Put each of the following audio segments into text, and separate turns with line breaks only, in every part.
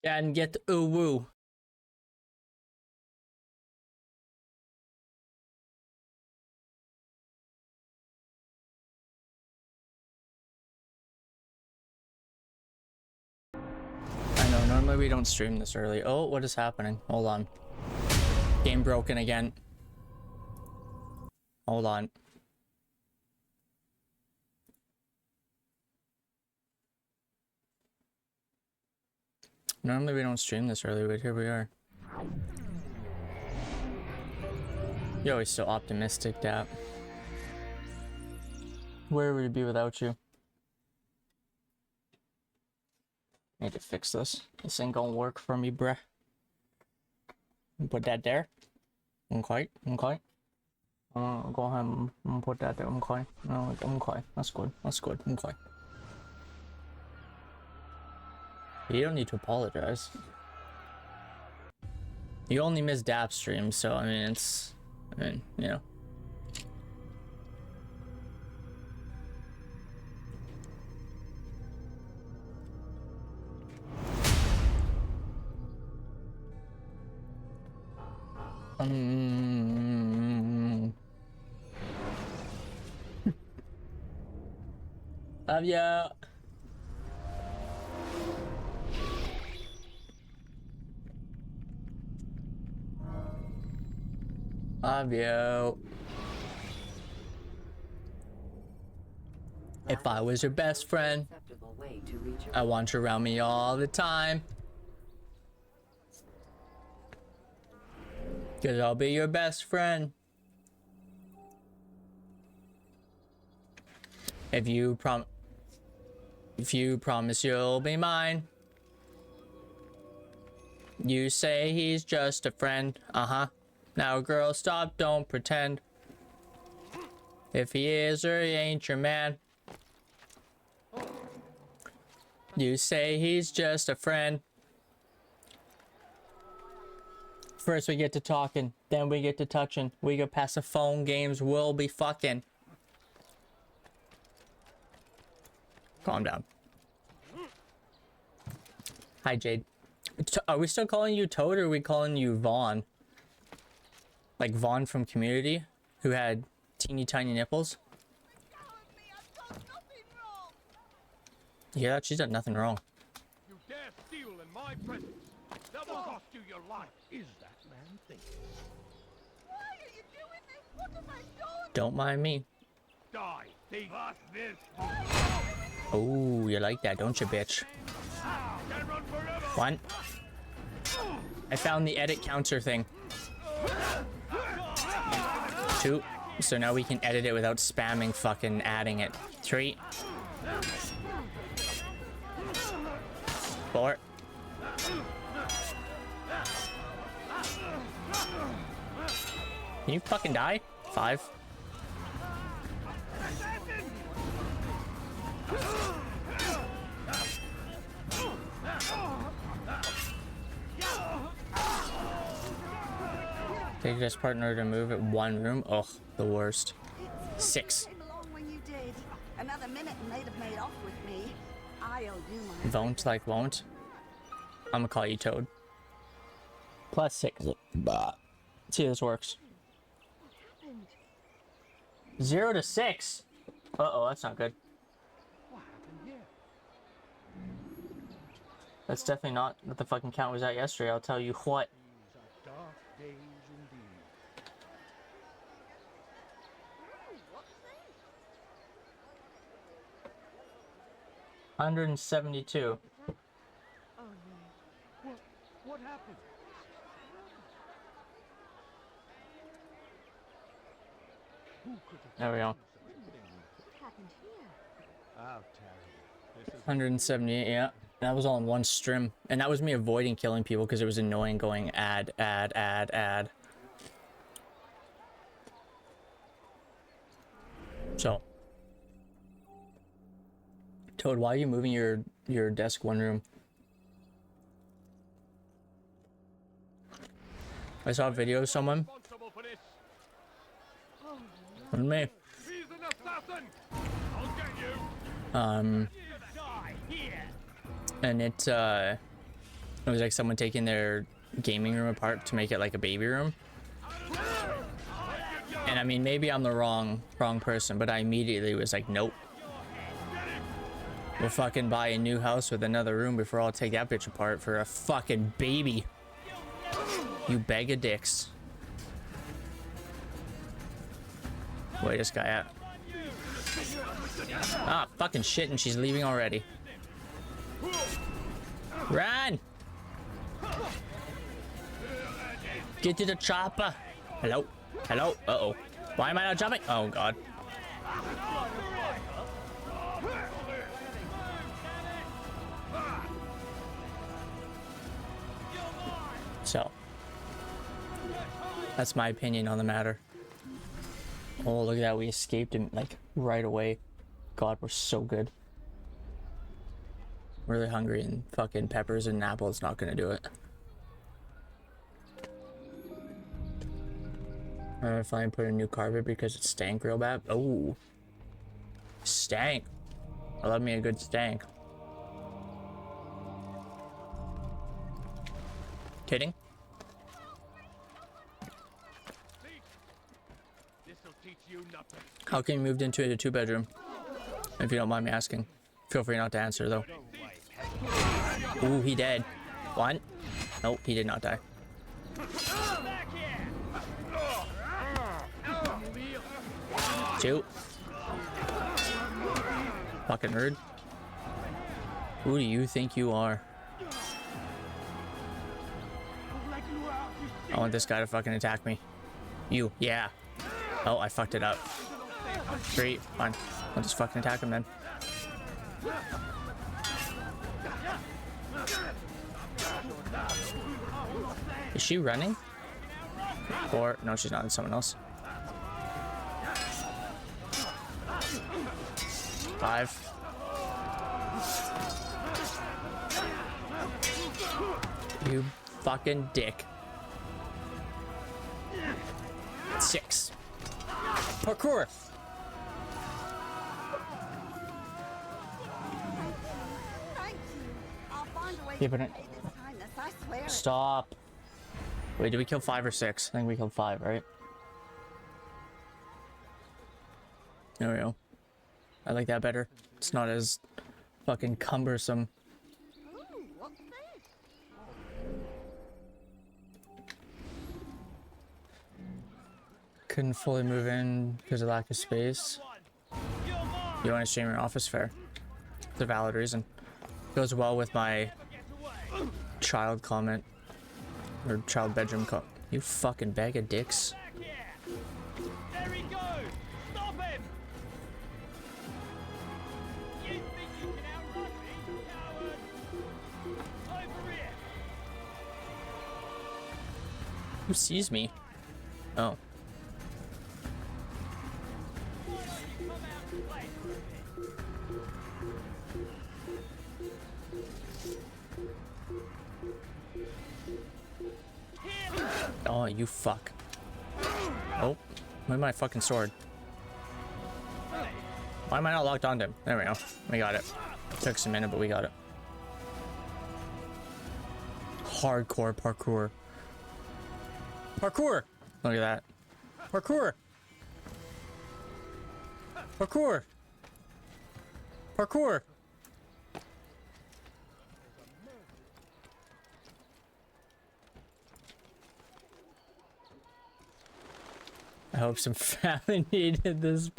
and get woo. I know, normally we don't stream this early. Oh, what is happening? Hold on. Game broken again. Hold on. Normally we don't stream this early, but here we are. You're always so optimistic, Dap. Where would it be without you? Need to fix this. This ain't gonna work for me, bruh. Put that there. Okay, okay. Go ahead and put that there. Okay. No, okay. That's good. That's good. Okay. You don't need to apologize. You only miss Dap stream, so I mean, it's, you know. Love ya. Love you. If I was your best friend, I want you around me all the time. 'Cause I'll be your best friend. If you promise you'll be mine. You say he's just a friend. Uh-huh. Now girl, stop, don't pretend. If he is or he ain't your man. You say he's just a friend. First we get to talking, then we get to touching. We go past the phone games, we'll be fucking. Calm down. Hi, Jade. Are we still calling you Toad, or are we calling you Vaughn? Like Vaughn from Community, who had teeny tiny nipples? You hear that? She's done nothing wrong.
You dare steal in my presence. That will cost you your life. Is that man thinking?
Why are you doing this? What have I done?
Don't mind me.
Die, thief. What's this?
Oh, you like that, don't you, bitch?
Can't run forever.
One. I found the edit counter thing. 2. So now we can edit it without spamming fucking adding it. 3. 4. Can you fucking die? 5. Take this partner to move it 1 room. Ugh, the worst. 6.
Came along when you did. Another minute and they'd have made off with me. I owe you my
Won't like won't. I'm gonna call you Toad. Plus 6. Bah. See if this works. 0 to 6. Uh-oh, that's not good.
What happened here?
That's definitely not what the fucking count was at yesterday, I'll tell you what.
These are dark days indeed.
what's this?
172.
Oh no. What happened? Who could have
There we go.
done such a thing?
What happened here?
I'll tell you. This is
178, yeah. That was all in one stream. And that was me avoiding killing people because it was annoying going add. So. Toad, why are you moving your desk 1 room? I saw a video of someone.
responsible for this.
Wasn't me.
He's an assassin. I'll get you.
Um,
Die here.
and it It was like someone taking their gaming room apart to make it like a baby room. And I mean, maybe I'm the wrong person, but I immediately was like, nope. We'll fucking buy a new house with another room before I'll take that bitch apart for a fucking baby. You bag of dicks. Where's this guy at? Ah, fucking shit, and she's leaving already. Run! Get to the chopper. Hello? Hello? Uh-oh. Why am I not jumping? Oh, God. So, that's my opinion on the matter. Oh, look at that. We escaped him, like, right away. God, we're so good. Really hungry, and fucking peppers and apples not gonna do it. I finally put a new carpet because it stank real bad. Oh. Stank. I love me a good stank. Kidding?
This'll teach you nothing.
How can you moved into a 2-bedroom? If you don't mind me asking. Feel free not to answer though. Ooh, he dead. One. Nope, he did not die. Two. Fucking rude. Who do you think you are? I want this guy to fucking attack me. You, yeah. Oh, I fucked it up. 3, fine. I'll just fucking attack him then. Is she running? Or, no, she's not. It's someone else. 5. You fucking dick. 6. Parkour.
Thank you. I'll find a way
Yeah,
to
but
repay this kindness, I swear it.
Stop. Wait, did we kill 5 or 6? I think we killed 5, right? There we go. I like that better. It's not as fucking cumbersome.
Ooh, what's this?
Couldn't fully move in because of lack of space. You want to stream your office fair? It's a valid reason. Goes well with my child comment. Or child bedroom comment. You fucking bag of dicks.
There he goes! Stop him! You think you can outrun me, coward? Over here!
Who sees me? Oh.
Come out and play for a bit.
Oh, you fuck. Oh. Where's my fucking sword? Why am I not locked onto him? There we go. We got it. Took us a minute, but we got it. Hardcore parkour. Parkour! Look at that. Parkour! Parkour! Parkour! I hope some family needed this.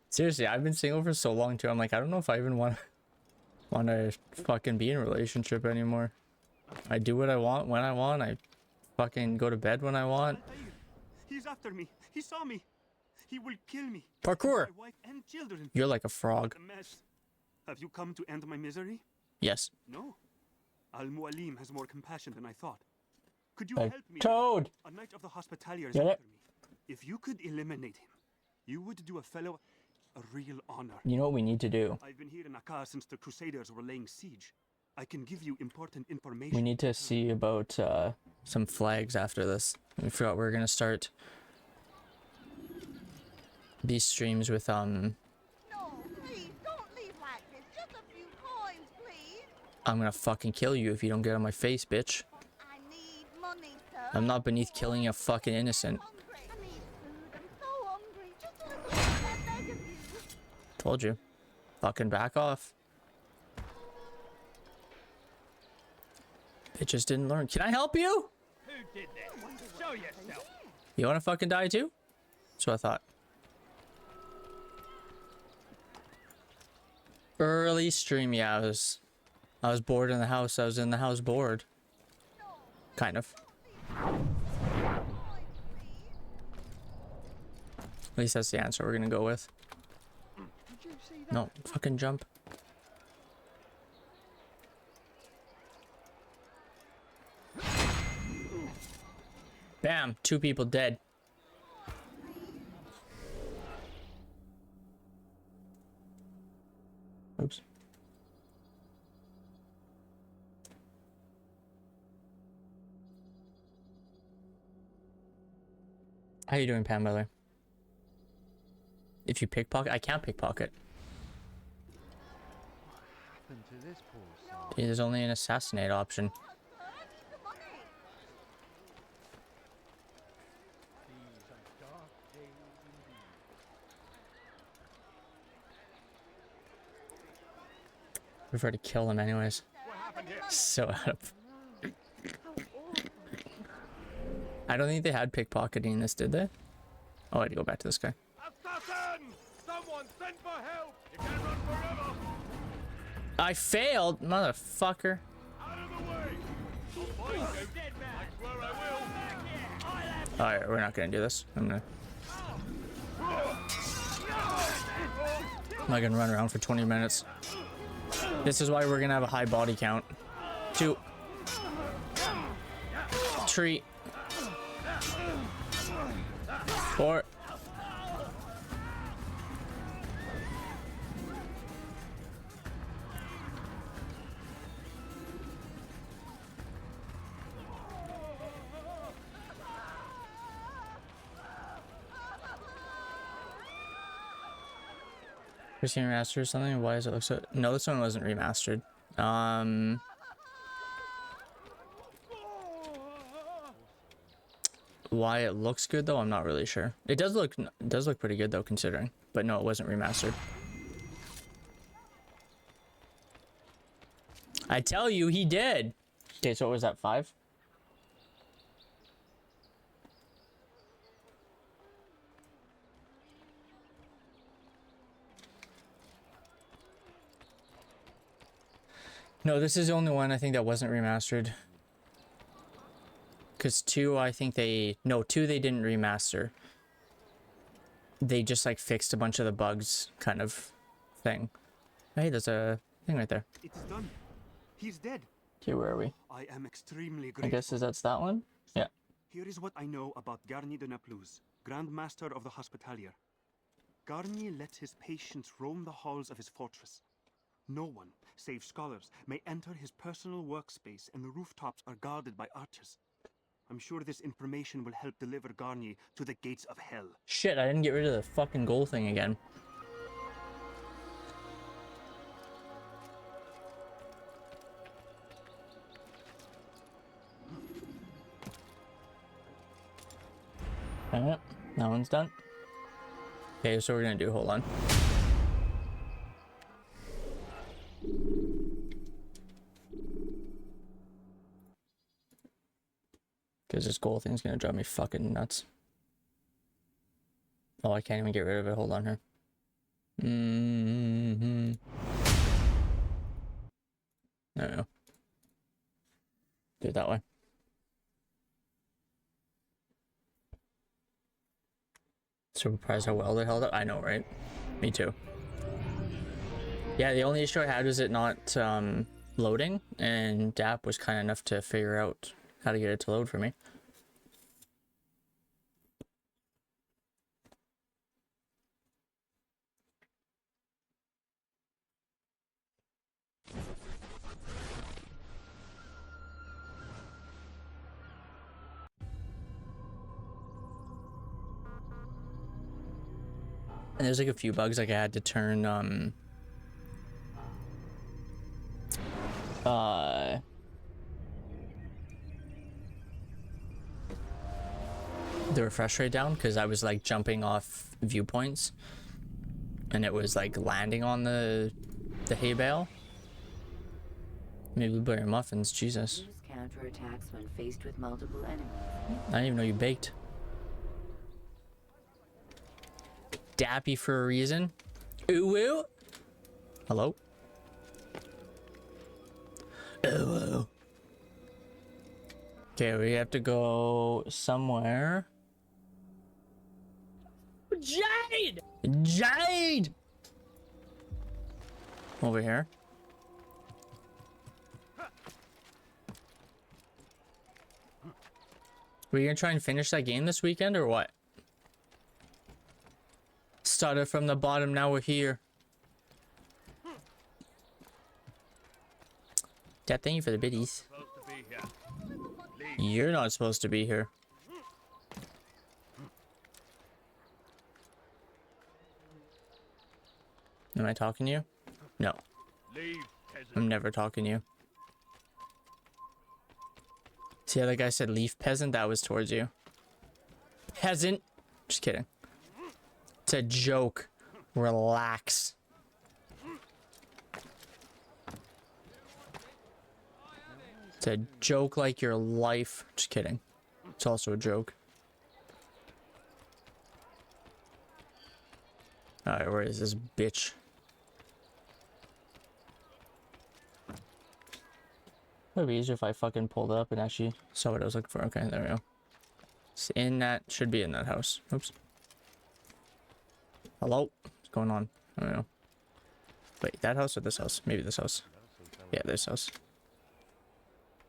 Seriously, I've been single for so long too. I'm like, I don't know if I even want to fucking be in a relationship anymore. I do what I want when I want. I fucking go to bed when I want.
He's after me. He saw me. He will kill me.
Parkour!
My wife and children.
You're like a frog.
A mess. Have you come to end my misery?
Yes.
No. Al-Mualim has more compassion than I thought. Could you
Hey,
help me?
Toad!
A knight of the Hospitalier is
Get it?
after me. If you could eliminate him, you would do a fellow a real honor.
You know what we need to do?
I've been here in Akkar since the Crusaders were laying siege. I can give you important information.
We need to see about some flags after this. We forgot we were gonna start these streams with
No, please, don't leave like this. Just a few coins, please.
I'm gonna fucking kill you if you don't get on my face, bitch.
I need money, sir.
I'm not beneath killing a fucking innocent.
Hungry. I need food. I'm so hungry. Just a little bit, I beg of you.
Told you. Fucking back off. Bitches didn't learn. Can I help you?
Who did this? Show yourself.
You wanna fucking die too? That's what I thought. Early stream, yeah, I was bored in the house. I was in the house bored. Kind of. At least that's the answer we're gonna go with.
Did you see that?
No, fucking jump. Bam, 2 people dead. Oops. How you doing, Pam, by the way? If you pickpocket, I can't pickpocket.
Happened to this poor soul.
There's only an assassinate option.
I need the money.
These are dark days indeed.
Prefer to kill them anyways.
What happened here?
So out of.
How awful.
I don't think they had pickpocketing in this, did they? Oh, I had to go back to this guy.
Assassin! Someone send for help! You can't run forever!
I failed, motherfucker.
Out of the way! I'll find you! Dead man! I swear I will!
Alright, we're not gonna do this. I'm not gonna run around for 20 minutes. This is why we're gonna have a high body count. 2. 3. 4. Christine remastered or something? Why does it look so? No, this one wasn't remastered. Why it looks good though, I'm not really sure. It does look pretty good though, considering. But no, it wasn't remastered. I tell you, he did. Okay, so what was that, 5? No, this is the only one I think that wasn't remastered. Because 2, I think they... No, 2 they didn't remaster. They just like fixed a bunch of the bugs kind of thing. Hey, there's a thing right there.
It's done. He's dead.
Okay, where are we?
I am extremely
I
grateful.
guess that's that one? Yeah.
Here is what I know about Garnier de Naplouse, Grand Master of the Hospitalier. Garnier let his patients roam the halls of his fortress. No one, save scholars, may enter his personal workspace, and the rooftops are guarded by archers. I'm sure this information will help deliver Garnier to the gates of hell.
Shit, I didn't get rid of the fucking goal thing again. Alright, that one's done. Okay, so we're gonna do, hold on. Because this goal thing's gonna drive me fucking nuts. Oh, I can't even get rid of it. Hold on here. There we go. Do it that way. Surprised how well they held up. I know, right? Me too. Yeah, the only issue I had was it not loading, and DAP was kind enough to figure out how to get it to load for me. And there's like a few bugs, like I had to turn the refresh rate down because I was like jumping off viewpoints and it was like landing on the hay bale. Maybe blueberry muffins, Jesus.
Use counterattacks when faced with multiple enemies.
I didn't even know you baked. Dappy for a reason. Ooh woo. Hello? Ooh. Okay, we have to go somewhere. Jade! Jade! Over here. Were you gonna try and finish that game this weekend or what? Started from the bottom, now we're here. Dad, thank you for the biddies.
Supposed to be here. Leave.
You're not supposed to be here. Am I talking to you? No,
Leave, peasant.
I'm never talking to you. See how that guy said leaf peasant? That was towards you. Peasant. Just kidding. It's a joke. Relax. It's a joke like your life. Just kidding. It's also a joke. Alright, where is this bitch? It would be easier if I fucking pulled up and actually saw what I was looking for. Okay, there we go. It's in that, should be in that house. Oops. Hello? What's going on? I don't know. Wait, that house or this house? Maybe this house. Yeah, this house.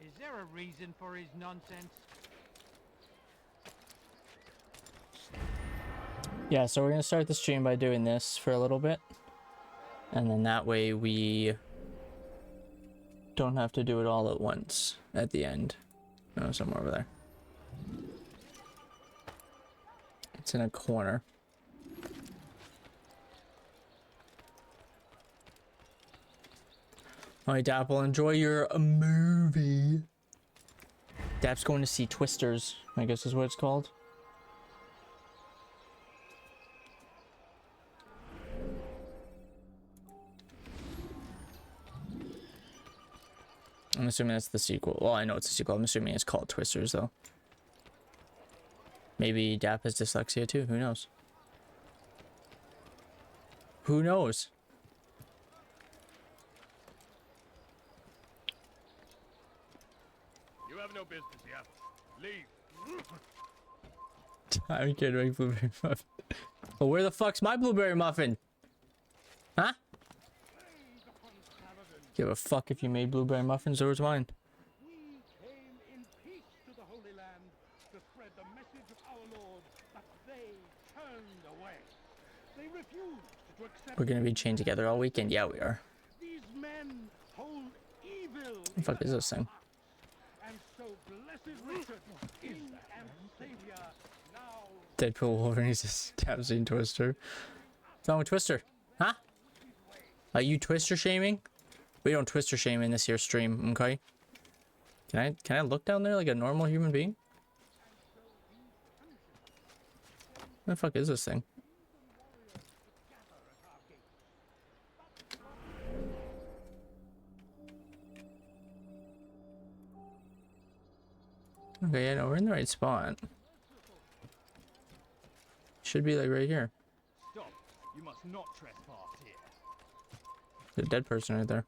Is there a reason for his nonsense?
Yeah, so we're gonna start the stream by doing this for a little bit. And then that way we don't have to do it all at once at the end. No, somewhere over there. It's in a corner. Alright, Dapple, enjoy your movie. Dap's going to see Twisters, I guess is what it's called. I'm assuming that's the sequel. Well, I know it's a sequel. I'm assuming it's called Twisters, though. Maybe Dap has dyslexia, too. Who knows? Who knows?
You have no business here. Leave.
I can't make blueberry muffin. Well, where the fuck's my blueberry muffin? Huh? Give a fuck if you made blueberry muffins, or was mine.
We came in peace to the Holy Land to spread the message of our Lord, but they turned away. They refused to accept.
We're gonna be chained together all weekend. Yeah, we are.
These men hold evil.
What the fuck is this thing?
And so blessed Richard, King and Savior, now
Deadpool Wolverine is a Tabsine Twister. What's wrong with Twister? Huh? Are you Twister shaming? We don't Twister shame in this here stream, okay? Can I look down there like a normal human being? What the fuck is this thing? Okay, yeah, no, we're in the right spot. Should be like right here.
Stop. You must not trespass here.
There's a dead person right there.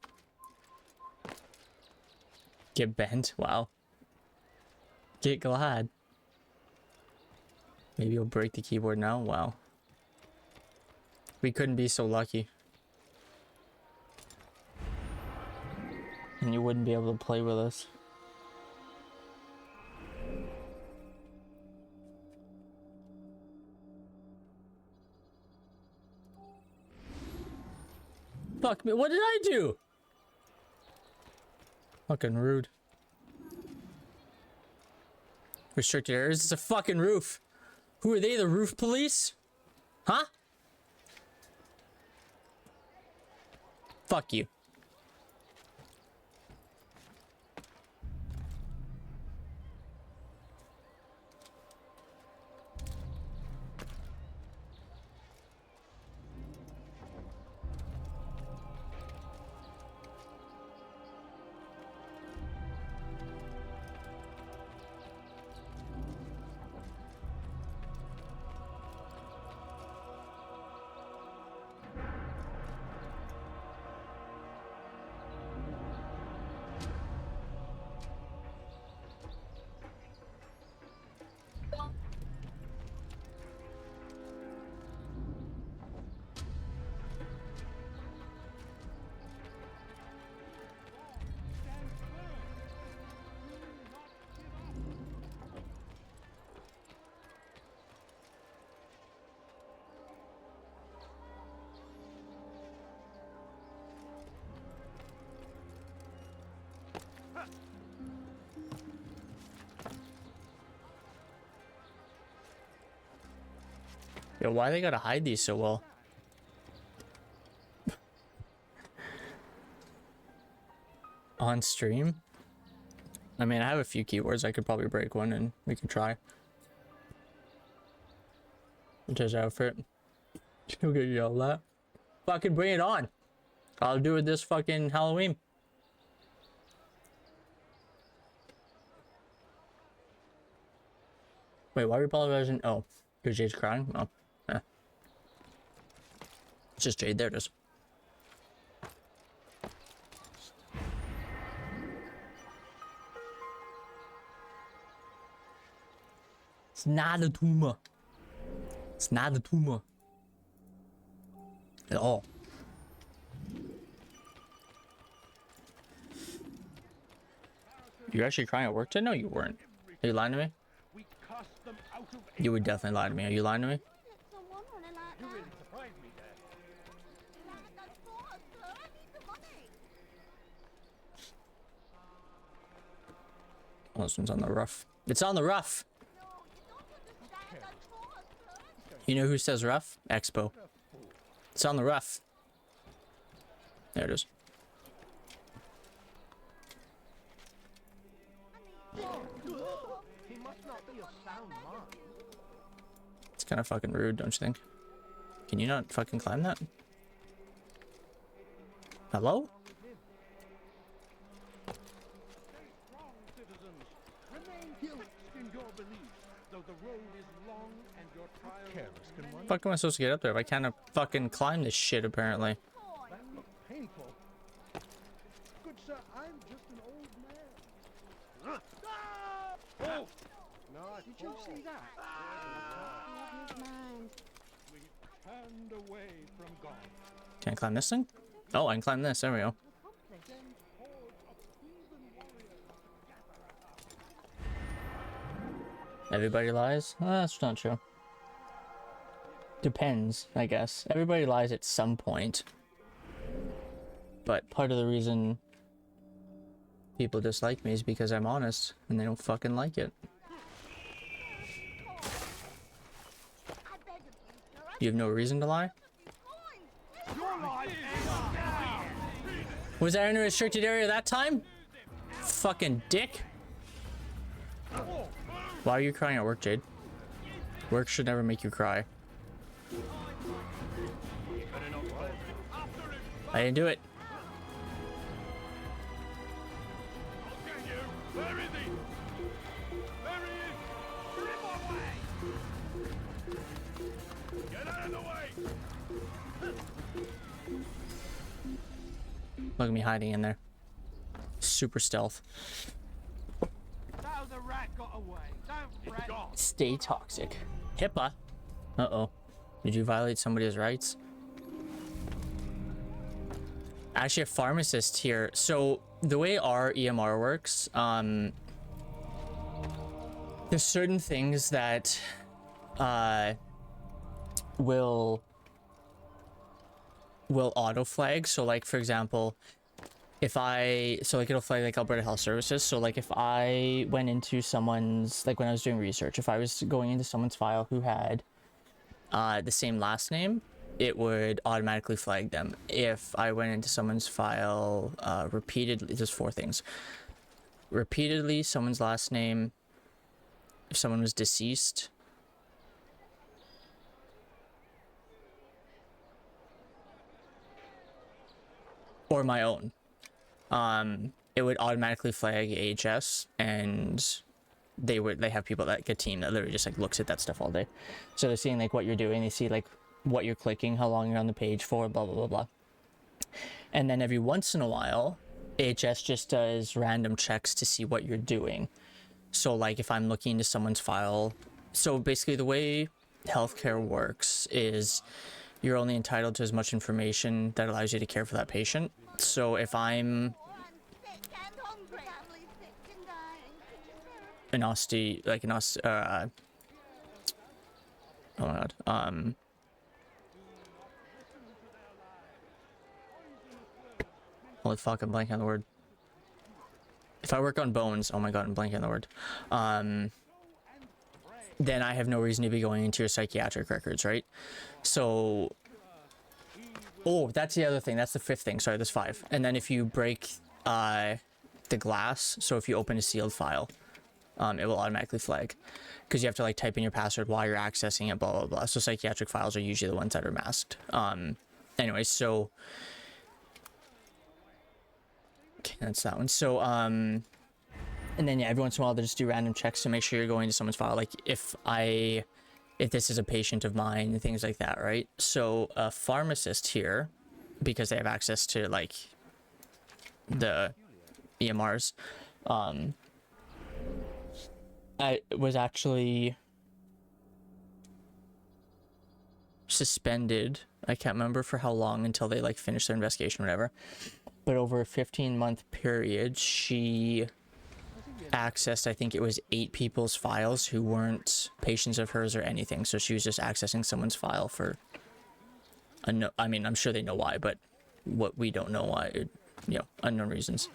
Get bent? Wow. Get glad. Maybe you'll break the keyboard now? Wow. We couldn't be so lucky. And you wouldn't be able to play with us. Fuck me, what did I do? Fucking rude. Restricted areas, it's a fucking roof. Who are they, the roof police? Huh? Fuck you. Yo, why they gotta hide these so well? On stream? I mean, I have a few keywords. I could probably break one and we could try. His outfit. She'll get yelled at. Fucking bring it on. I'll do it this fucking Halloween. Wait, why are you apologizing? Oh, because Jade's crying? Oh, yeah. It's just Jade. There it is. It's not a tumor. It's not a tumor. At all. You actually crying at work today? No, you weren't. Are you lying to me?
We cast them out of
You would definitely lie to me. Are you lying to me?
You really surprised me there.
Oh, this one's on the rough. It's on the rough. You know who says rough? Expo. It's on the rough. There it is.
He must not be a sound man.
It's kind of fucking rude, don't you think? Can you not fucking climb that? Hello?
Stay strong, citizens. Remain fixed in your beliefs, though the road is long and your trials many.
Fuck am I supposed to get up there if I can't fucking climb this shit apparently?
That looked painful. Good sir, I'm just an old man. Oh! No, did you see that? We turned away from God.
Can I climb this thing? Oh, I can climb this. There we go. Everybody lies? That's not true. Depends, I guess. Everybody lies at some point. But part of the reason people dislike me is because I'm honest and they don't fucking like it. You have no reason to lie? Was I in a restricted area that time? Fucking dick. Why are you crying at work, Jade? Work should never make you cry. I didn't do it.
Where is he? There he is! Get in my way! Get out of the way!
Look at me hiding in there. Super stealth.
So the rat got away. Don't fret.
Stay toxic. HIPAA? Uh-oh. Did you violate somebody's rights? Actually, a pharmacist here. So the way our EMR works, there's certain things that will auto flag. So like, for example, if it'll flag like Alberta Health Services. So like if I went into someone's, like when I was doing research, if I was going into someone's file who had the same last name, it would automatically flag them. If I went into someone's file repeatedly, there's 4 things. Repeatedly, someone's last name, if someone was deceased, or my own, it would automatically flag AHS, and they have people, like a team that literally just like looks at that stuff all day. So they're seeing like what you're doing, they see like what you're clicking, how long you're on the page for, blah blah blah blah. And then every once in a while, AHS just does random checks to see what you're doing. So like if I'm looking into someone's file, so basically the way healthcare works is you're only entitled to as much information that allows you to care for that patient. So if I'm an oh my god, holy fuck, I'm blanking on the word. If I work on bones, oh my god, I'm blanking on the word. then I have no reason to be going into your psychiatric records, right? So, oh, that's the other thing. That's the fifth thing. Sorry, there's 5. And then if you break the glass, so if you open a sealed file, it will automatically flag, because you have to like type in your password while you're accessing it, blah blah blah. So psychiatric files are usually the ones that are masked. Anyway, so okay, that's that one. So and then yeah, every once in a while they just do random checks to make sure you're going to someone's file, like if this is a patient of mine and things like that, right? So a pharmacist here, because they have access to like the EMRs, I was actually suspended. I can't remember for how long until they like finish their investigation or whatever. But over a 15-month period, she accessed, I think it was 8 people's files who weren't patients of hers or anything. So she was just accessing someone's file for I mean, I'm sure they know why, but what we don't know why, unknown reasons.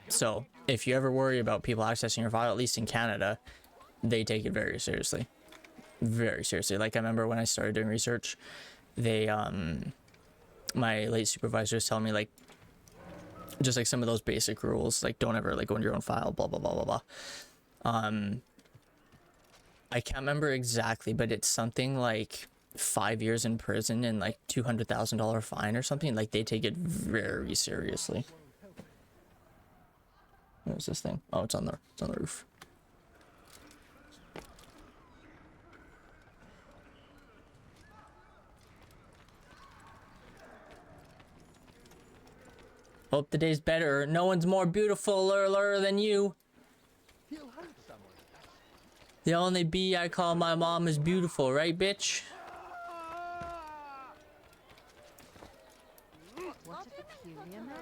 So if you ever worry about people accessing your file, at least in Canada, they take it very seriously. Very seriously. Like I remember when I started doing research, they my late supervisor was telling me like just like some of those basic rules, like don't ever like go into your own file, blah blah blah blah blah. I can't remember exactly, but it's something like 5 years in prison and like $200,000 fine or something. Like they take it very seriously. Where's this thing? Oh, it's on the roof. Hope the day's better. No one's more beautiful than you. The only bee I call my mom is beautiful, right, bitch?
What a peculiar man.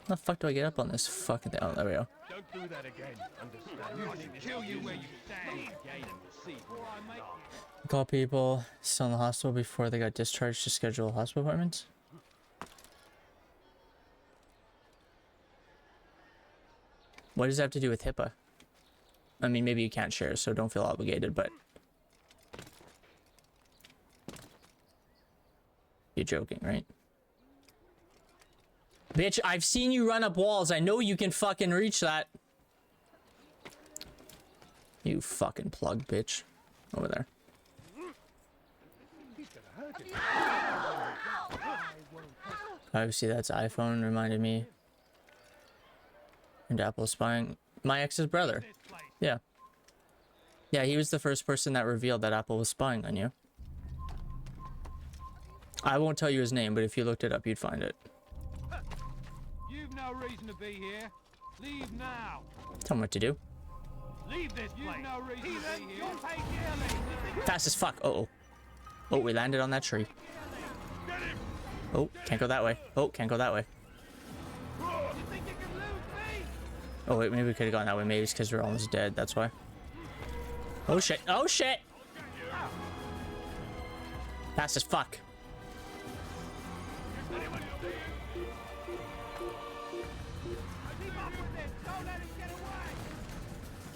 How the fuck do I get up on this fucking thing? Oh, there we go.
Don't do that again, understand?
Kill you where you stand. Again, see where I make you.
Call people still in the hospital before they got discharged to schedule hospital appointments. What does that have to do with HIPAA? I mean, maybe you can't share, so don't feel obligated, but... You're joking, right? Bitch, I've seen you run up walls. I know you can fucking reach that. You fucking plug, bitch. Over there. Obviously, that's iPhone. Reminded me. And Apple spying. My ex's brother. Yeah. Yeah, he was the first person that revealed that Apple was spying on you. I won't tell you his name, but if you looked it up, you'd find it.
You've no reason to be here. Leave now.
Tell him what to do.
Leave this place. You've no reason to be here. You'll pay dearly.
Fast as fuck. Uh-oh. Oh, we landed on that tree. Oh, can't go that way. Oh, can't go that way.
You think you can lose me?
Oh, wait, maybe we could have gone that way. Maybe it's because we're almost dead. That's why. Oh, shit. Oh, shit. Fast as fuck.
Keep up with this. Don't let him get away.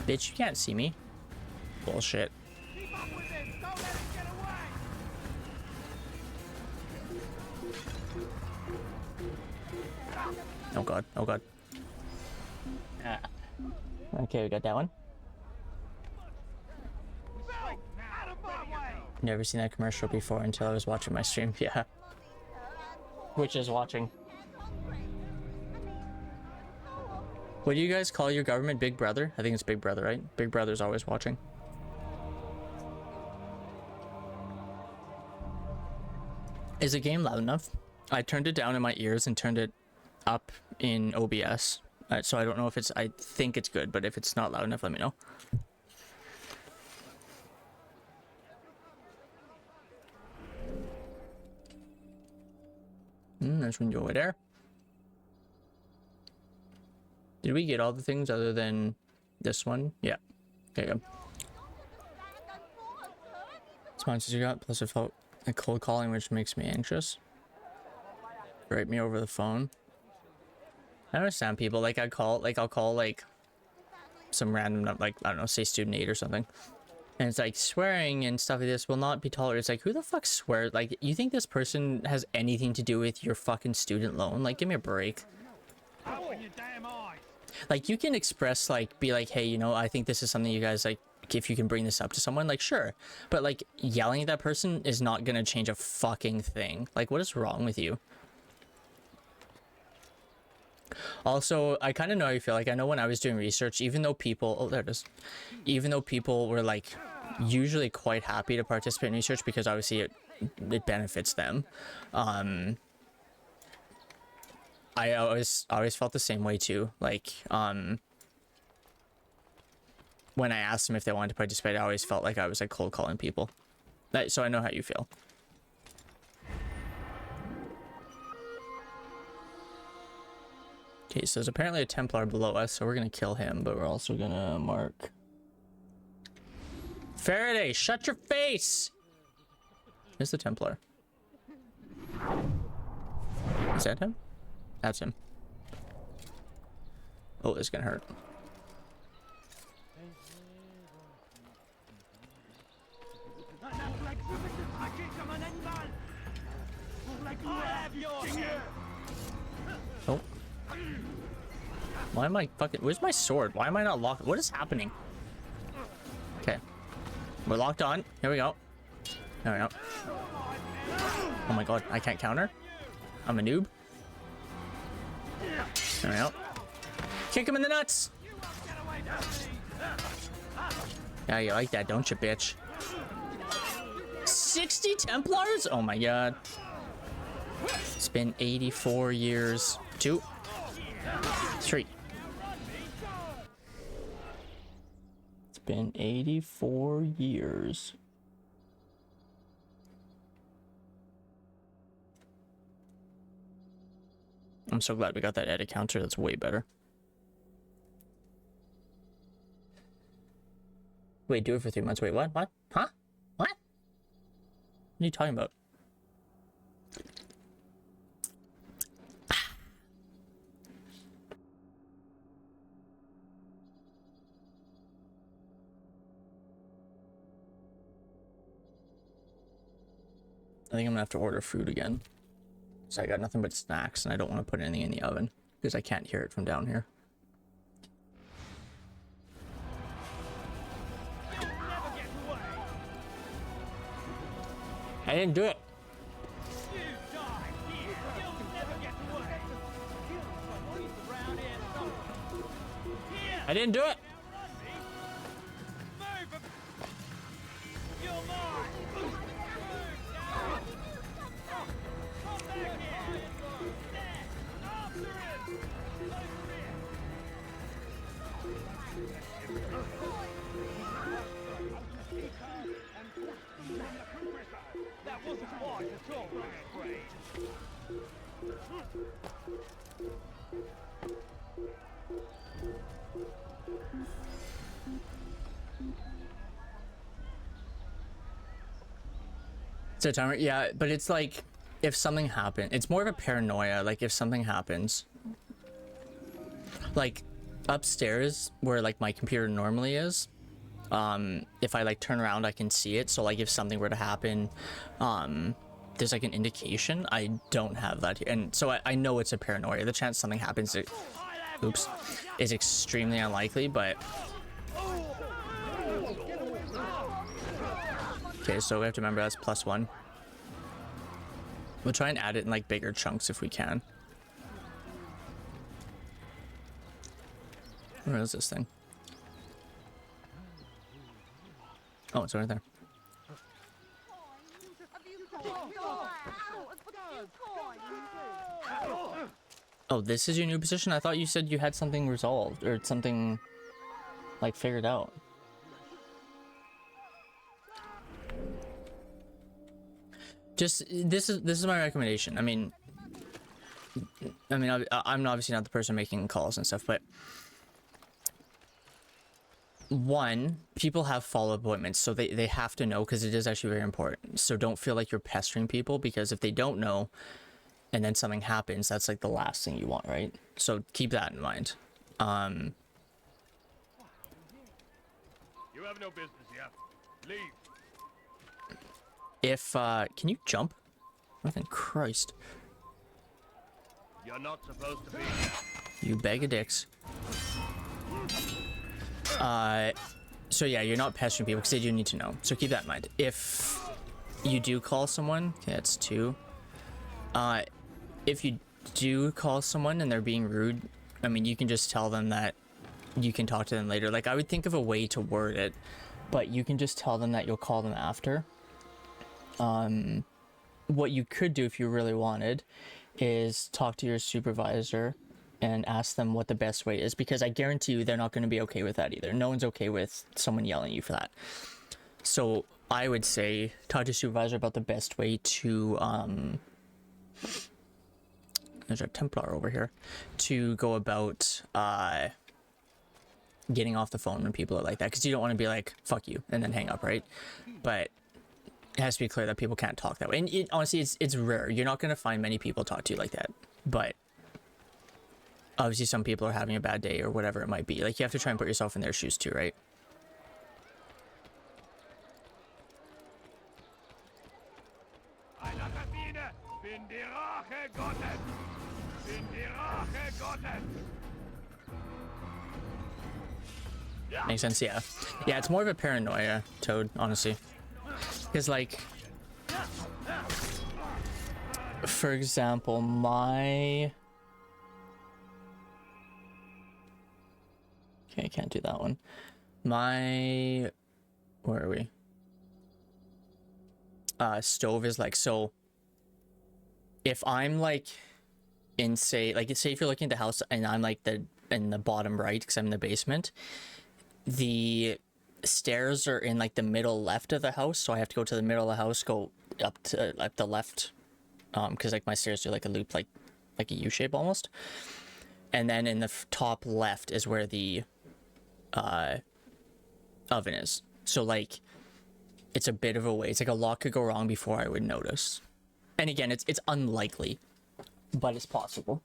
Bitch, you can't see me. Bullshit.
Keep up with this. Don't let him get away.
Oh, God. Oh, God. Ah. Okay, we got that one.
Bill, out of my way.
Never seen that commercial before until I was watching my stream. Yeah. Which is watching. What do you guys call your government? Big Brother? I think it's Big Brother, right? Big Brother's always watching. Is the game loud enough? I turned it down in my ears and turned it up in OBS. So I don't know if it's... I think it's good, but if it's not loud enough, let me know. There's one over there. Did we get all the things other than this one? Yeah. Okay, good. Sponsors you got, plus I felt like cold calling, which makes me anxious. Write me over the phone. I understand people, like I'll call like some random, like, I don't know, say student 8 or something. And it's like, swearing and stuff like this will not be tolerated. It's like, who the fuck swears? Like, you think this person has anything to do with your fucking student loan? Like, give me a break.
Open your damn eyes!
Like, you can express, like, be like, hey, you know, I think this is something you guys, like, if you can bring this up to someone, like, sure. But, like, yelling at that person is not gonna change a fucking thing. Like, what is wrong with you? Also, I kind of know how you feel. Like, I know when I was doing research, even though people, oh, there it is. Even though people were, like, usually quite happy to participate in research because obviously it benefits them. I always felt the same way too. Like, when I asked them if they wanted to participate, I always felt like I was like cold calling people. So I know how you feel. Okay, so there's apparently a Templar below us, so we're gonna kill him, but we're also gonna mark Faraday. Shut your face. Here's the Templar. Is that him? That's him. Oh, it's gonna hurt. Oh. Why am I fucking... Where's my sword? Why am I not locked? What is happening? Okay. We're locked on. Here we go. There we go. Oh my god, I can't counter. I'm a noob. There we go. Kick him in the nuts! Yeah, you like that, don't you, bitch? 60 Templars? Oh my god. It's been 84 years. 2, 3. It's been 84 years. I'm so glad we got that edit counter. That's way better. Wait, do it for 3 months. Wait, what? What? Huh? What? What are you talking about? I think I'm gonna have to order food again. So I got nothing but snacks and I don't want to put anything in the oven because I can't hear it from down here. I didn't do it. I didn't do it.
That wasn't wise at all, I'm afraid.
So timer, yeah, but it's like if something happened, it's more of a paranoia. Like if something happens, like upstairs where like my computer normally is, if I like turn around, I can see it. So like if something were to happen, there's like an indication. I don't have that here, and so I know it's a paranoia. The chance something happens, oops, is extremely unlikely. But okay, so we have to remember that's +1. We'll try and add it in like bigger chunks if we can. Where is this thing? Oh, it's right there. Oh, this is your new position? I thought you said you had something resolved or something like figured out. Just this is my recommendation. I mean, I'm obviously not the person making calls and stuff, but one, people have follow-up appointments, so they have to know because it is actually very important. So don't feel like you're pestering people, because if they don't know and then something happens, that's like the last thing you want, right? So keep that in mind.
have no business here. Leave.
If can you jump? Nothing. Christ.
You're not supposed to be.
You bag of dicks. So yeah, you're not pestering people because they do need to know. So keep that in mind. If you do call someone, okay, that's 2. If you do call someone and they're being rude, I mean, you can just tell them that you can talk to them later. Like, I would think of a way to word it, but you can just tell them that you'll call them after. What you could do if you really wanted is talk to your supervisor and ask them what the best way is, because I guarantee you they're not going to be okay with that either. No one's okay with someone yelling at you for that. So I would say talk to your supervisor about the best way to there's our Templar over here, to go about getting off the phone when people are like that, because you don't want to be like fuck you and then hang up, right? But it has to be clear that people can't talk that way, and honestly it's rare. You're not going to find many people talk to you like that, but obviously some people are having a bad day or whatever it might be. Like, you have to try and put yourself in their shoes too, right?
Einer Kabine. Bin die Rache Gottes. Bin die Rache Gottes.
Makes sense. Yeah, it's more of a paranoia, Toad, honestly, because like, for example, okay, I can't do that one. Where are we? Stove is like, so if I'm like in, say if you're looking at the house and I'm like in the bottom right because I'm in the basement, the stairs are in like the middle left of the house, so I have to go to the middle of the house, go up to like the left, because like my stairs do like a loop, like a U shape almost, and then in the top left is where the oven is. So like, it's a bit of a way. It's like a lot could go wrong before I would notice. And again, it's unlikely, but it's possible.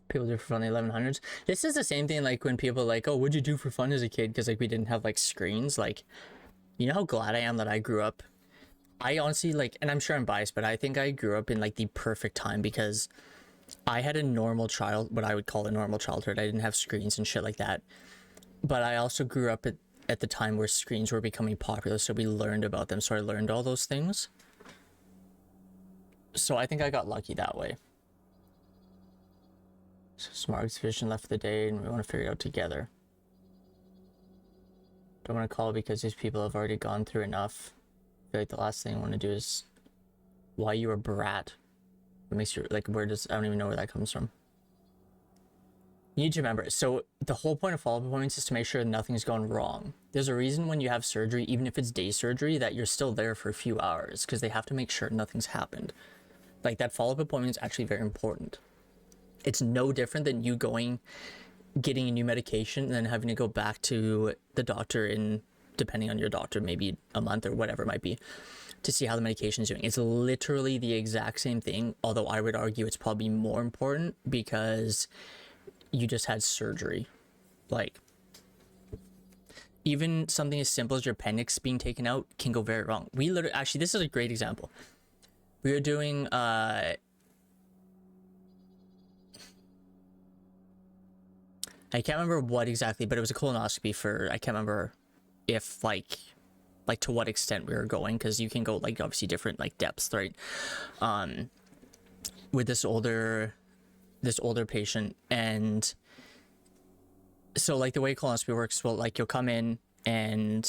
People do for fun in the 1100s. This is the same thing like when people are like, oh, what'd you do for fun as a kid? Because like we didn't have like screens. Like, you know how glad I am that I grew up. I honestly like, and I'm sure I'm biased, but I think I grew up in like the perfect time, because I had a normal what I would call a normal childhood. I didn't have screens and shit like that. But I also grew up at the time where screens were becoming popular, so we learned about them. So I learned all those things. So I think I got lucky that way. So Smart's vision left for the day, and we want to figure it out together. Don't want to call because these people have already gone through enough. I feel like the last thing I want to do is, why you a brat? What makes you like, I don't even know where that comes from. You need to remember, so the whole point of follow-up appointments is to make sure nothing's gone wrong. There's a reason when you have surgery, even if it's day surgery, that you're still there for a few hours, because they have to make sure nothing's happened. Like, that follow-up appointment is actually very important. It's no different than you getting a new medication and then having to go back to the doctor in, depending on your doctor, maybe a month or whatever it might be, to see how the medication is doing. It's literally the exact same thing, although I would argue it's probably more important because you just had surgery. Like, even something as simple as your appendix being taken out can go very wrong. Actually, this is a great example. We were doing I can't remember what exactly, but it was a colonoscopy for, I can't remember if like to what extent we were going, because you can go like obviously different like depths, right? With this older patient. And so like the way colonoscopy works, well, like you'll come in in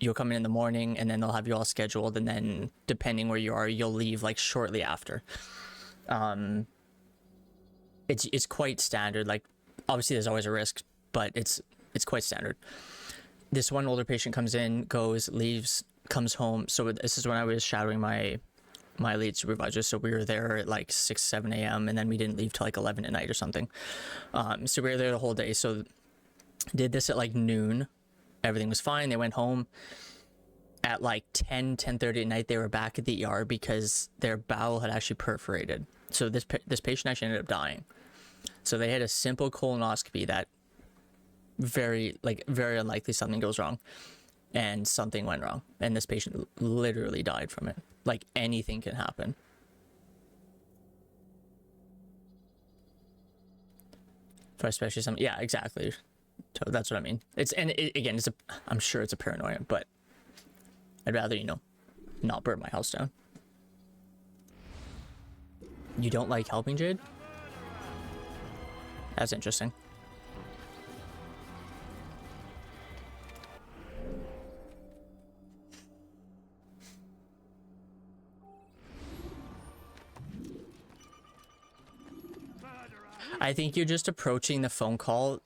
the morning, and then they'll have you all scheduled, and then depending where you are, you'll leave like shortly after. It's quite standard. Like, obviously there's always a risk, but it's quite standard. This one older patient comes in, goes, leaves, comes home. So this is when I was shadowing my lead supervisor. So we were there at like 6, 7 a.m. and then we didn't leave till like 11 at night or something. So we were there the whole day. So did this at like noon. Everything was fine. They went home. at like 10:30 at night, they were back at the ER because their bowel had actually perforated. So this patient actually ended up dying. So they had a simple colonoscopy that very unlikely something goes wrong, and something went wrong, and this patient literally died from it. Like, anything can happen. For especially some, yeah, exactly. So that's what I mean. Again, I'm sure it's a paranoia, but I'd rather, not burn my house down. You don't like helping, Jade? That's interesting. I think you're just approaching the phone call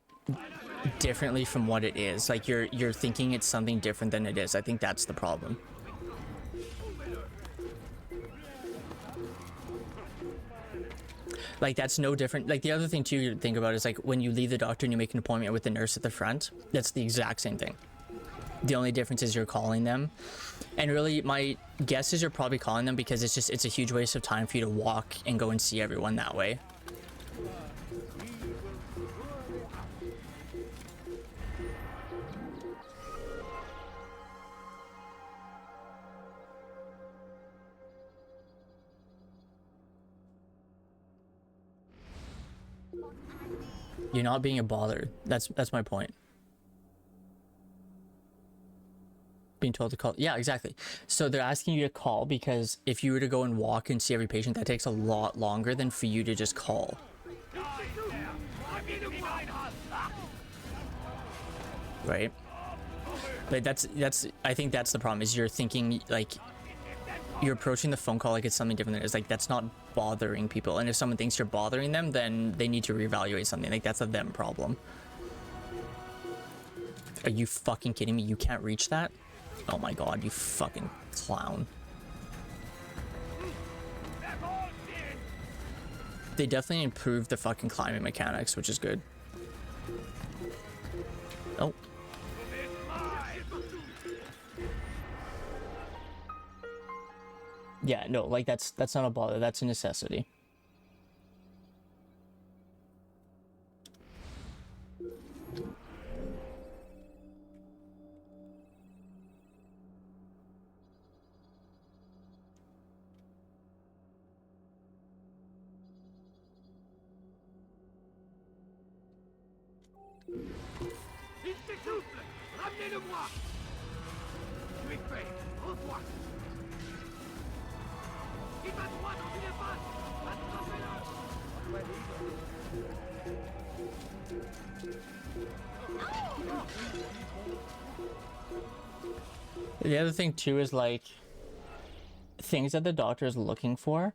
differently from what it is. Like, you're thinking it's something different than it is. I think that's the problem. Like, that's no different. Like, the other thing too to think about is, like, when you leave the doctor and you make an appointment with the nurse at the front, that's the exact same thing. The only difference is you're calling them. And really, my guess is you're probably calling them because it's a huge waste of time for you to walk and go and see everyone that way. You're not being a bother. That's my point. Being told to call. Yeah, exactly. So they're asking you to call because if you were to go and walk and see every patient, that takes a lot longer than for you to just call. Right? But that's I think that's the problem, is you're thinking, like, you're approaching the phone call like it's something different than it is. Like, that's not bothering people, and if someone thinks you're bothering them, then they need to reevaluate something. Like, that's a them problem. Are you fucking kidding me? You can't reach that? Oh my god, you fucking clown. They definitely improved the fucking climbing mechanics, which is good. Oh. Yeah, no, like, that's not a bother, that's a necessity.
Il s'essouffle! Ramenez-le-moi! Tu es fait! Revois! Il va droit dans une impasse! Attrapez-le!
The other thing too is, like, things that the doctor is looking for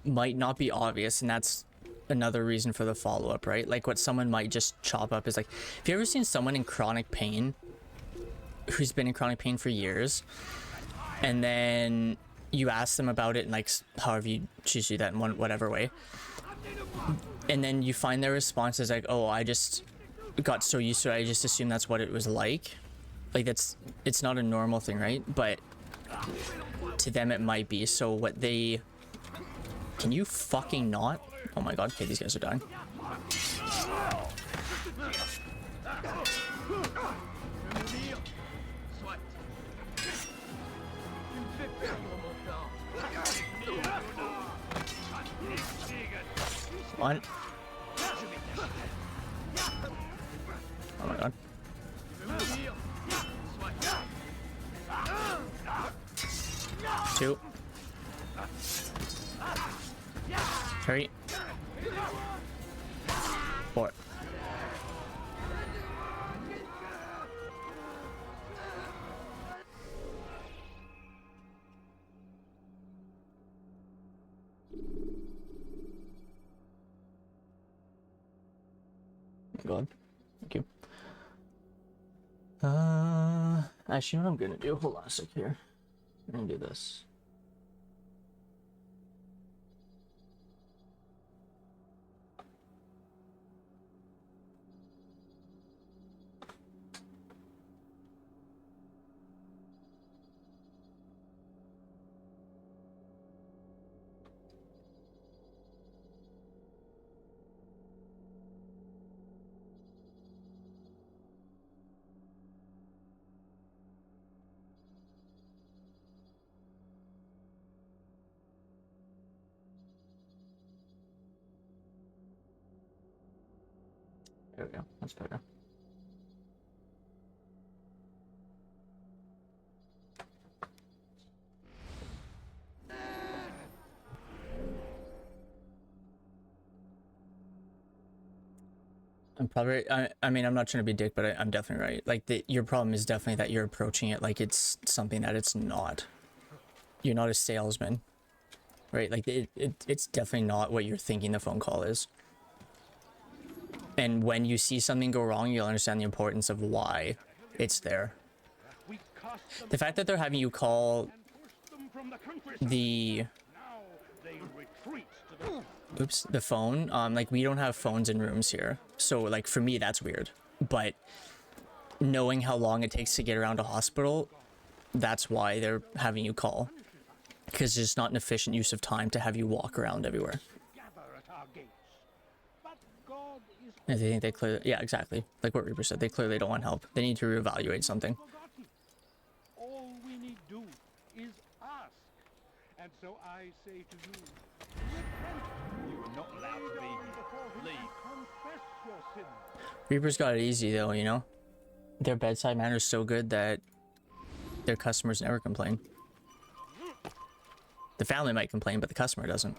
might not be obvious, and that's another reason for the follow-up, right? Like, what someone might just chop up is, like, have you ever seen someone in chronic pain who's been in chronic pain for years, and then you ask them about it in, like, however you choose to do that, in whatever way, and then you find their response is like, oh, I just got so used to it, I just assumed that's what it was like. Like, it's not a normal thing, right? But to them it might be. So what they... Can you fucking not? Oh my god, okay, these guys are dying. One. Oh my god. Two. Three. Four. God. Thank you. Actually, you know what I'm gonna do? Hold on a sec here. I'm gonna do this. There we go. That's better. I'm probably, I mean, I'm not trying to be a dick, but I'm definitely right. Like, your problem is definitely that you're approaching it like it's something that it's not. You're not a salesman, right? Like, it's definitely not what you're thinking the phone call is. And when you see something go wrong, you'll understand the importance of why it's there.
We cast them
The fact that they're having you call
and pushed them from the countryside.
the
Now they retreat to the
oops, the phone, like, we don't have phones in rooms here, so like for me that's weird, but knowing how long it takes to get around a hospital, that's why they're having you call, because it's not an efficient use of time to have you walk around everywhere.
gather at our gates. But God is
And they think they clearly, yeah, exactly, like what Reaper said, they clearly don't want help. They need to reevaluate something.
forgotten. All we need do is ask. And so I say to you, repent.
You are not allowed to be here.
Before him
Leave.
and confess your sins.
Reaper's got it easy though, you know? Their bedside manner is so good that their customers never complain. The family might complain, but the customer doesn't.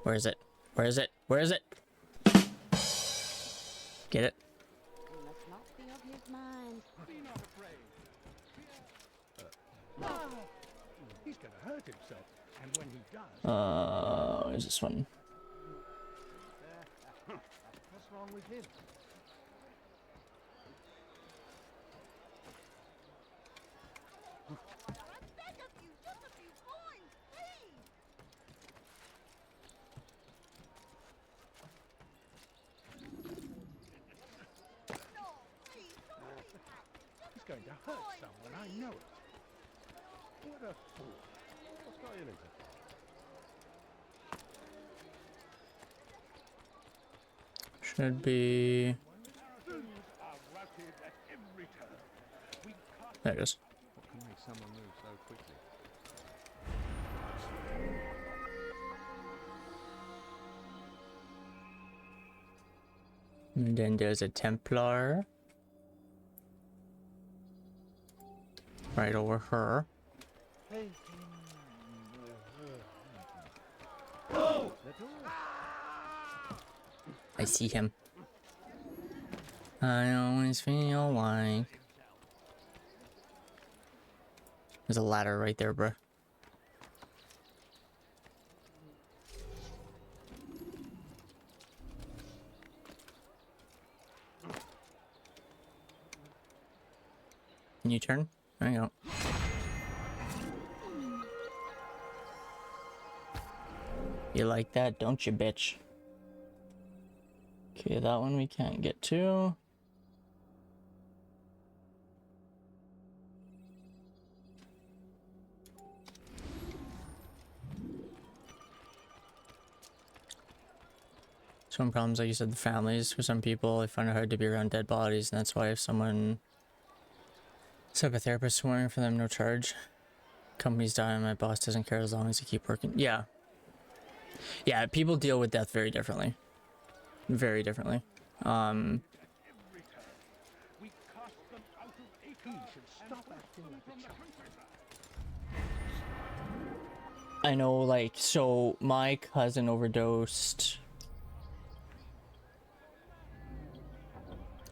Where is it? Where is it? Where is it? Get it?
You must not be of his mind.
Be not afraid. Ah, he's going to hurt himself. And when he does,
Where's this one?
what's wrong with him?
I beg of you, just a few coins, please. No, please, don't leave that. Just
He's going to hurt someone, I know it. What a fool. What's got you, Lisa?
Should be...
Saracens are routed at every turn. We cast
There it is.
what can make someone move so quickly.
And then there's a Templar. Right over her. I see him. I always feel like... There's a ladder right there, bruh. Can you turn? There you go. You like that, don't you, bitch? Okay, that one we can't get to. Some problems, like you said, the families. For some people, they find it hard to be around dead bodies, and that's why if someone set up a therapist swearing for them, no charge. Company's dying, my boss doesn't care as long as you keep working. Yeah. Yeah, people deal with death very differently. Very differently.
We cast them out of Acre. He should stop acting like a child.
I know, like, so my cousin overdosed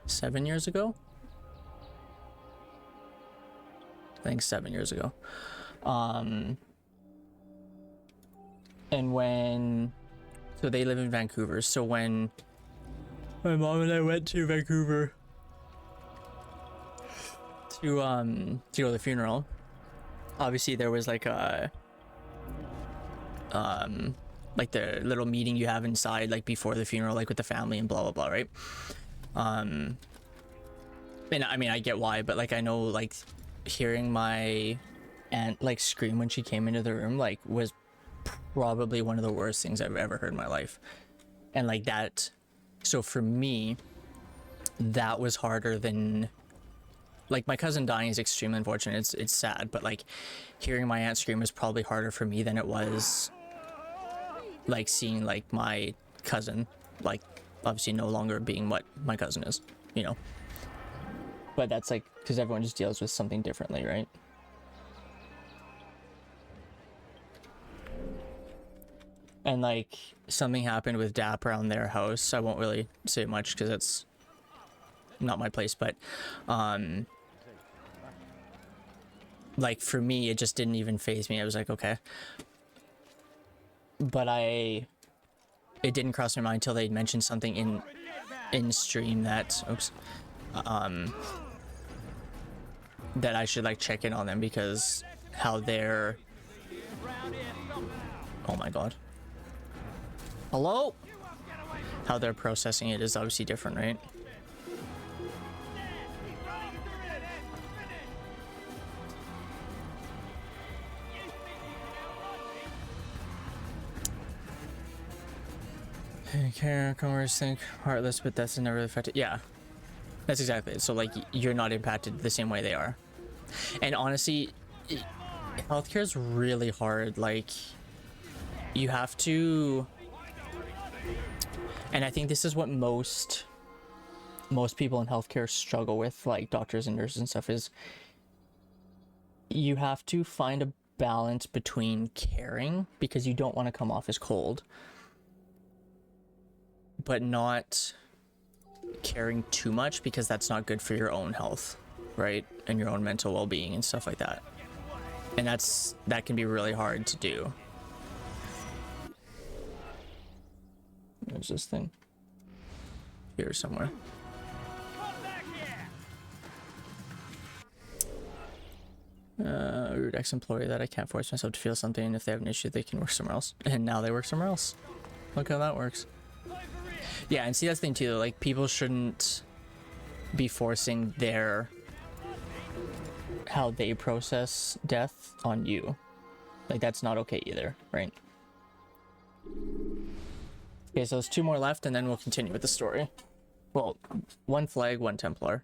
7 years ago? I think 7 years ago. And when, so they live in Vancouver, so when my mom and I went to Vancouver to go to the funeral, obviously there was like a like the little meeting you have inside, like before the funeral, like with the family and blah blah blah, right? And I mean, I get why, but like I know, like hearing my aunt like scream when she came into the room, like, was probably one of the worst things I've ever heard in my life. And like that, so for me, that was harder than, like, my cousin dying is extremely unfortunate. It's sad, but like hearing my aunt scream is probably harder for me than it was like seeing like my cousin, like obviously no longer being what my cousin is, you know. But that's like because everyone just deals with something differently, right? And like something happened with Dap around their house. I won't really say much because it's not my place, but like for me it just didn't even faze me. I was like, okay. But it didn't cross my mind until they mentioned something in stream that that I should like check in on them because how they're, oh my god, hello, how they're processing it is obviously different, right? Care, commerce, think heartless, but that's never really affected. Yeah, that's exactly it. So like you're not impacted the same way they are. And honestly, healthcare is really hard. Like you have to, and I think this is what most people in healthcare struggle with, like doctors and nurses and stuff, is you have to find a balance between caring because you don't want to come off as cold, but not caring too much because that's not good for your own health, right? And your own mental well-being and stuff like that. And that can be really hard to do. There's this thing here somewhere. Rude ex-employee that I can't force myself to feel something. If they have an issue, they can work somewhere else. And now they work somewhere else. Look how that works. Yeah, and see, that's the thing too, like people shouldn't be forcing how they process death on you. Like that's not okay either, right? Okay, so there's 2 more left and then we'll continue with the story. Well, 1 flag, 1 Templar.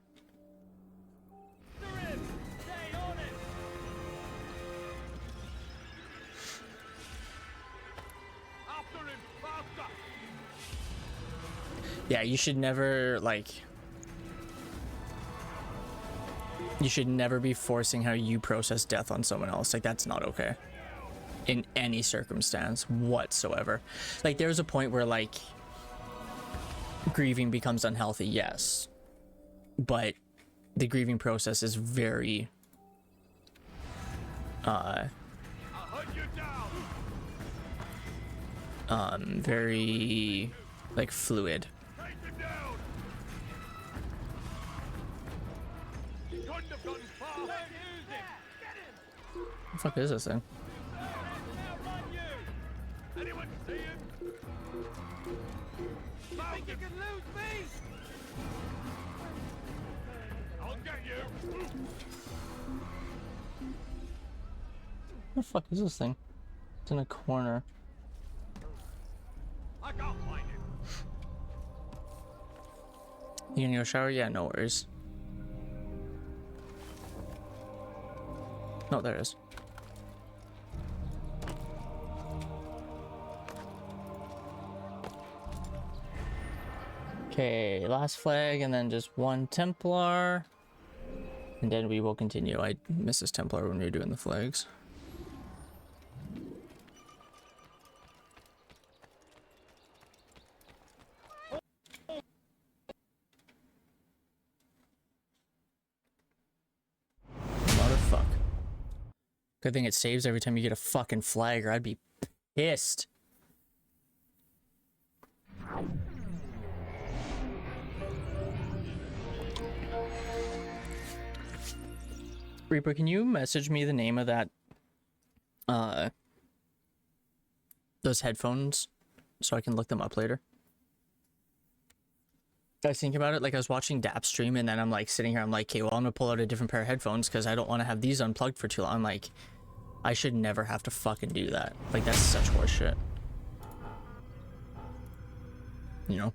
Yeah, you should never, like, you should never be forcing how you process death on someone else. Like, that's not okay. In any circumstance whatsoever. Like, there's a point where, like, grieving becomes unhealthy, yes. But the grieving process is very, very, like, fluid. What the fuck is this thing?
Anyone see him? Think you can lose me? I'll get you.
What the fuck is this thing? It's in a corner.
I can't find him.
You gonna go shower? Yeah, no worries. No, there it is. Okay, last flag and then just 1 Templar. And then we will continue. I missed this Templar when we were doing the flags. Motherfuck. Good thing it saves every time you get a fucking flag or I'd be pissed. Reaper, can you message me the name of that, those headphones so I can look them up later? I was thinking about it, like I was watching Dap stream and then I'm like sitting here, I'm like, okay, well I'm gonna pull out a different pair of headphones because I don't want to have these unplugged for too long. I'm like, I should never have to fucking do that. Like that's such horseshit. You know?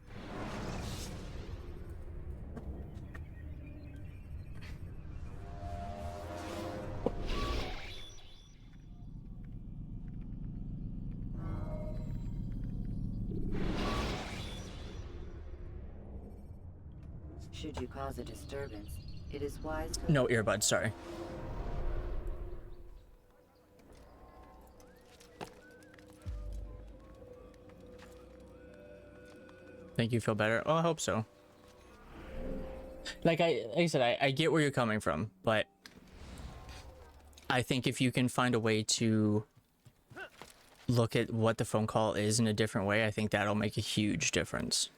Should you cause a disturbance, it is wise to...
No earbuds, sorry. Think you feel better? Oh, I hope so. Like I said, I get where you're coming from, but I think if you can find a way to look at what the phone call is in a different way, I think that'll make a huge difference.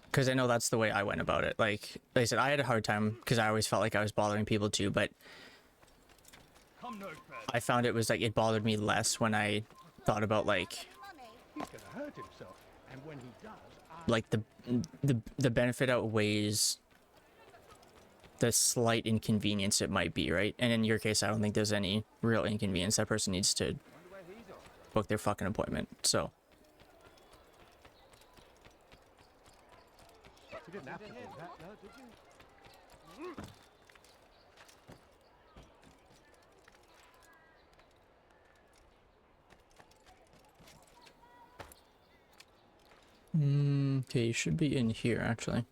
Because I know that's the way I went about it. Like I said, I had a hard time because I always felt like I was bothering people too, but
Come no further.
I found it was like it bothered me less when I thought about like
He's gonna hurt himself, and when he does,
like the benefit outweighs the slight inconvenience it might be, right? And in your case, I don't think there's any real inconvenience. That person needs to book their fucking appointment. So
you didn't have to do that, no, did you?
okay, you should be in here actually.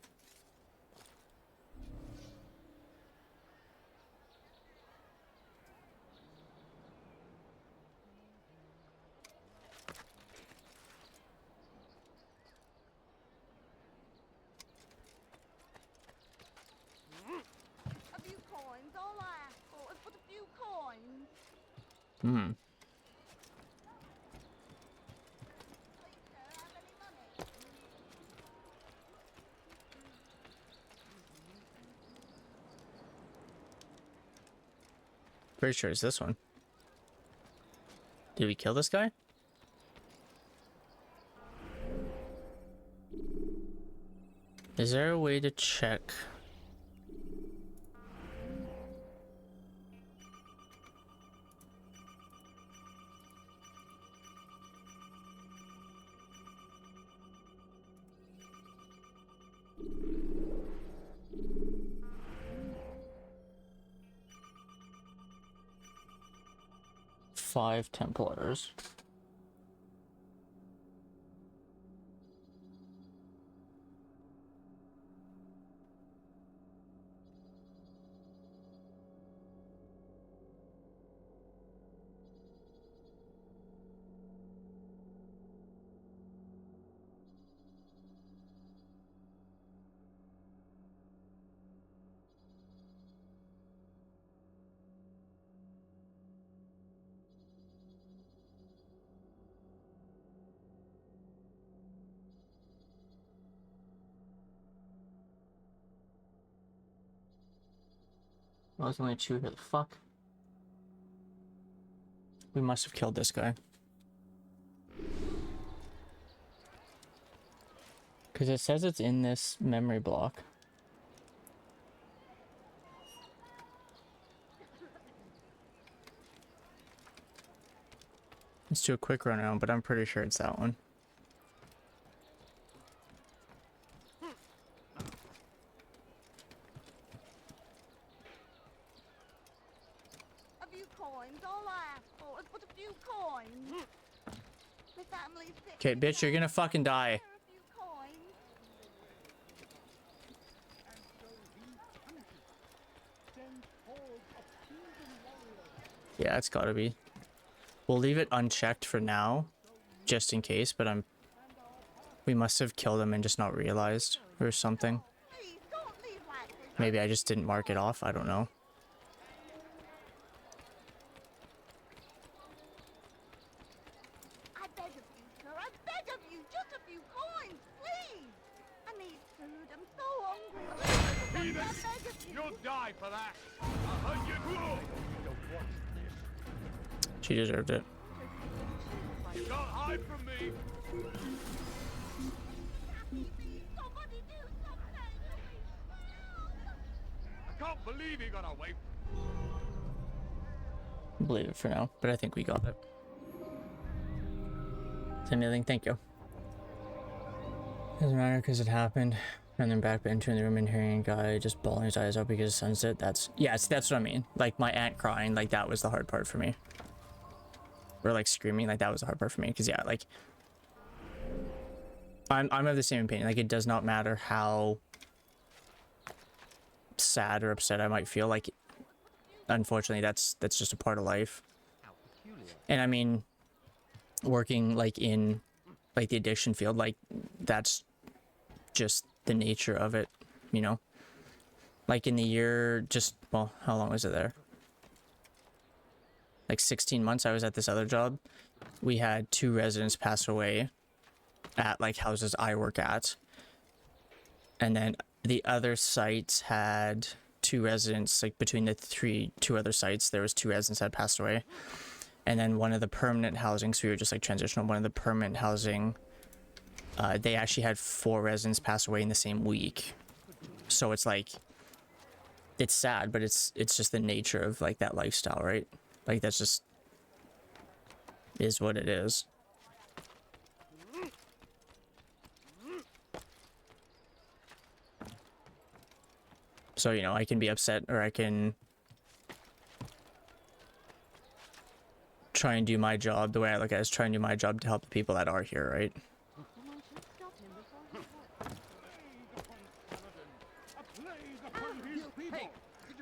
A few coins, all I ask for is but a few coins.
Hmm.
Please, sir, have any money?
Pretty sure it's this one. Did we kill this guy? Is there a way to check? Five Templars. Oh, there's only two here. Fuck. We must have killed this guy. Because it says it's in this memory block. Let's do a quick run around, but I'm pretty sure it's that one.
A few coins, all I ask for is but a few coins. My family's sick.
Okay, bitch, you're gonna fucking die.
Here are a few coins.
And so he punishes, sends hordes of heathen warriors.
Yeah, it's gotta be. We'll leave it unchecked for now, just in case, but we must have killed him and just not realized or something.
Please, don't leave like this.
Maybe I just didn't mark it off, I don't know.
I beg of you, sir, I beg of you, just a few coins, please. I need food, I'm so hungry.
Heathen!
I beg of you.
You'll die for that. I'll hunt you.
You don't want this.
She deserved it.
You can't hide from me.
Somebody do something.
I can't believe he got away.
Believe it for now, but I think we got it. Anything, thank you. Doesn't matter because it happened. And then back entering the room and hearing a guy just bawling his eyes out because his son's dead. That's what I mean. Like my aunt crying, like that was the hard part for me. Or like screaming, like that was the hard part for me. Because yeah, like I'm of the same opinion. Like, it does not matter how sad or upset I might feel. Like, unfortunately, that's just a part of life. And I mean, working like in like the addiction field, like that's just the nature of it, you know. Like in the year, just well, how long was it there? Like 16 months I was at this other job. We had 2 residents pass away at like houses I work at. And then the other sites had 2 residents, like between the 2 other sites, there was 2 residents that passed away. And then one of the permanent housing, so we were just like transitional, one of the permanent housing, they actually had 4 residents pass away in the same week. So it's like, it's sad, but it's just the nature of like that lifestyle, right? Like that's just is what it is. So, you know, I can be upset or I can try and do my job the way I look at it is try and do my job to help the people that are here, right?
Someone should stop him before he
A plague upon his people.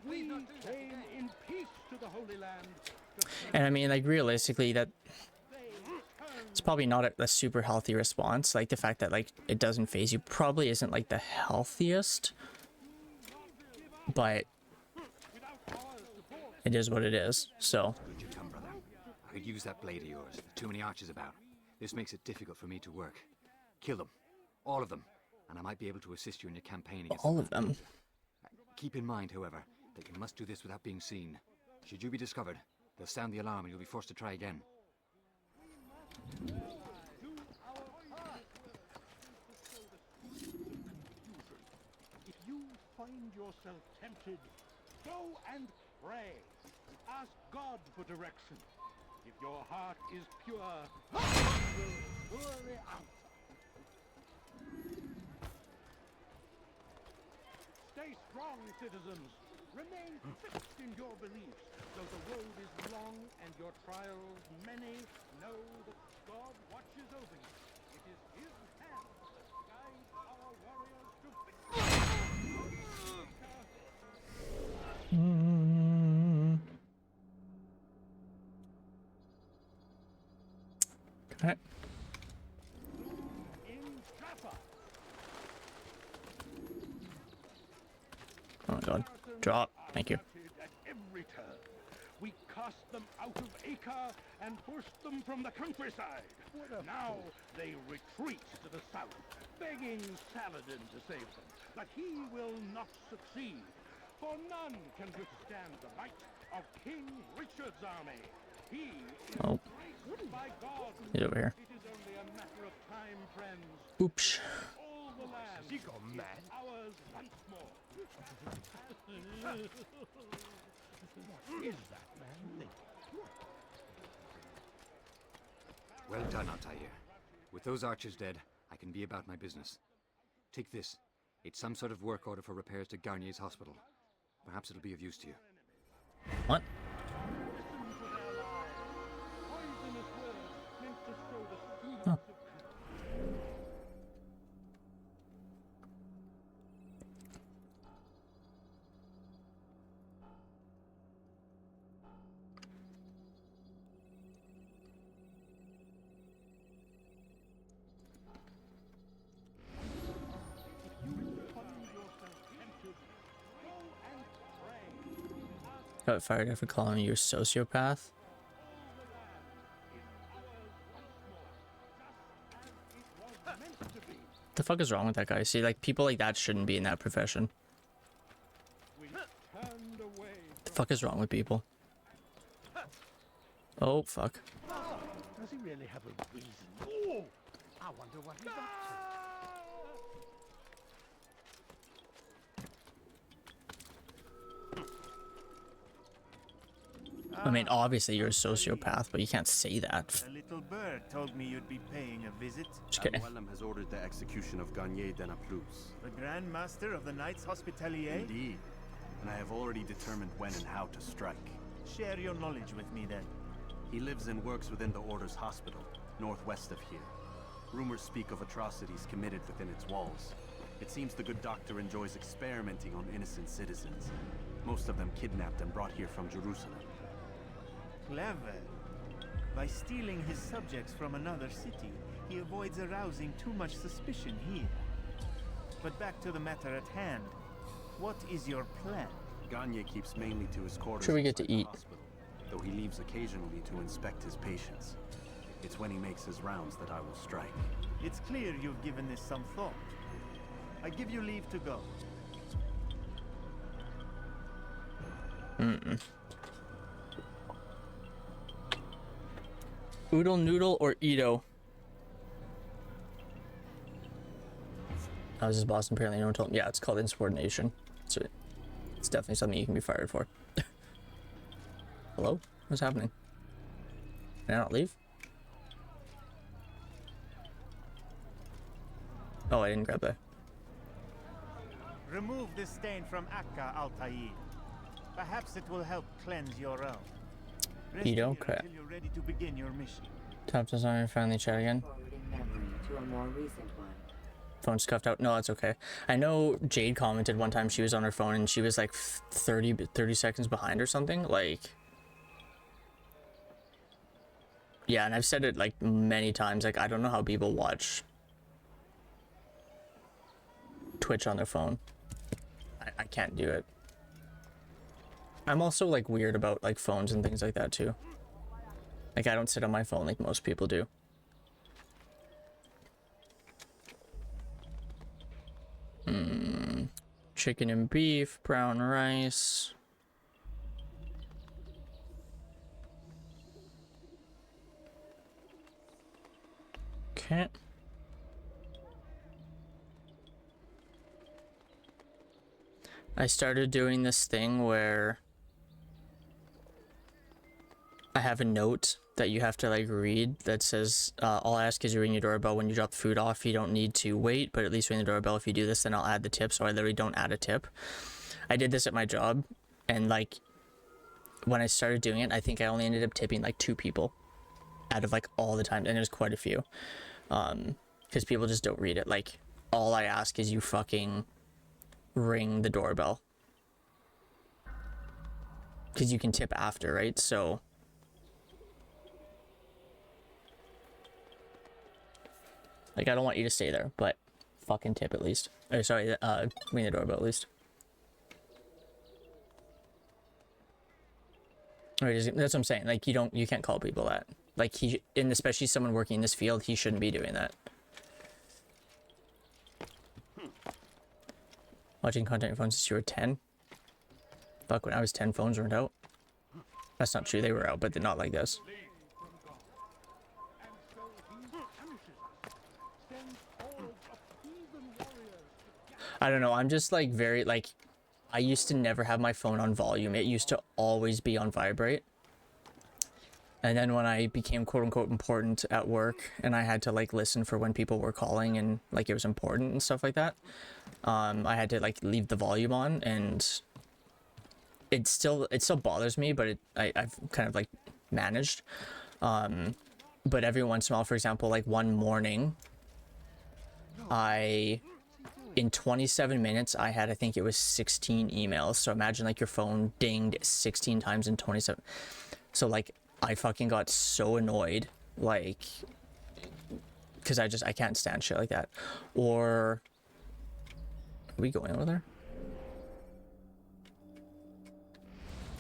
We came in peace to the Holy Land.
And I mean, like, realistically, that it's probably not a super healthy response. Like, the fact that, like, it doesn't phase you probably isn't, like, the healthiest. But it is what it is, so.
Good you come, brother. I could use that blade of yours. There are too many archers about. This makes it difficult for me to work. Kill them. All of them. And I might be able to assist you in your campaign against
All of them?
Keep in mind, however, that you must do this without being seen. Should you be discovered, they'll sound the alarm and you'll be forced to try again.
If you find yourself tempted, go and pray. Ask God for direction. If your heart is pure, God will surely answer. Stay strong, citizens. Remain fixed in your beliefs. Though the road is long and your trials many, know that God watches over you. It is His hand that guides our warriors to victory.
Okay.
In Jaffa,
Oh my god. Drop. Thank you.
at every turn. We cast them out of Acre and pushed them from the countryside. Now they retreat to the south, begging Saladin to save them. But he will not succeed, for none can withstand the might of King Richard's army. He is
Oh,
graced by God.
he's over here.
It is only a matter of time, friends.
Oops.
All the land is ours once more. What is that man thinking?
Well done, Altair. With those archers dead, I can be about my business. Take this. It's some sort of work order for repairs to Garnier's hospital. Perhaps it'll be of use to you.
What?
Poisonous words meant to sow the seeds
Huh.
of
Got fired for calling you a sociopath? The fuck is wrong with that guy? See, like, people like that shouldn't be in that profession.
turned away.
The fuck is wrong with people? Oh, fuck.
Does he really have a reason? Oh!
I wonder what he's up to.
I mean, obviously you're a sociopath, but you can't say that.
A little bird told me you'd be paying a visit.
Just kidding.
Al-Mualim has ordered the execution of Garnier de Naplouse.
The Grand Master of the Knights Hospitalier?
Indeed. And I have already determined when and how to strike.
Share your knowledge with me then.
He lives and works within the Order's hospital, northwest of here. Rumors speak of atrocities committed within its walls. It seems the good doctor enjoys experimenting on innocent citizens. Most of them kidnapped and brought here from Jerusalem.
Clever. By stealing his subjects from another city, he avoids arousing too much suspicion here. But back to the matter at hand. What is your plan?
Gagne keeps mainly to his quarters
Should we get to
inside the
eat?
hospital, though he leaves occasionally to inspect his patients. It's when he makes his rounds that I will strike.
It's clear you've given this some thought. I give you leave to go.
Oodle noodle or Edo? I was his boss, and apparently no one told him. Yeah, it's called insubordination. So it's definitely something you can be fired for. Hello? What's happening? Can I not leave? Oh, I didn't grab that.
Remove this stain from Akka, Altair. Perhaps it will help cleanse your realm. Rest
Edo?
here
Crap.
until you're ready to begin your mission.
Tap to sign and finally chat again.
Forwarding memory to a more recent one.
Phone scuffed out. No, that's okay. I know Jade commented one time she was on her phone and she was like 30 seconds behind or something. Like, yeah, and I've said it like many times. Like, I don't know how people watch Twitch on their phone. I can't do it. I'm also like weird about like phones and things like that too. Like, I don't sit on my phone like most people do. Chicken and beef, brown rice. Okay. I started doing this thing where I have a note that you have to like read that says, all I ask is you ring your doorbell when you drop the food off. You don't need to wait, but at least ring the doorbell. If you do this, then I'll add the tip. So I literally don't add a tip. I did this at my job, and like when I started doing it, I think I only ended up tipping like 2 people out of like all the time, and there's quite a few. Because people just don't read it. Like, all I ask is you fucking ring the doorbell. Because you can tip after, right? So like, I don't want you to stay there, but fucking tip at least. Or sorry, ring the doorbell at least. Right, that's what I'm saying. Like, you can't call people that. Like, and especially someone working in this field, he shouldn't be doing that. Watching content on your phone since you were 10? Fuck, when I was 10, phones weren't out. That's not true, they were out, but they're not like this. I don't know, I'm just like very, like, I used to never have my phone on volume. It used to always be on vibrate. And then when I became quote unquote important at work and I had to like listen for when people were calling and like it was important and stuff like that, I had to like leave the volume on, and it still bothers me, but I've kind of like managed. But every once in a while, for example, like one morning, in 27 minutes, I had, I think it was 16 emails. So imagine like your phone dinged 16 times in 27. So like, I fucking got so annoyed, like, because I can't stand shit like that. Or, are we going over there?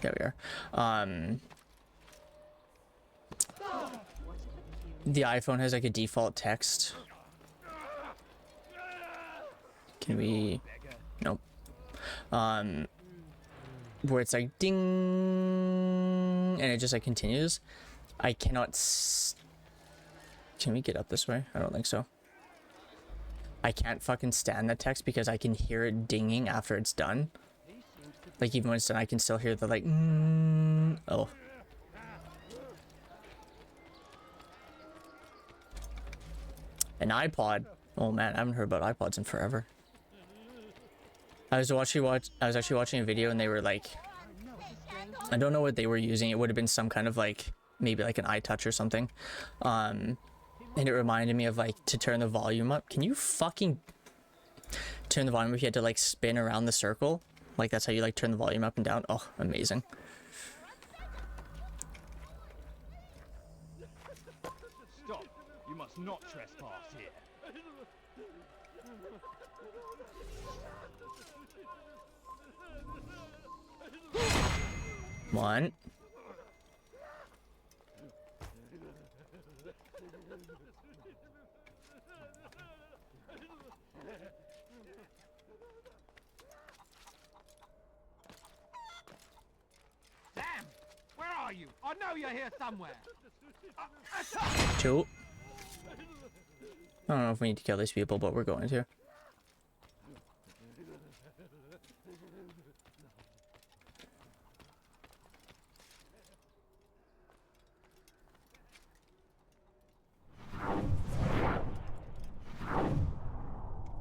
There we are. The iPhone has like a default text. Can we? Nope. Where it's like ding, and it just like continues. I cannot. Can we get up this way? I don't think so. I can't fucking stand that text because I can hear it dinging after it's done. Like, even when it's done, I can still hear the like. Oh. An iPod. Oh man, I haven't heard about iPods in forever. I was actually watching a video and they were like, I don't know what they were using. It would have been some kind of like, maybe like an iTouch or something. And it reminded me of like to turn the volume up. Can you fucking turn the volume up? You had to like spin around the circle. Like that's how you like turn the volume up and down. Oh, amazing.
Stop. You must not trespass here.
One.
Damn! Where are you? I know you're here somewhere.
Two. I don't know if we need to kill these people, but we're going to.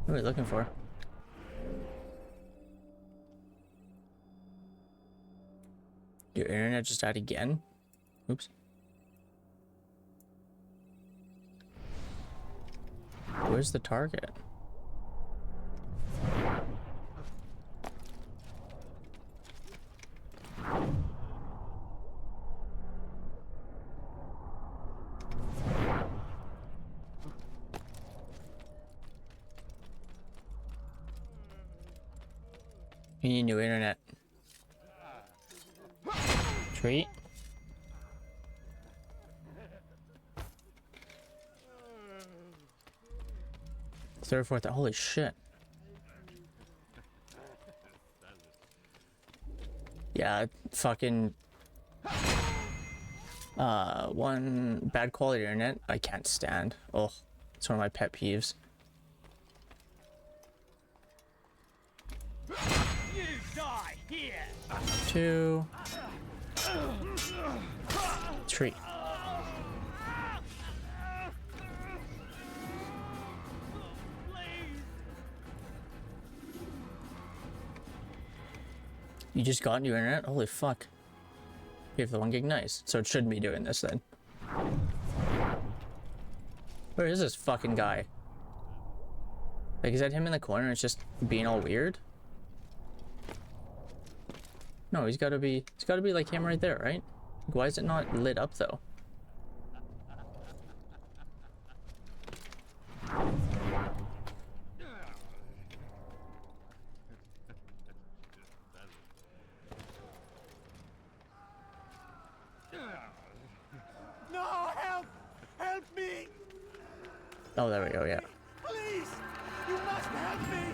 What are we looking for? Your internet just died again? Oops. Where's the target? You need new internet. Treat. Third, fourth, holy shit. Yeah, fucking one bad quality internet I can't stand. Oh, it's one of my pet peeves.
You die here.
2, 3. You just got new internet? Holy fuck. You have the 1 gig, nice. So it shouldn't be doing this then. Where is this fucking guy? Like, is that him in the corner? It's just being all weird? No, he's gotta be like him right there, right? Why is it not lit up though?
No, help! Help me!
Oh, there we go, yeah.
Please! You must help me!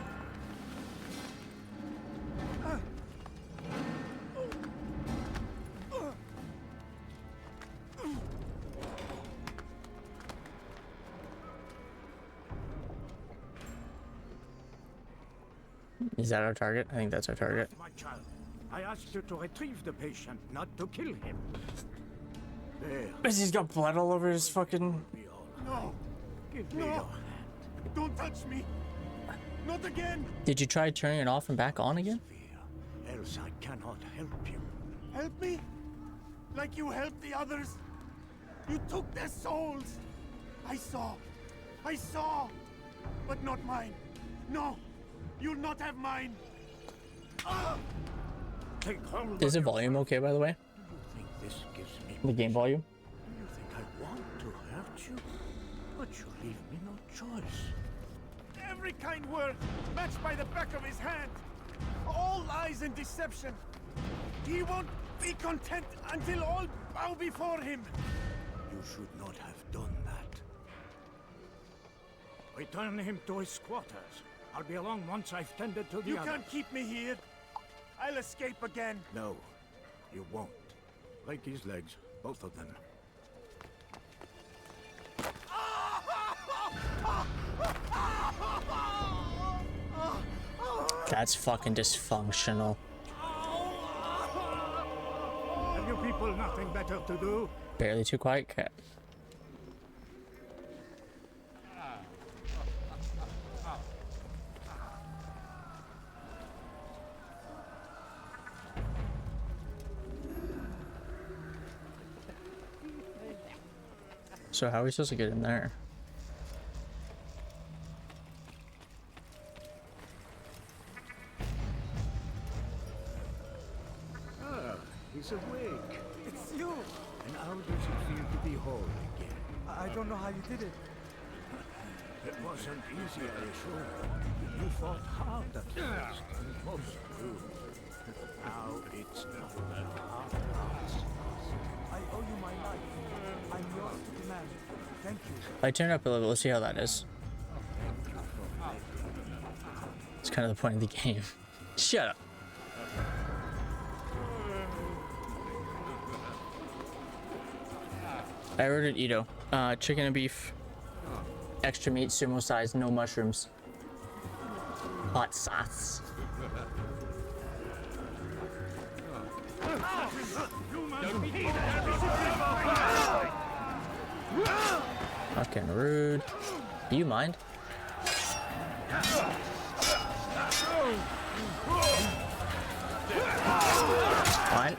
Is that our target? I think that's our target.
My child, I asked you to retrieve the patient, not to kill him. There.
Because he's got blood all over his fucking...
No!
Give me your hand.
Don't touch me! Not again!
Did you try turning it off and back on again?
Fear, else I cannot help you.
Help me? Like you helped the others? You took their souls! I saw! But not mine! No! You'll not have mine! Ah!
Take hold
Is the
of your-
volume okay, by the way?
Do you think this gives me...
The game volume?
Do you think I want to hurt you? But you leave me no choice.
Every kind word matched by the back of his hand. All lies and deception. He won't be content until all bow before him.
You should not have done that. Return him to his quarters. I'll be along once I've tended to the
You
others.
can't keep me here. I'll escape again.
No, you won't. Break his legs, both of them.
That's fucking dysfunctional.
Have you people nothing better to do?
Barely too quiet, cat. So how are we supposed to get in there?
is awake.
It's you!
And how does it feel to be whole again?
I don't know how you did it.
It wasn't easy, I assure you. You fought hard at first, and most do. Now it's not that hard task.
I owe you my life. I'm yours to command. Thank you.
I turn it up a little. Let's see how that is. It's kind of the point of the game. Shut up. I ordered Ito. Chicken and beef. Extra meat, sumo size, no mushrooms. Hot sauce. Fucking rude. Do you mind? Fine.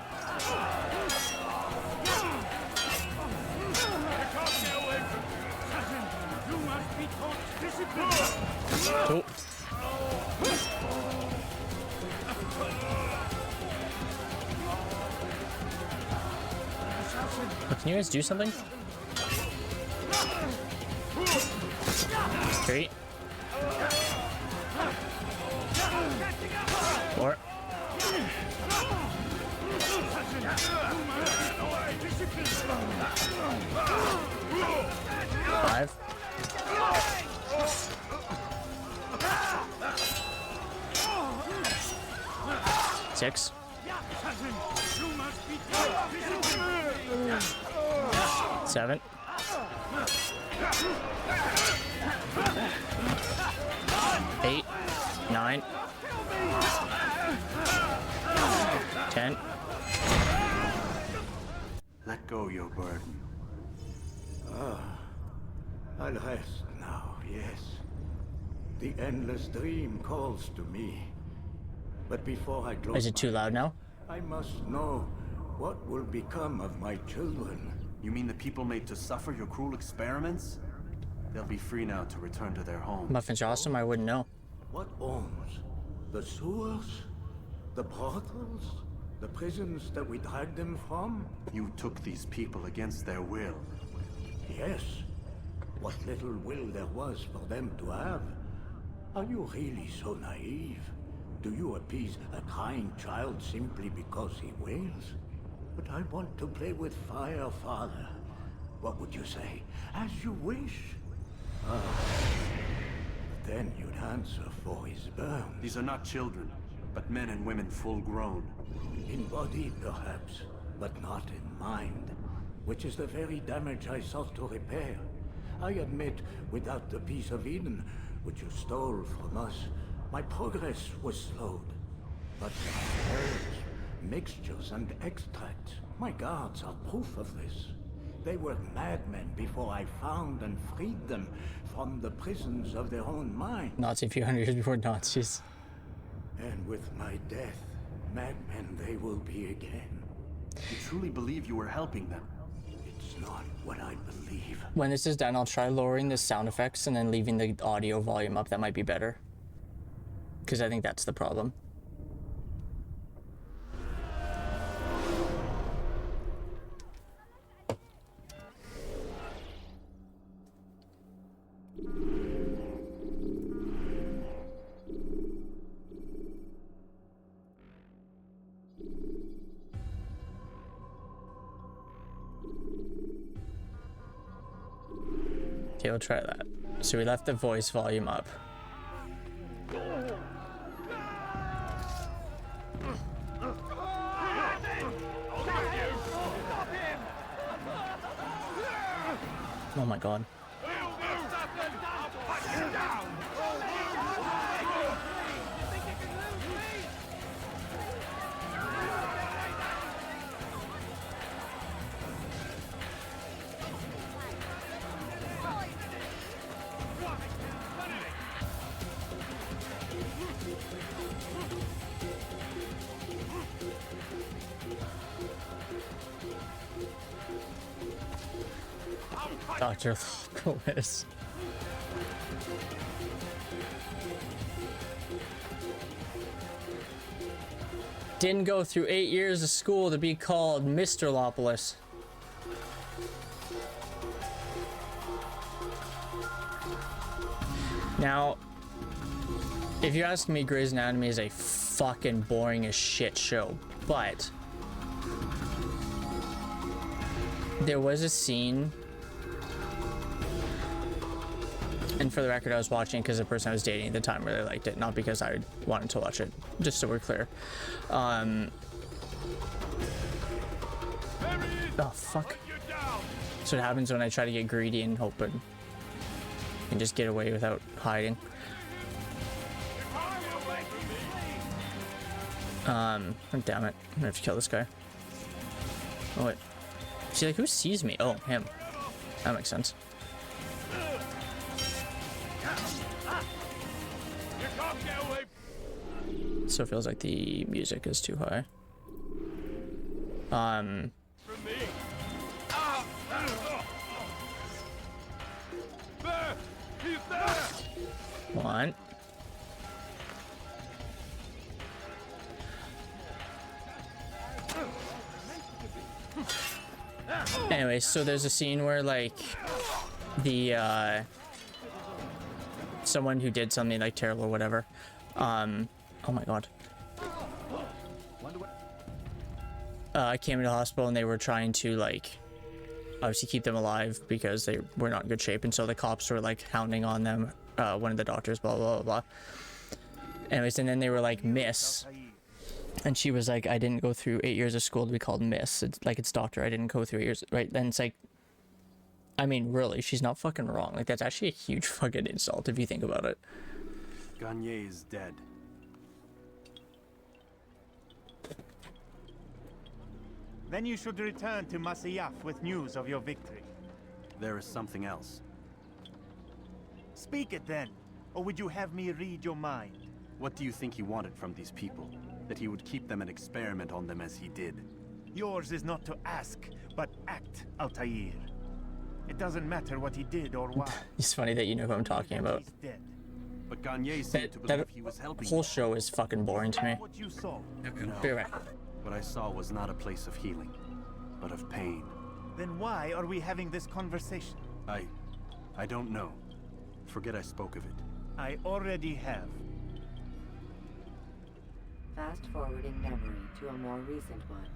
Cool. Can you guys do something? Straight. 4. 5. 6. 7. 8. 9. 10.
Let go your burden.
I'll rest now, yes. The endless dream calls to me. But before I close
Is it too loud now?
I must know what will become of my children.
You mean the people made to suffer your cruel experiments? They'll be free now to return to their homes.
Muffins are awesome, I wouldn't know.
What homes? The sewers? The brothels? The prisons that we dragged them from?
You took these people against their will.
Yes. What little will there was for them to have. Are you really so naive? Do you appease a crying child simply because he wails? But I want to play with fire, Father. What would you say? As you wish. Then you'd answer for his burn.
These are not children, but men and women full grown.
In body, perhaps, but not in mind. Which is the very damage I sought to repair. I admit, without the piece of Eden, which you stole from us, my progress was slowed. But the herbs, mixtures, and extracts, my guards are proof of this. They were madmen before I found and freed them from the prisons of their own mind.
Nazi a few hundred years before Nazis.
And with my death, madmen they will be again.
You truly believe you were helping them?
It's not what I believe.
When this is done, I'll try lowering the sound effects and then leaving the audio volume up. That might be better. Because I think that's the problem. Okay, we'll try that. So we left the voice volume up. Oh my god. Dr. Lewis. Didn't go through 8 years of school to be called Mr. Lopolis. Now, if you ask me, Grey's Anatomy is a fucking boring as shit show, but there was a scene, and for the record, I was watching because the person I was dating at the time really liked it, not because I wanted to watch it, just so we're clear. Oh, fuck. So it happens when I try to get greedy and hope and just get away without hiding. Oh, damn it. I have to kill this guy. Oh, wait. See, like, who sees me? Oh, him. That makes sense. So it feels like the music is too high. One. Anyway, so there's a scene where, like, the someone who did something like terrible or whatever, oh my god, came into the hospital and they were trying to, like, obviously keep them alive because they were not in good shape, and so the cops were, like, hounding on them, one of the doctors, blah blah blah blah. Anyways, and then they were like, Miss, and she was like, I didn't go through 8 years of school to be called Miss. It's like, it's doctor, I didn't go through 8 years, right? Then it's like, I mean, really, she's not fucking wrong. Like, that's actually a huge fucking insult if you think about it.
Garnier is dead.
Then you should return to Masyaf with news of your victory.
There is something else.
Speak it then, or would you have me read your mind?
What do you think he wanted from these people? That he would keep them and experiment on them as he did?
Yours is not to ask, but act, Altair. It doesn't matter what he did or why.
It's funny that you know who I'm talking about.
He's dead.
But Garnier seemed to believe he was helping.
Whole show is fucking boring to me.
What you saw.
Be right.
What I saw was not a place of healing, but of pain.
Then why are we having this conversation?
I don't know. Forget I spoke of it.
I already have.
Fast forwarding memory to a more recent one.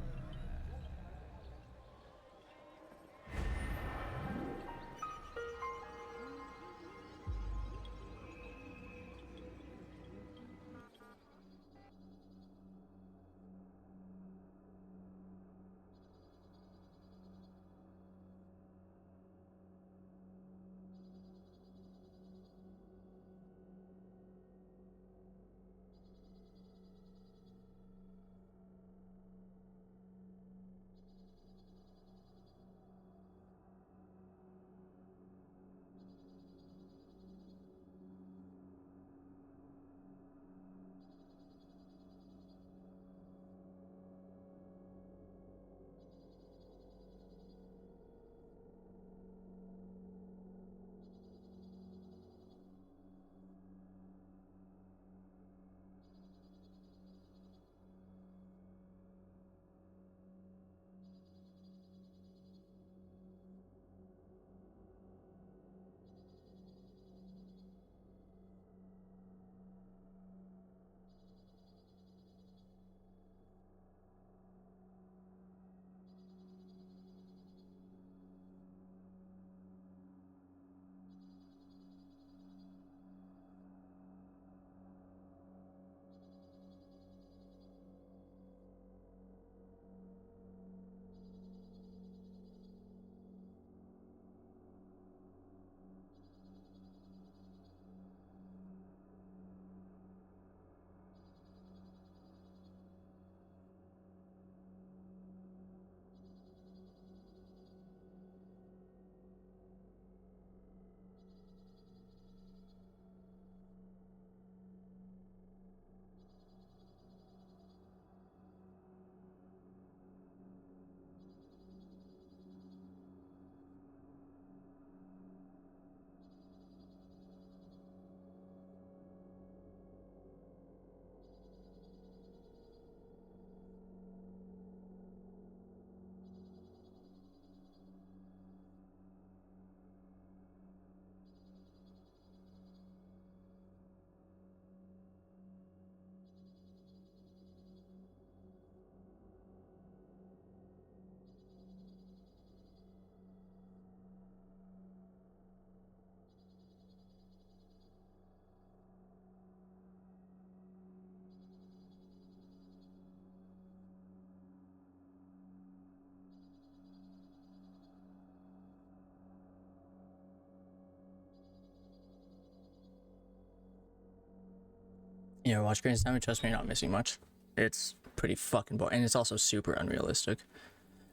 Yeah, watch Grey's Anatomy. Trust me, you're not missing much. It's pretty fucking boring, and it's also super unrealistic.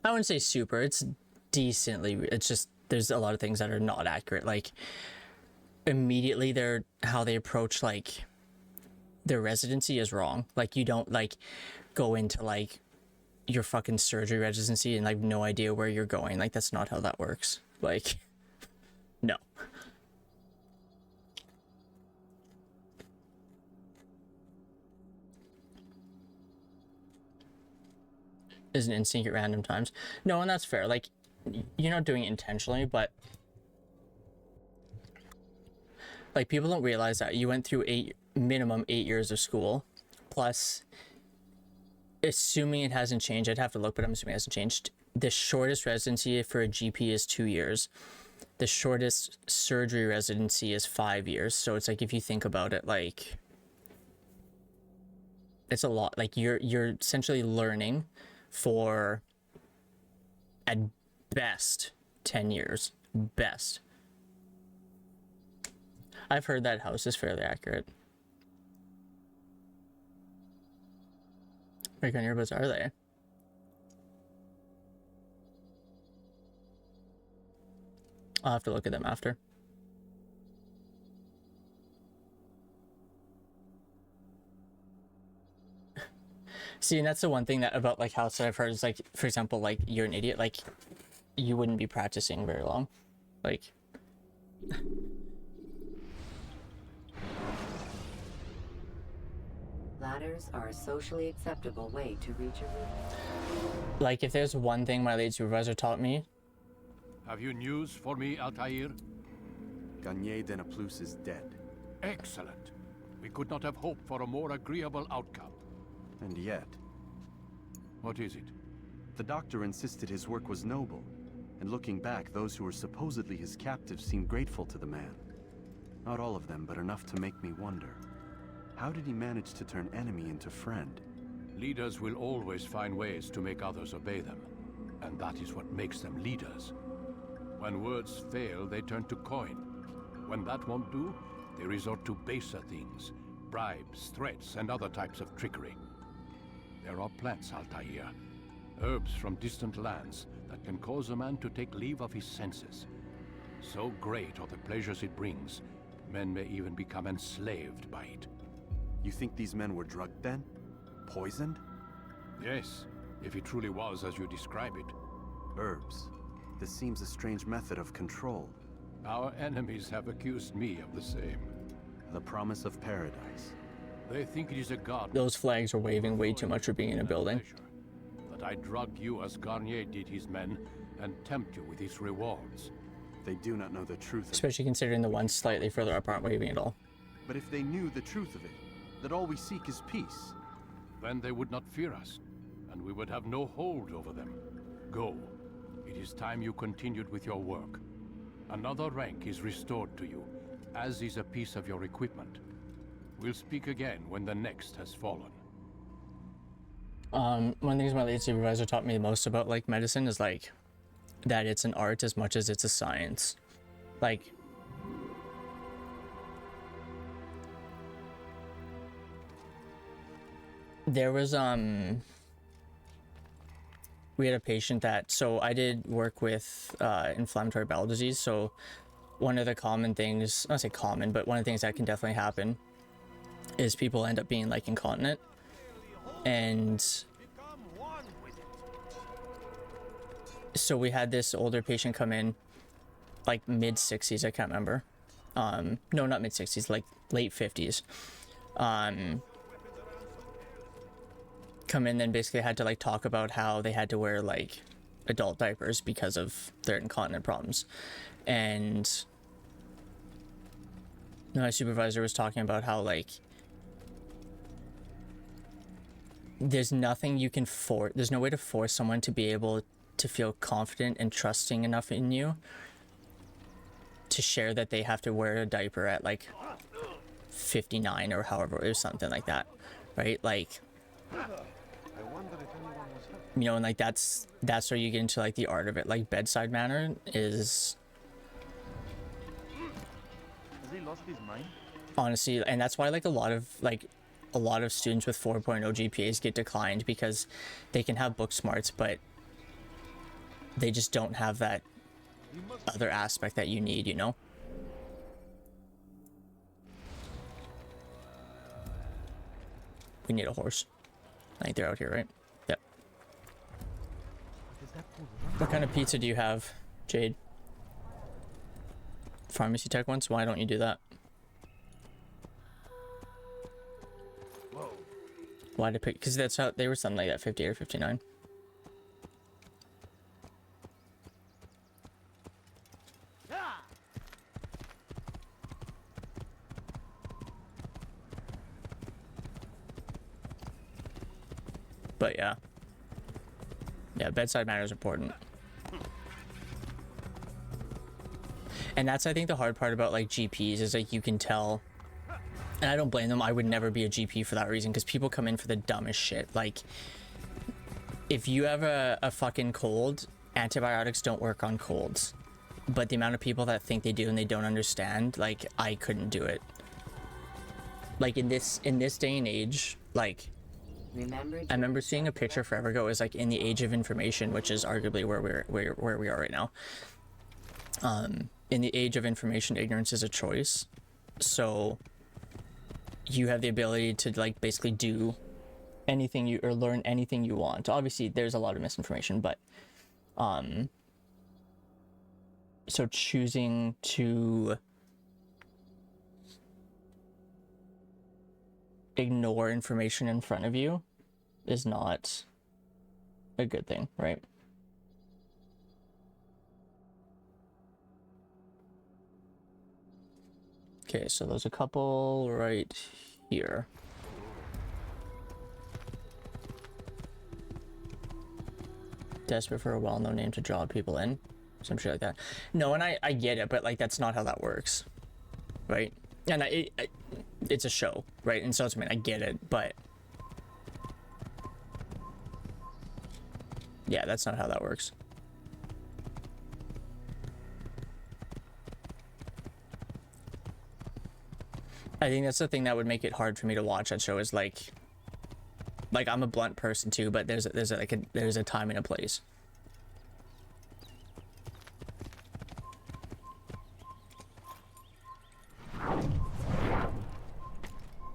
I wouldn't say super. It's decently. It's just there's a lot of things that are not accurate. Like immediately, how they approach like their residency is wrong. Like you don't like go into like your fucking surgery residency and like no idea where you're going. Like that's not how that works. Like no. Is an instinct at random times. No, and that's fair. Like you're not doing it intentionally, but like people don't realize that you went through minimum 8 years of school, plus, assuming it hasn't changed, I'd have to look, but I'm assuming it hasn't changed. The shortest residency for a GP is 2 years. The shortest surgery residency is 5 years. So it's like if you think about it, like it's a lot. Like you're essentially learning for at best 10 years. Best. I've heard that house is fairly accurate. What kind of earbuds are they? I'll have to look at them after. See, and that's the one thing that about like house that I've heard is like, for example, like you're an idiot, like you wouldn't be practicing very long. Like
Ladders are a socially acceptable way to reach a room.
Like if there's one thing my lead supervisor taught me.
Have you news for me, Altair?
Garnier de Naplouse is dead.
Excellent. We could not have hoped for a more agreeable outcome.
And yet...
What is it?
The doctor insisted his work was noble, and looking back, those who were supposedly his captives seemed grateful to the man. Not all of them, but enough to make me wonder. How did he manage to turn enemy into friend?
Leaders will always find ways to make others obey them, and that is what makes them leaders. When words fail, they turn to coin. When that won't do, they resort to baser things, bribes, threats, and other types of trickery. There are plants, Altair, herbs from distant lands that can cause a man to take leave of his senses. So great are the pleasures it brings, men may even become enslaved by it.
You think these men were drugged then? Poisoned?
Yes, if it truly was as you describe it.
Herbs. This seems a strange method of control.
Our enemies have accused me of the same.
The promise of paradise.
They think it is a god.
Those flags are waving way too much for being in a building.
That I drug you as Garnier did his men and tempt you with his rewards.
They do not know the truth.
Especially considering the ones slightly further up aren't waving at all.
But if they knew the truth of it, that all we seek is peace,
then they would not fear us, and we would have no hold over them. Go. It is time you continued with your work. Another rank is restored to you, as is a piece of your equipment. We'll speak again when the next has fallen.
One of the things my lead supervisor taught me the most about like medicine is like that it's an art as much as it's a science. Like there was we had a patient that, so I did work with inflammatory bowel disease. So one of the common things, I don't say common, but one of the things that can definitely happen is people end up being like incontinent. And so we had this older patient come in, like mid 60s, I can't remember. No, not mid 60s, like late 50s. Come in and basically had to like talk about how they had to wear like adult diapers because of their incontinent problems. And my supervisor was talking about how like there's nothing you can force, there's no way to force someone to be able to feel confident and trusting enough in you to share that they have to wear a diaper at like 59 or however, or something like that, right? Like, you know, and like that's where you get into like the art of it. Like bedside manner is
Has he lost his mind?
honestly, and that's why like a lot of like a lot of students with 4.0 GPAs get declined because they can have book smarts, but they just don't have that other aspect that you need, you know? We need a horse. I think they're out here, right? Yep. What kind of pizza do you have, Jade? Pharmacy tech ones? Why don't you do that?
Whoa.
Why did pick? Because that's how they were something like that, 58 or 59. But yeah. Yeah, bedside manner is important. And that's, I think, the hard part about like GPs is like you can tell, and I don't blame them. I would never be a GP for that reason, because people come in for the dumbest shit. Like, if you have a fucking cold, antibiotics don't work on colds. But the amount of people that think they do and they don't understand, like, I couldn't do it. Like in this day and age, like, I remember seeing a picture forever ago. It was like in the age of information, which is arguably where we are right now. In the age of information, ignorance is a choice. So you have the ability to like basically do anything you or learn anything you want. Obviously, there's a lot of misinformation, but so choosing to ignore information in front of you is not a good thing, right? Okay, so there's a couple right here. Desperate for a well-known name to draw people in. Some shit like that. No, and I get it, but like that's not how that works, right? And it's a show, right? And so it's, I mean, I get it, but yeah, that's not how that works. I think that's the thing that would make it hard for me to watch that show, is like I'm a blunt person too, but there's a time and a place.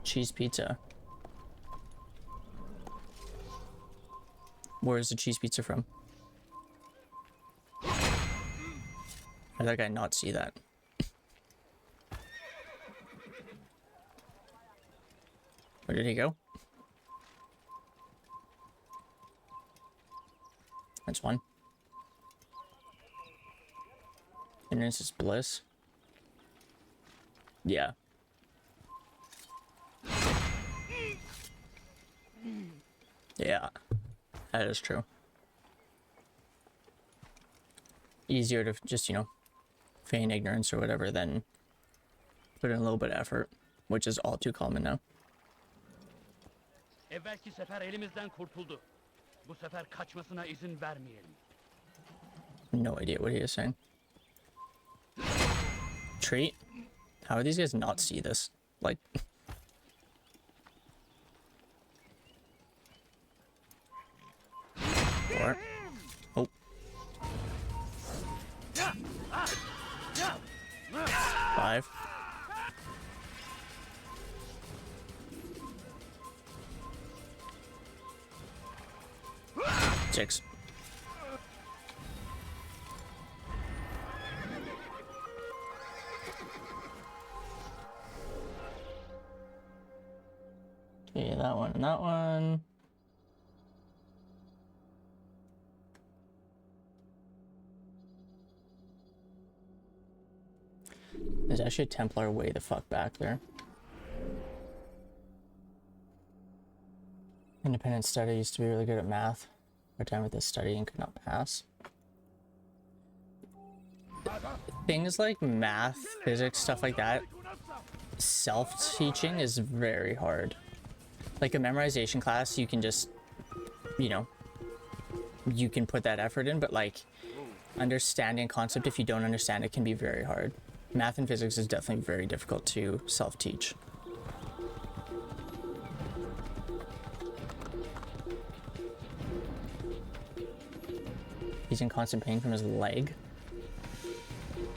Cheese pizza. Where is the cheese pizza from? How did I not see that? Where did he go? That's one. And this is bliss. Yeah. Yeah, that is true. Easier to just, you know, feign ignorance or whatever than put in a little bit of effort, which is all too common now.
Evvelki sefer elimizden kurtuldu. Bu sefer kaçmasına izin vermeyelim.
No idea what he is saying. Treat? How do these guys not see this? Like... Four. Oh. 5. 6. Okay, that one and that one. There's actually a Templar way the fuck back there. Independent study used to be really good at math. Hard time with this study and could not pass. Things like math, physics, stuff like that, self-teaching is very hard. Like a memorization class, you can just, you know, you can put that effort in, but like understanding a concept, if you don't understand it, can be very hard. Math and physics is definitely very difficult to self-teach. He's in constant pain from his leg.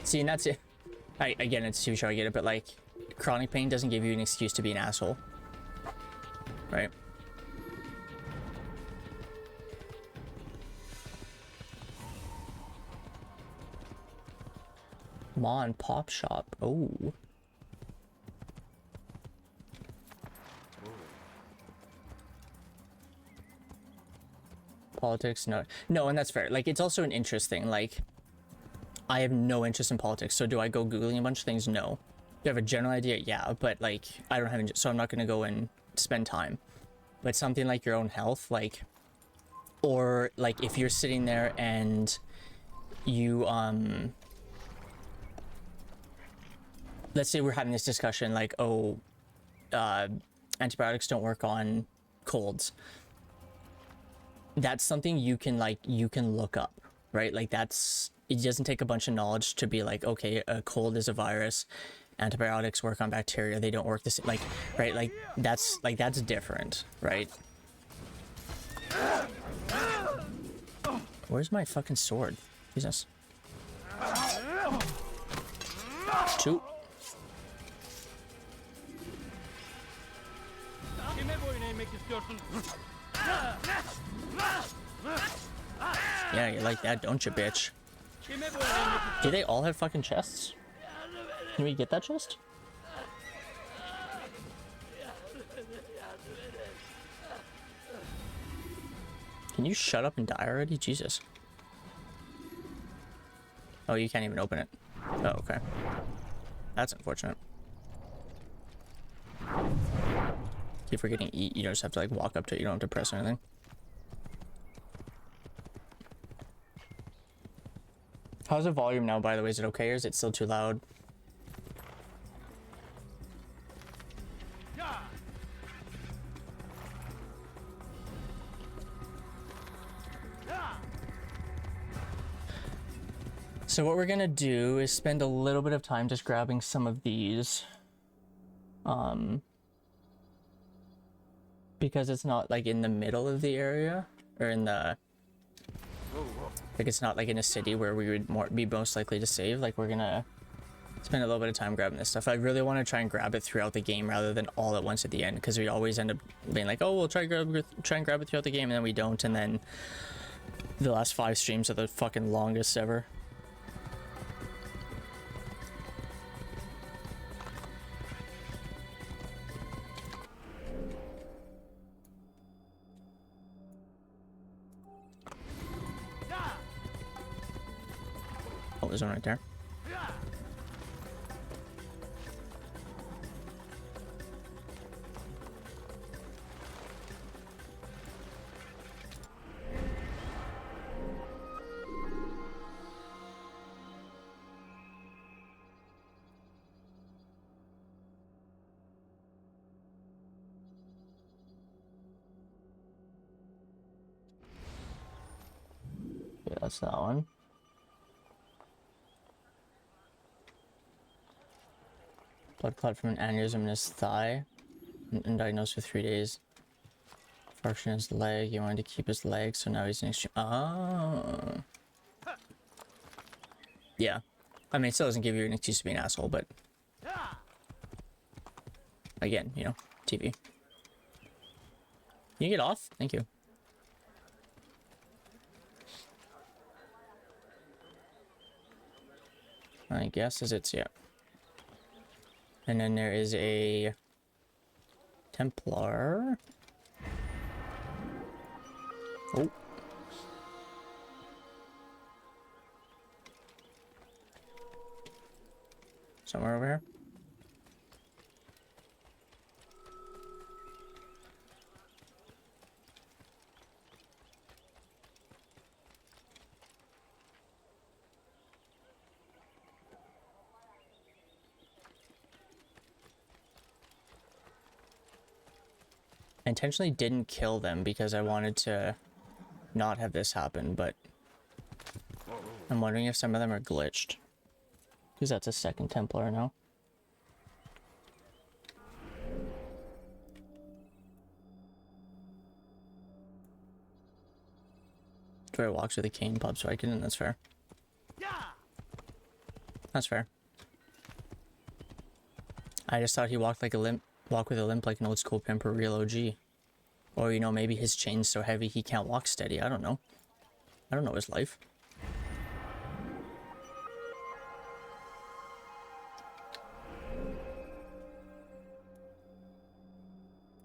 See, and that's it. Again, it's too short, I get it, but like, chronic pain doesn't give you an excuse to be an asshole. Right? Ma and Pop Shop. Oh. Politics, no, and that's fair. Like, it's also an interest thing. Like, I have no interest in politics, so do I go googling a bunch of things? No. Do I have a general idea? Yeah, but like, I don't have, so I'm not gonna go and spend time. But something like your own health, like, or like if you're sitting there and you let's say we're having this discussion like, oh, antibiotics don't work on colds. That's something you can look up, right? Like, that's, it doesn't take a bunch of knowledge to be like, okay, a cold is a virus, antibiotics work on bacteria, they don't work the same, like, right? Like, that's different, right? Where's my fucking sword? Jesus. Two. Yeah, you like that, don't you, bitch? Do they all have fucking chests? Can we get that chest? Can you shut up and die already? Jesus. Oh, you can't even open it. Oh, okay. That's unfortunate. Keep forgetting eat, you just have to like walk up to it, you don't have to press anything. How's the volume now, by the way? Is it okay or is it still too loud? So what we're gonna do is spend a little bit of time just grabbing some of these. Because it's not like in the middle of the area, or in the, like, it's not like in a city where we would be most likely to save. Like, we're gonna spend a little bit of time grabbing this stuff. I really want to try and grab it throughout the game rather than all at once at the end, because we always end up being like, oh, we'll try and grab it throughout the game, and then we don't, and then the last 5 streams are the fucking longest ever. Oh, there's one right there. Yeah, that's that one. Blood clot from an aneurysm in his thigh. And diagnosed for 3 days. Fracture in his leg. He wanted to keep his leg, so now he's in extreme. Oh. Yeah. I mean, it still doesn't give you an excuse to be an asshole, but again, you know, TV. Can you get off? Thank you. I guess as it's, yeah. And then there is a Templar. Oh. Somewhere over here. I intentionally didn't kill them because I wanted to not have this happen, but I'm wondering if some of them are glitched. Because that's a second Templar now. Troy walks with a cane, pub striking, and that's fair. That's fair. I just thought he walked with a limp like an old school pimp or real OG. Or, you know, maybe his chain's so heavy he can't walk steady. I don't know. I don't know his life.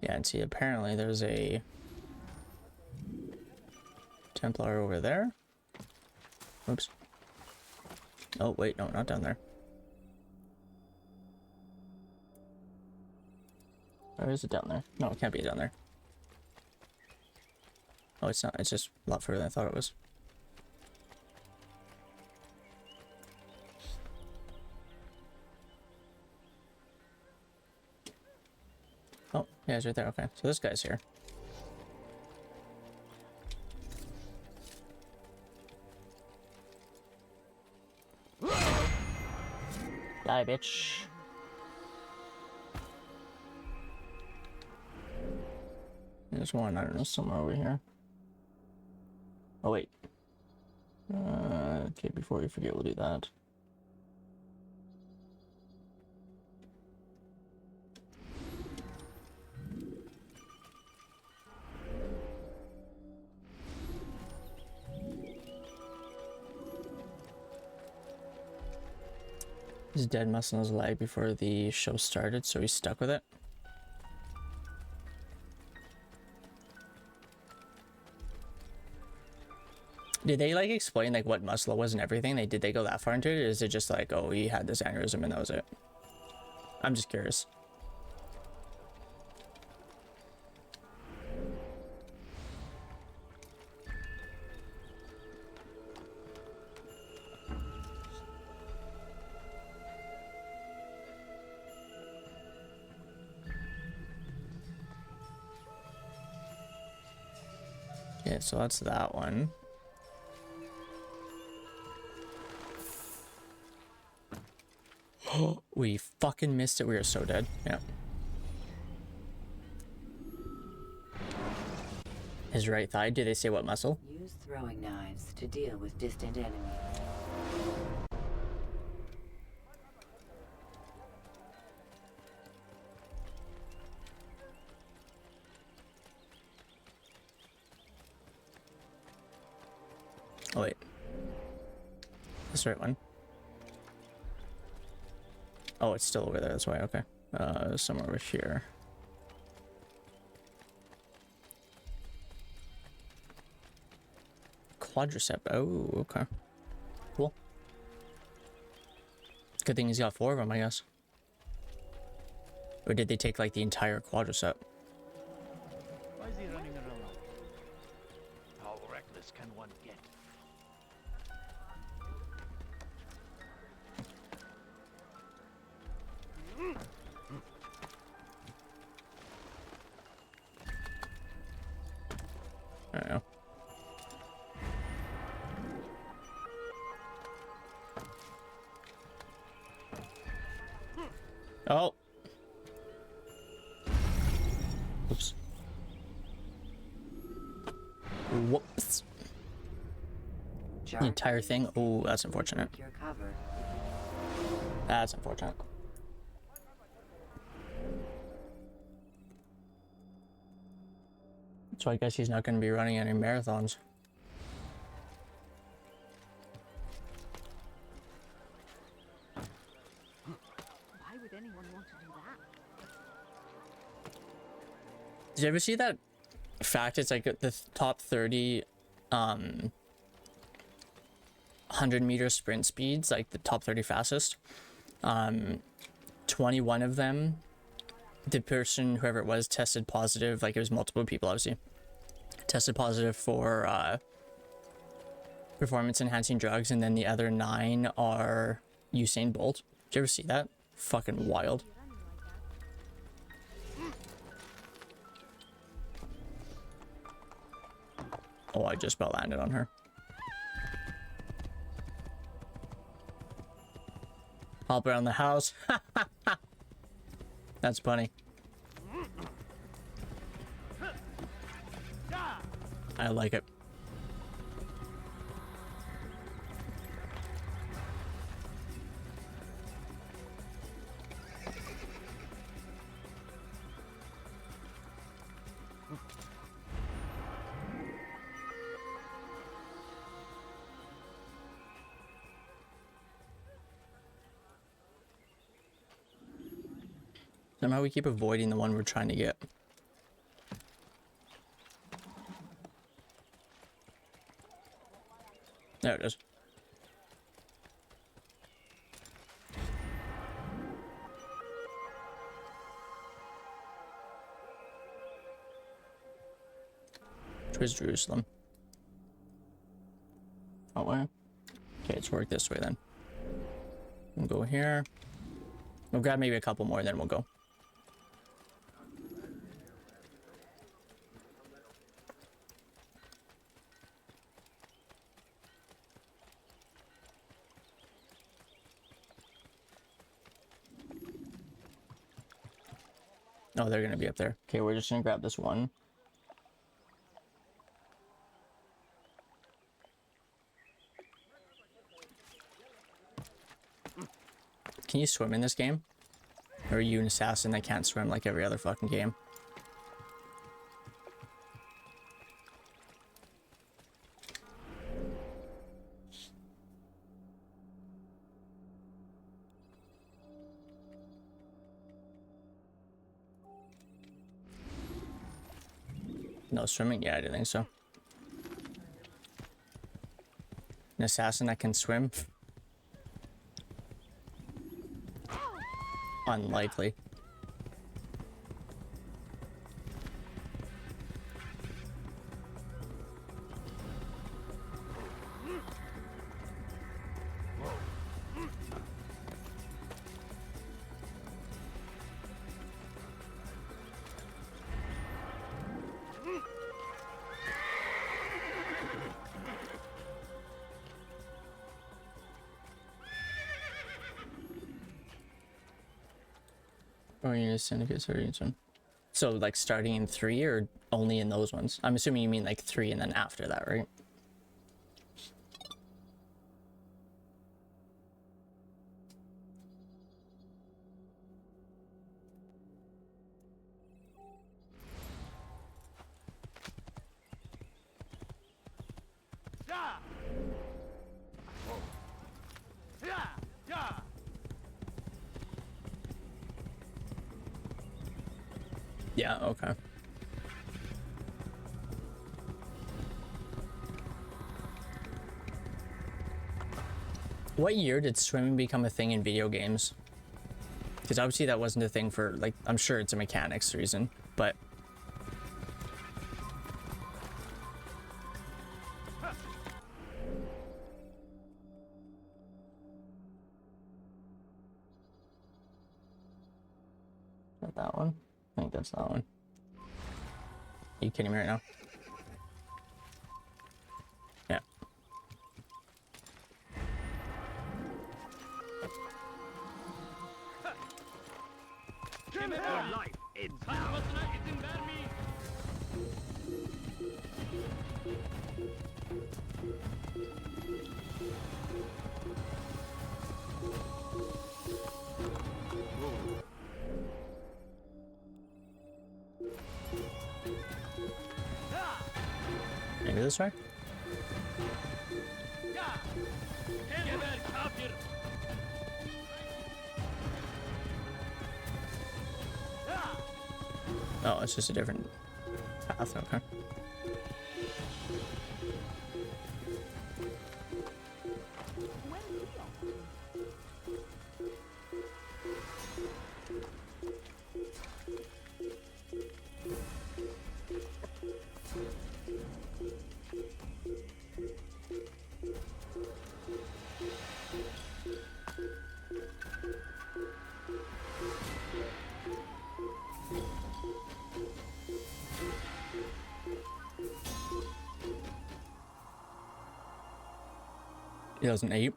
Yeah, and see, apparently there's a Templar over there. Oops. Oh, wait, no, not down there. Or is it down there? No, it can't be down there. Oh, it's not. It's just a lot further than I thought it was. Oh, yeah, it's right there. Okay, so this guy's here. Die, bitch. There's one, I don't know, somewhere over here. Oh, wait. Okay, before we forget, we'll do that. His dead muscle was lag before the show started, so he's stuck with it. Did they like explain like what muscle it was and everything? Did they go that far into it, or is it just like, oh, he had this aneurysm and that was it? I'm just curious. Yeah, so that's that one. We fucking missed it. We are so dead. Yeah. His right thigh. Did they say what muscle?
Use throwing knives to deal with distant enemies.
Oh wait. That's the right one. Oh, it's still over there, that's why, okay. Somewhere over here. Quadricep, oh, okay. Cool. Good thing he's got 4 of them, I guess. Or did they take, like, the entire quadricep?
Why is he running around?
How reckless can one get?
I don't know. Oh. Oops. Whoops. The entire thing? Oh, that's unfortunate.
Your cover.
That's unfortunate. So I guess he's not going to be running any marathons.
Why would anyone want to do that?
Did you ever see that fact? It's like the top 30 100-meter sprint speeds, like the top 30 fastest. 21 of them, the person, whoever it was, tested positive. Like it was multiple people, obviously. Tested positive for performance-enhancing drugs, and then the other 9 are Usain Bolt. Did you ever see that? Fucking wild. Oh, I just about landed on her. Hop around the house. That's funny. I like it. Somehow we keep avoiding the one we're trying to get. There it is. Where's Jerusalem? Oh, where? Okay, let's work this way then. We'll go here. We'll grab maybe a couple more, then we'll go. Oh, they're gonna be up there. Okay, we're just gonna grab this one. Can you swim in this game? Or are you an assassin that can't swim like every other fucking game? No swimming? Yeah, I didn't think so. An assassin that can swim? Unlikely. Or you need syndicates or one. So like starting in 3 or only in those ones? I'm assuming you mean like 3 and then after that, right? Yeah, okay. What year did swimming become a thing in video games? Because obviously that wasn't a thing for, like, I'm sure it's a mechanics reason, but... Not that one. I think that's that one. Are you kidding me right now? Yeah. Maybe this way? Oh, it's just a different path, okay. It 2008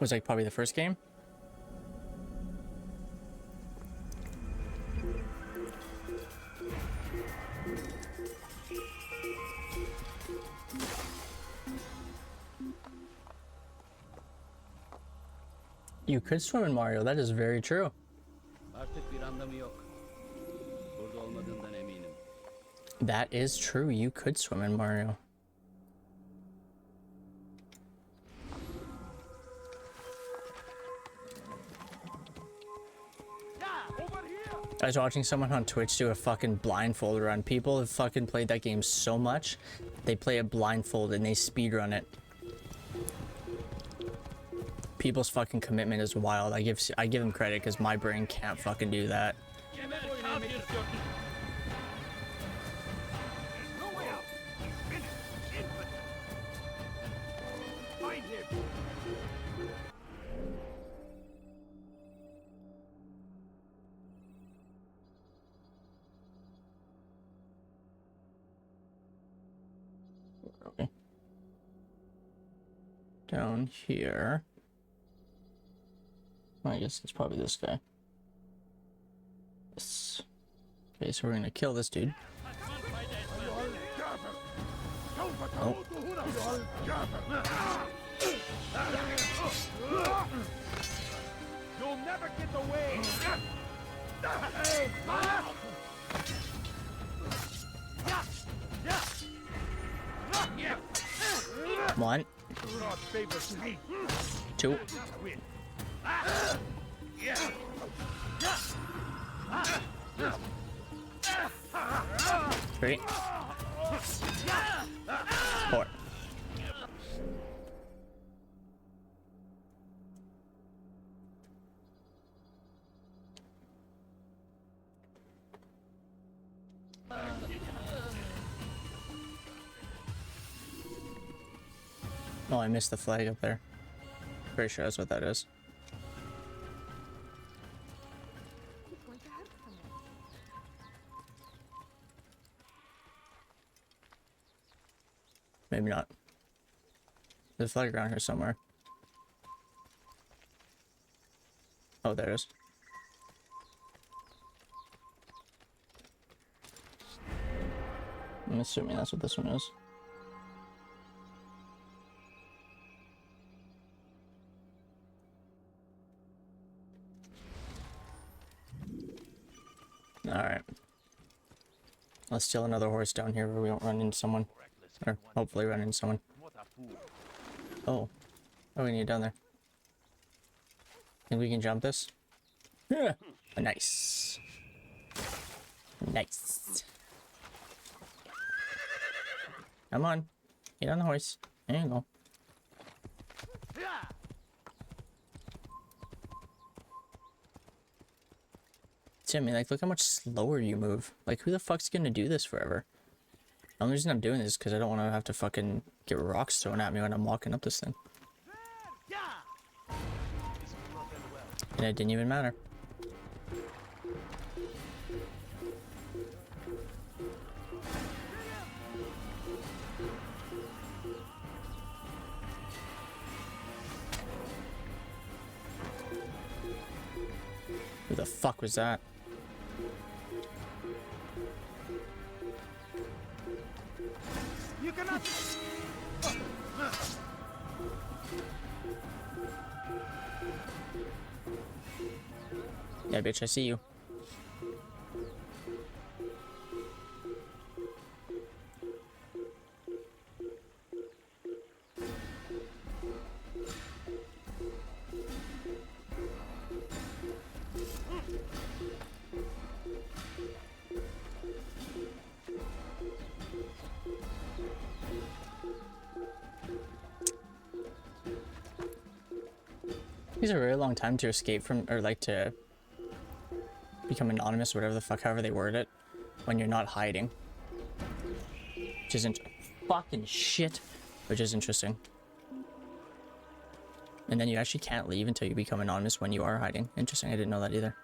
was like probably the first game. You could swim in Mario, that is very true. That is true, you could swim in Mario.
Over here!
I was watching someone on Twitch do a fucking blindfold run. People have fucking played that game so much, they play it blindfold and they speedrun it. People's fucking commitment is wild. I give them credit because my brain can't fucking do that. Down here. I guess it's probably this guy. Yes. Okay, so we're gonna kill this dude. Oh.
You'll never get away.
One. 2. 3. 4. Oh, I missed the flag up there. Pretty sure that's what that is. Maybe not. There's a flag around here somewhere. Oh, there it is. I'm assuming that's what this one is. Alright. Let's steal another horse down here where we don't run into someone. Or hopefully run into someone. Oh. Oh, we need it down there. Think we can jump this? Yeah. Nice. Nice. Come on. Get on the horse. There you go. Timmy, like, look how much slower you move. Like, who the fuck's gonna do this forever? The only reason I'm doing this is because I don't want to have to fucking get rocks thrown at me when I'm walking up this thing. And it didn't even matter. Who the fuck was that?
You cannot.
Yeah, bitch, I see you. Takes a very long time to escape from, or like to become anonymous, whatever the fuck, however they word it, when you're not hiding. Which isn't fucking shit, which is interesting. And then you actually can't leave until you become anonymous when you are hiding. Interesting, I didn't know that either.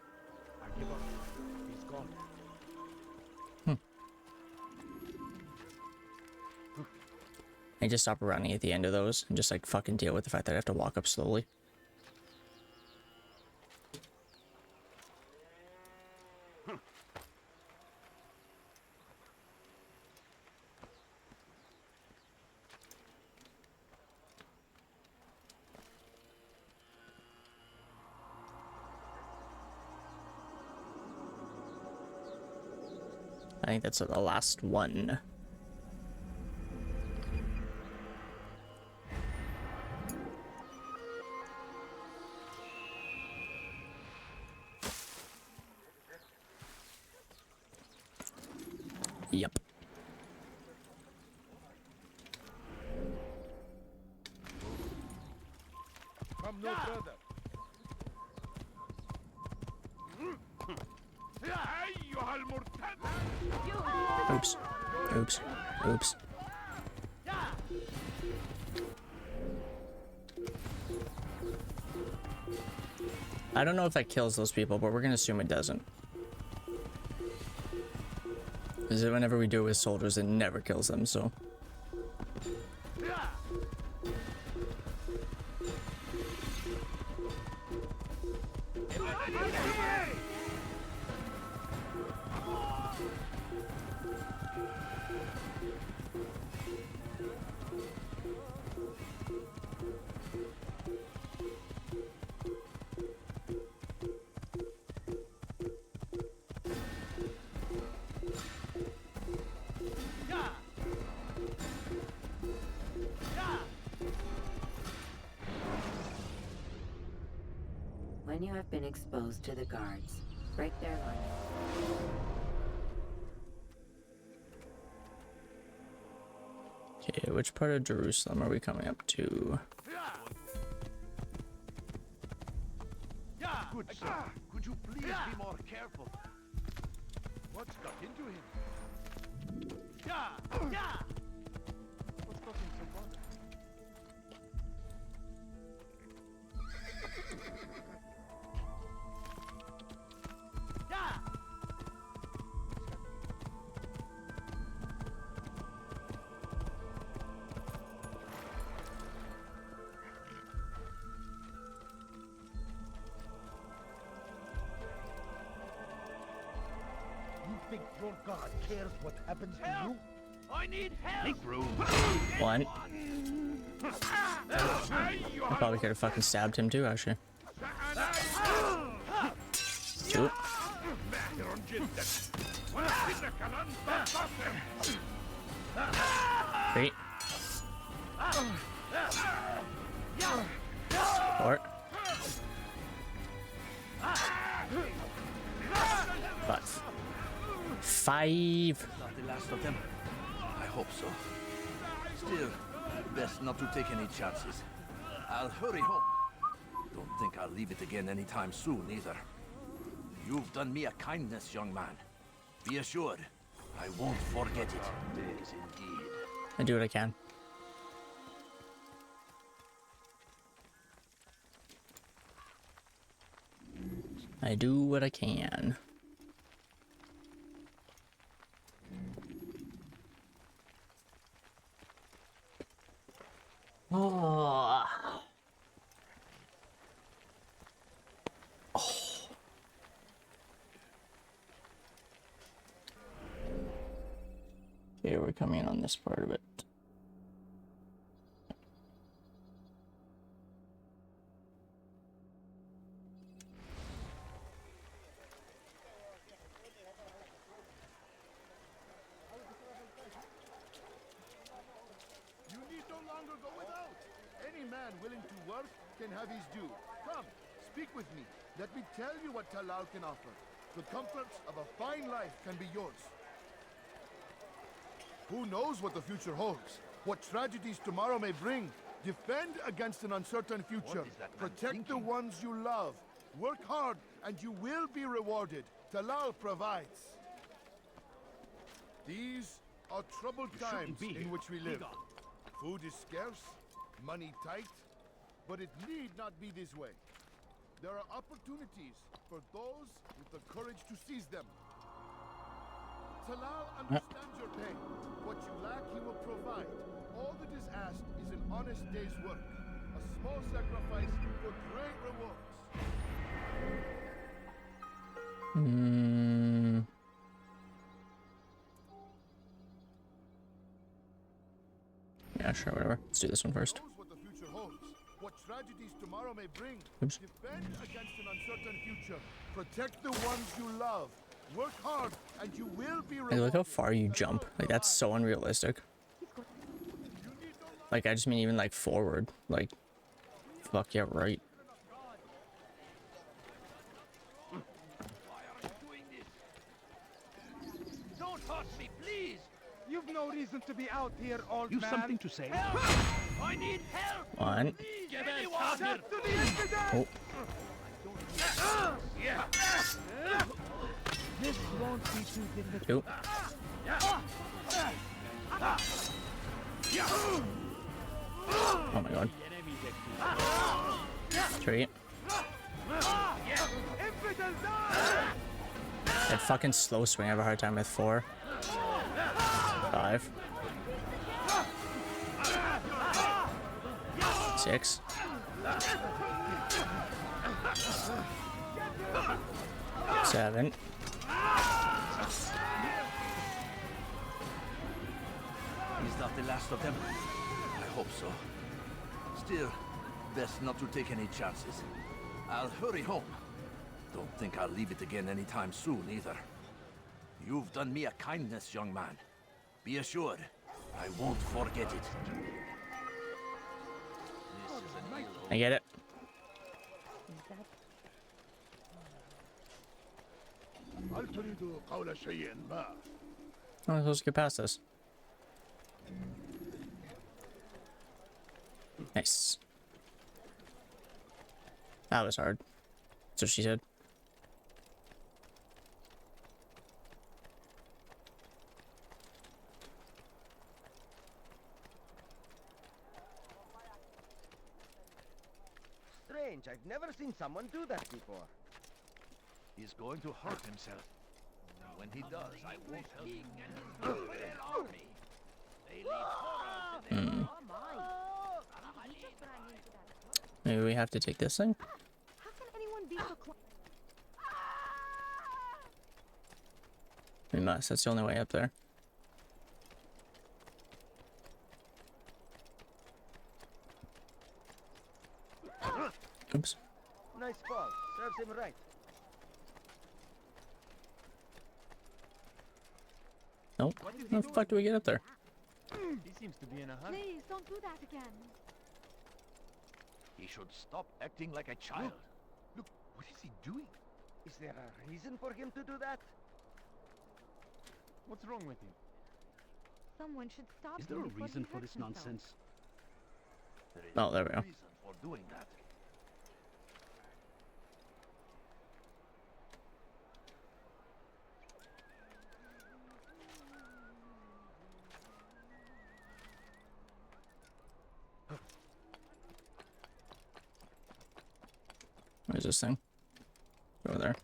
I just stop running at the end of those and just like fucking deal with the fact that I have to walk up slowly. I think that's the last one.
no further.
Oops. Oops. Oops. I don't know if that kills those people, but we're gonna assume it doesn't. Because whenever we do it with soldiers, it never kills them, so.
When you have been exposed to the guards, break their line.
Okay, which part of Jerusalem are we coming up to?
Good sir, could you please be more careful? What's got into him? What's got him so bothered? You think your God cares what happens to you? I need help! Make room!
One. I probably could have fucking stabbed him too, actually. Two. 3. 4. 5. 5.
Not the last of them. I hope so. Still, best not to take any chances. I'll hurry home. Don't think I'll leave it again anytime soon, either. You've done me a kindness, young man. Be assured, I won't forget it. Days indeed.
I do what I can. I do what I can. Oh. Okay, we're coming in on this part of it.
You need no longer go without. Any man willing to work can have his due. Come, speak with me. Let me tell you what Talal can offer. The comforts of a fine life can be yours. Who knows what the future holds? What tragedies tomorrow may bring? Defend against an uncertain future. Protect the ones you love. Work hard and you will be rewarded. Talal provides. These are troubled times in which we live. Food is scarce, money tight, but it need not be this way. There are opportunities for those with the courage to seize them. Talal understands your pain. What you lack, he will provide. All that is asked is an honest day's work. A small sacrifice for great rewards.
Yeah, sure, whatever. Let's do this one first.
What the future holds, what tragedies tomorrow may bring.
Oops.
Defend against an uncertain future. Protect the ones you love. Work hard and you will be
Hey, look how far you jump. Like, that's so unrealistic. Like, I just mean even, like, forward. Like, fuck yeah, right.
Don't hurt me, please! You've no reason
to be out here, old
You
man.
something to say?
I need help!
One.
Get
Anyone!
Death to the infidel!
Oh.
Yeah.
This won't be too difficult.
Two. Oh my god. Three.
Infidel die!
That fucking slow swing, I have a hard time with. 4. 5. 6. 7.
He's not the last of them. I hope so. Still, best not to take any chances. I'll hurry home. Don't think I'll leave it again anytime soon, either. You've done me a kindness, young man. Be assured, I won't forget it.
I get it.
هل تريد قول شيء ما؟
How am I supposed to get past this? Nice. That was hard. That's what she said.
Strange, I've never seen someone do that before.
He's going to hurt himself. And when he does, I won't help him. Where are we? They lead horrors in their
Maybe we have to take this thing?
How can anyone be so close?
We must. That's the only way up there. Oops.
Nice fall. Serves him right.
Nope. How the fuck do we get up there?
He seems to be in a hurry.
Please, don't do that again.
He should stop acting like a child.
Look, what is he doing? Is there a reason for him to do that?
What's wrong with him?
Someone should stop
Is there
him
a
before he
reason for
hurts
this
himself.
nonsense?
There is
Oh, there we
no
go.
reason for doing that.
Where's this thing? Over there.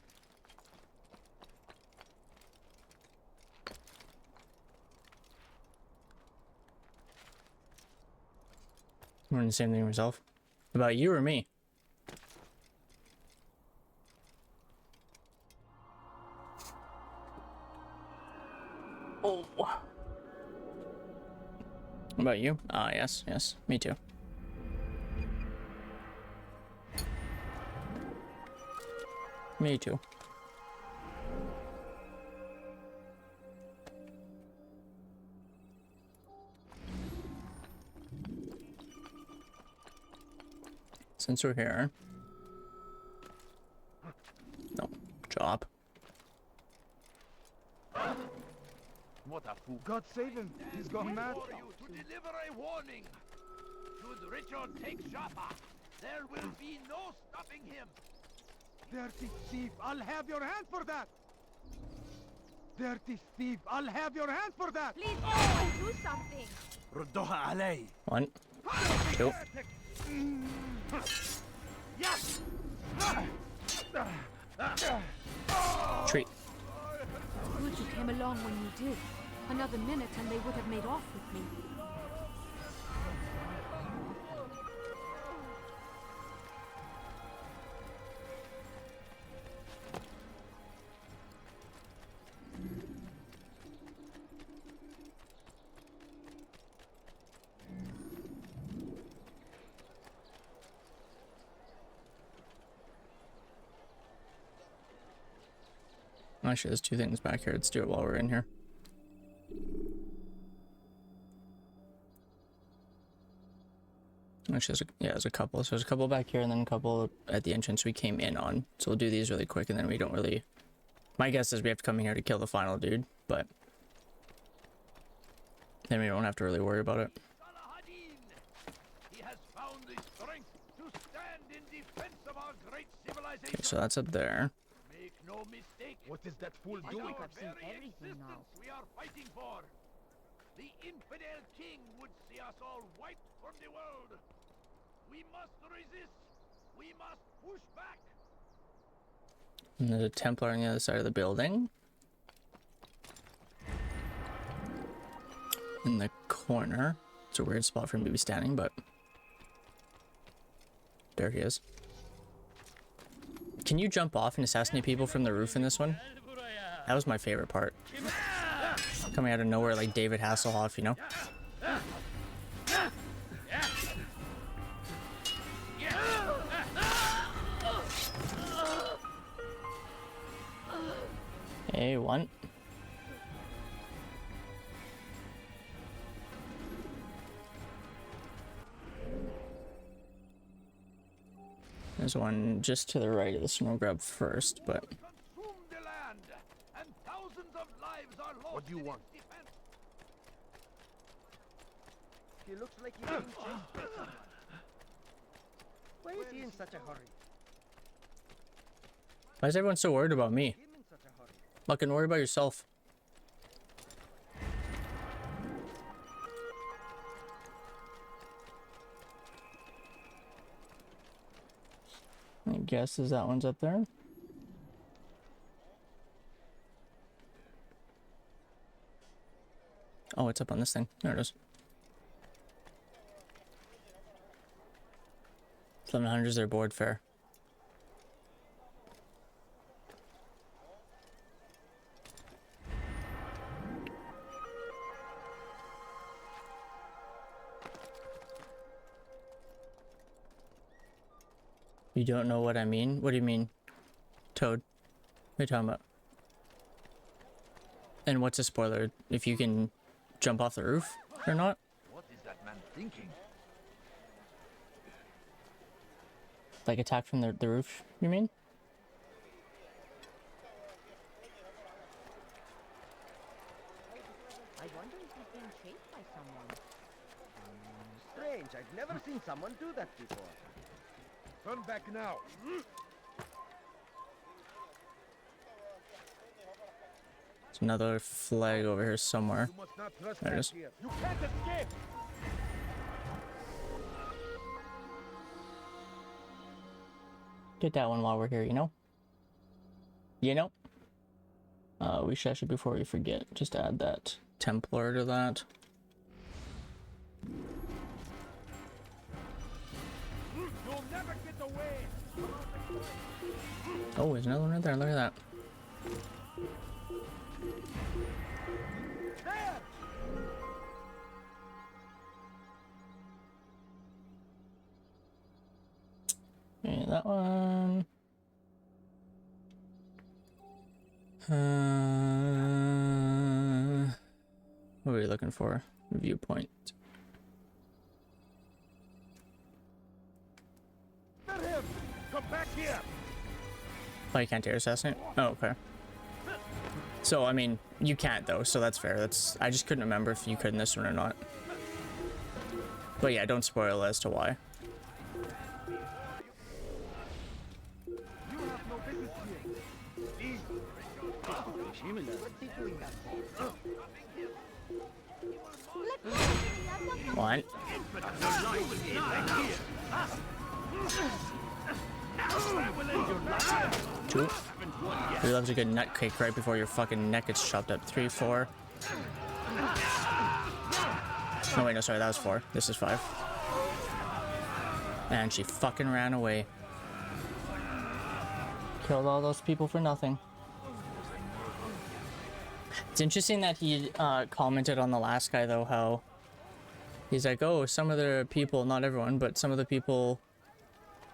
We're in the same thing myself. About you or me? Oh. What about you? Ah, yes, yes. Me too. Me too. Since we're here. No. Job.
What a fool.
God save him. He's gone mad.
For you to deliver a warning. Should Richard take Jaffa, there will be no stopping him.
Dirty thief, I'll have your hand for that. Dirty thief, I'll have your hand for that.
Please, someone do something.
ردوها علي.
1, 2. Treat.
Good you came along when you did. Another minute and they would have made off with me.
Actually, there's 2 things back here. Let's do it while we're in here. Actually, there's a couple. So there's a couple back here and then a couple at the entrance we came in on. So we'll do these really quick and then we don't really... My guess is we have to come in here to kill the final dude, but... Then we don't have to really worry about it.
He has found the strength to stand in defense of our great civilization.
Okay, so that's up there.
Make no mistake.
What is that fool
It's
doing?
our very existence we are fighting for. The infidel king would see us all wiped from the world. We must resist. We must push back.
And there's a Templar on the other side of the building. In the corner. It's a weird spot for him to be standing, but there he is. Can you jump off and assassinate people from the roof in this one? That was my favorite part. Coming out of nowhere like David Hasselhoff, you know? Hey, one. There's one just to the right of this, and we'll grab first, but...
Consume the land, and thousands of lives are lost.
What do you want?
He looks like he's being chased by someone. Why is he in such a hurry?
Why is everyone so worried about me?
Him in such a hurry.
Fucking worry about yourself. I guess is that one's up there. Oh, it's up on this thing. There it is. 1100 is their board fare. You don't know what I mean? What do you mean? Toad. What are you talking about? And what's a spoiler? If you can jump off the roof or not?
What is that man thinking?
Like attack from the roof, you mean?
I wonder if he's being chased by someone. Strange, I've never seen someone do that before.
Turn back now.
There's another flag over here somewhere.
You must not trespass
There it is.
here. You can't escape.
Get that one while we're here, you know? You know? We should, before we forget, just add that Templar to that.
You'll never get away.
Oh, there's another one right there. Look at that.
There.
Okay, that one. What are we looking for? Viewpoint.
Let him. Come back here.
Oh, you can't air assassinate? Oh, okay. So, I mean, you can't though, so that's fair. That's I just couldn't remember if you could in this one or not. But yeah, don't spoil as to why.
You have no business here. Please.
What's he doing that for?
One. Two. He loves a good nut cake right before your fucking neck gets chopped up. 3, 4. No, wait, no, sorry, that was 4. This is 5. And she fucking ran away. Killed all those people for nothing. It's interesting that he commented on the last guy, though, how he's like, oh, some of the people, not everyone, but some of the people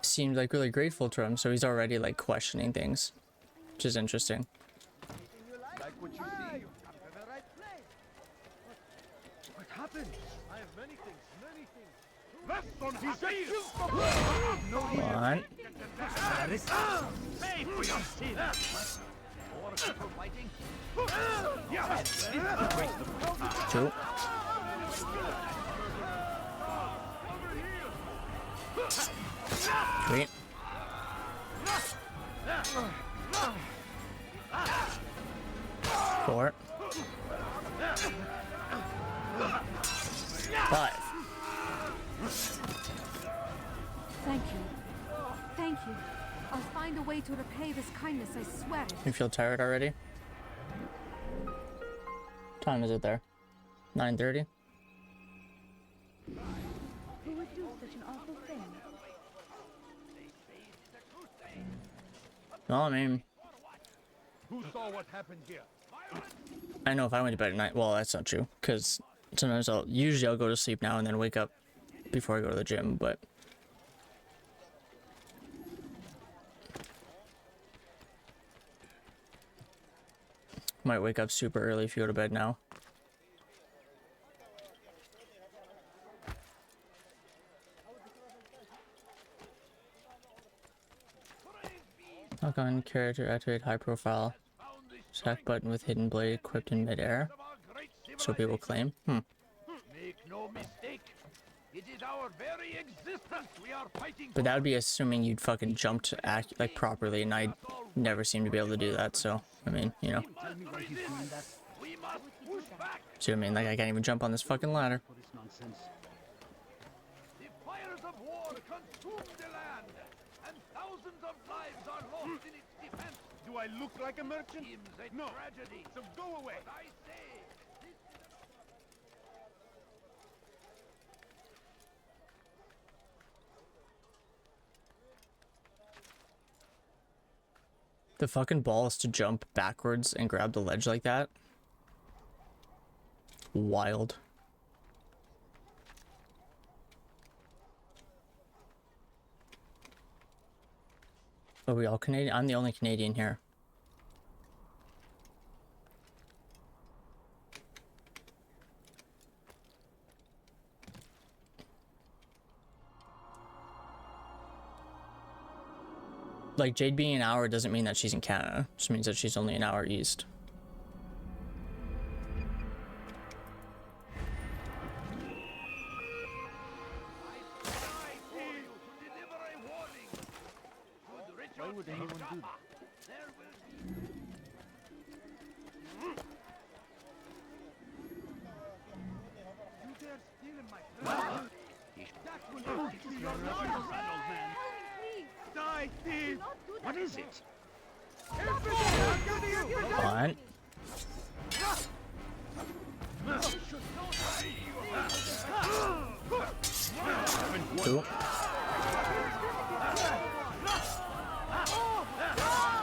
seemed like really grateful to him, so he's already like questioning things, which is interesting.
Like what you see, you come to the right place. What happened? I have many things. Left on his
One.
Pay for your sins. More people fighting.
Two. Sweet. Four. 5.
Thank you. Thank you. I'll find a way to repay this kindness, I swear it.
You feel tired already? Time is it there? 9:30?
Who would do such an awful thing?
Well, I mean,
Who saw what happened here?
I know if I went to bed at night, well, that's not true, because sometimes usually I'll go to sleep now and then wake up before I go to the gym, but might wake up super early if you go to bed now. Lock on character, activate high profile. Stack button with hidden blade equipped in midair. So people claim.
Make no mistake. It is our very existence we are fighting
But that would be assuming you'd fucking jump to act like properly, and I never seem to be able to do that. So I mean, you know.
We must push back.
See what I mean? Like I can't even jump on this fucking ladder.
The fires of war consume the land, and thousands of lives are lost in its defense.
Do I look like a merchant?
No. Tragedy.
So go away.
But I say,
The fucking balls to jump backwards and grab the ledge like that. Wild. Are we all Canadian? I'm the only Canadian here. Like, Jade being an hour doesn't mean that she's in Canada. It just means that she's only an hour east.
Why would anyone do that?
you dare steal in my place? That will not be your old man. Die, thief! What is it?
One. Two.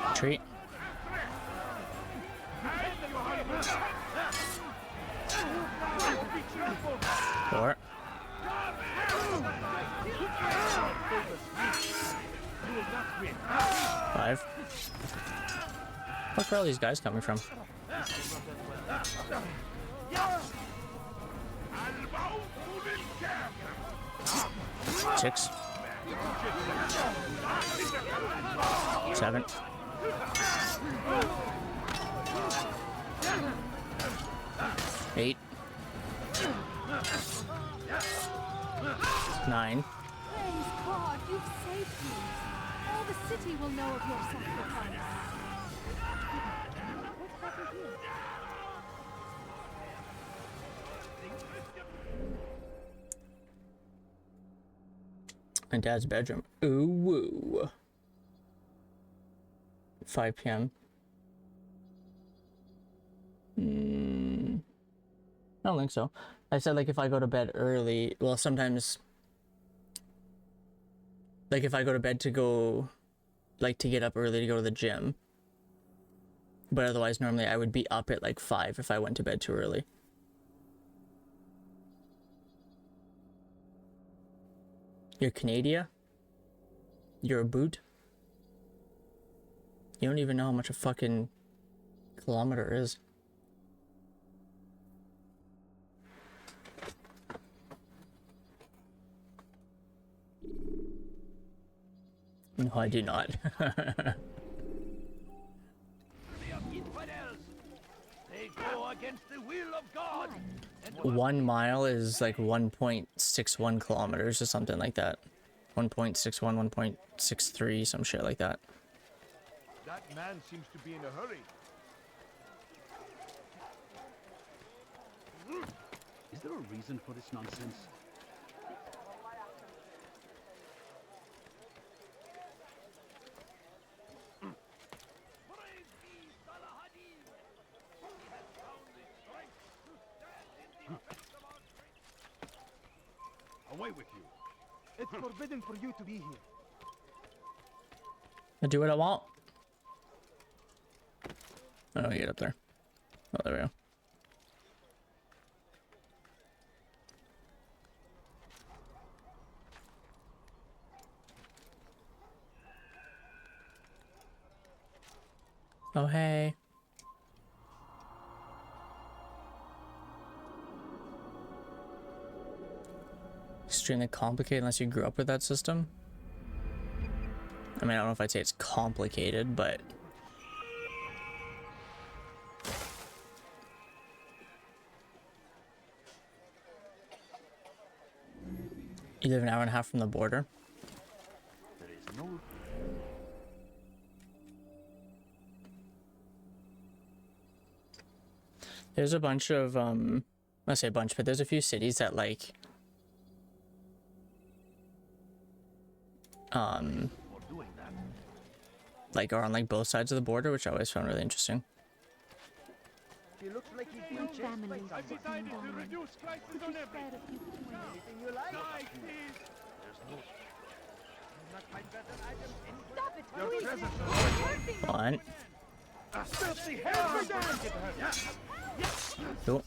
Retreat. Four. Five. Where are all these guys coming from? Six. 7. 8. 9.
Praise God, you've saved me. All the city will know of your sacrifice. What happened here?
In Dad's bedroom. Ooh woo. 5 p.m. I don't think so. I said, like, if I go to bed early, well, sometimes, like, if I go to bed to go, like, to get up early to go to the gym, but otherwise, normally I would be up at, like, 5 if I went to bed too early. You're Canadian? You're a boot? You don't even know how much a fucking kilometer is. No, I do not.
They go against the will of God, and
1 mile is like 1.61 kilometers or something like that. 1.61, 1.63, some shit like that.
That man seems to be in a hurry.
Is there a reason for this nonsense?
Away with you.
It's forbidden for you to be here.
I do what I want. I don't get up there. Oh, there we go. Oh, hey. Extremely complicated unless you grew up with that system. I mean, I don't know if I'd say it's complicated, but... You live an hour and a half from the border.
There is no...
There's a bunch of, I say a bunch, but there's a few cities that, like... like are on like both sides of the border, which I always found really interesting.
He looks like he's
My
being chased by
family is
someone.
decided to reduce prices on everything.
Anything you like?
Stop it,
Your
please!
presence
One.
Filthy hell!
Cool.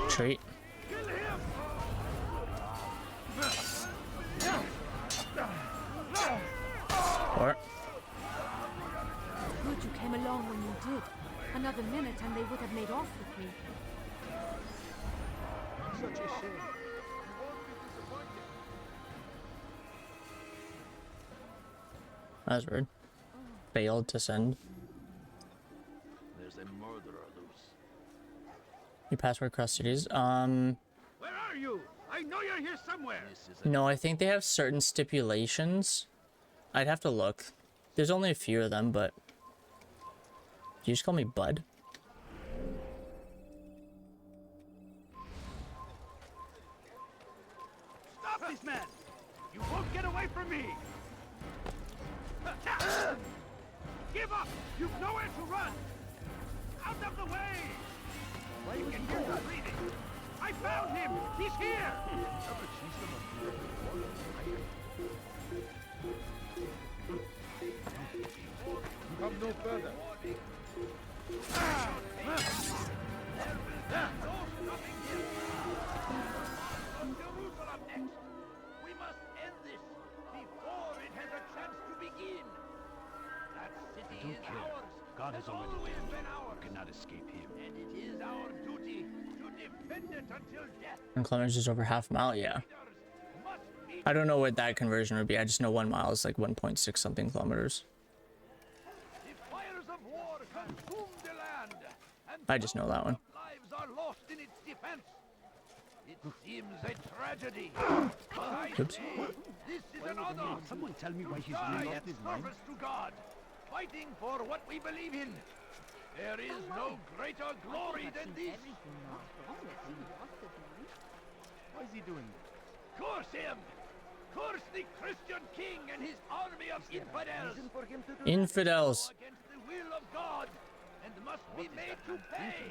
Treat. Or
Good you came along when you did. Another minute and they would have made off with me.
Such a shame.
that's weird. Failed to send.
There's a murderer loose.
You password across cities.
Where are you? I know you're here somewhere.
No, I think they have certain stipulations. I'd have to look. There's only a few of them, but... Do you just call me Bud?
Stop this man! You won't get away from me! Give up! You've nowhere to run! Out of the way!
Why
You
would
can
you
hear
do
the
that?
breathing! I found him! He's here! Come no further.
Jerusalem next. We must end this before it has a chance to begin. That city
Don't
is
care.
ours.
God has already
always
told
been
you.
ours.
You cannot escape him.
And it is our duty to defend it until death.
And kilometers is over half a mile, yeah. I don't know what that conversion would be. I just know 1 mile is like 1.6 something kilometers.
The fires of war consume the land, and
I just know that one.
lives are lost in its defense. It seems a tragedy. But I
Oops.
say, this is an honor.
Someone tell me why he's
Die
really
in
lost his mind.
service to God, fighting for what we believe in. There is no greater glory than this.
Why is he doing this?
Curse him! Curse the Christian king and his army of infidels!
Reason for him to do
Infidels.
Against the will of God, and must be made to pay.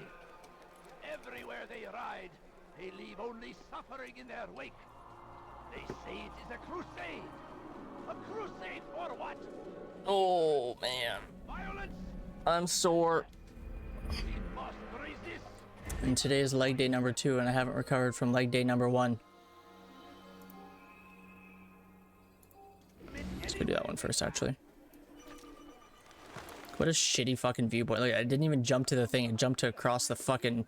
Everywhere they ride, they leave only suffering in their wake. They say it is a crusade. A crusade for what?
Oh, man.
Violence?
I'm sore.
We must resist.
And today is leg day number 2, and I haven't recovered from leg day number 1. Let's go do that one first, actually. What a shitty fucking viewpoint. Like, I didn't even jump to the thing. I jumped to across the fucking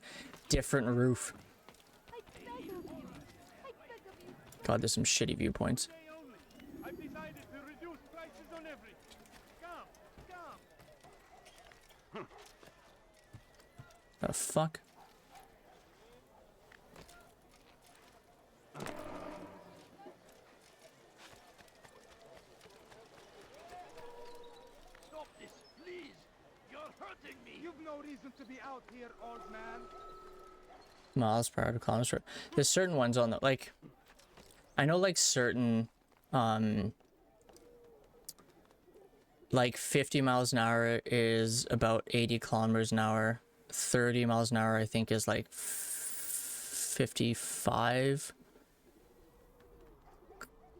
different roof. God, there's some shitty viewpoints.
I've decided to reduce prices on everything. Come, come.
The fuck?
reason to be out here, old man.
Miles per hour kilometers per. There's certain ones on the like. I know like certain like 50 miles an hour is about 80 kilometers an hour. 30 miles an hour I think is like 55,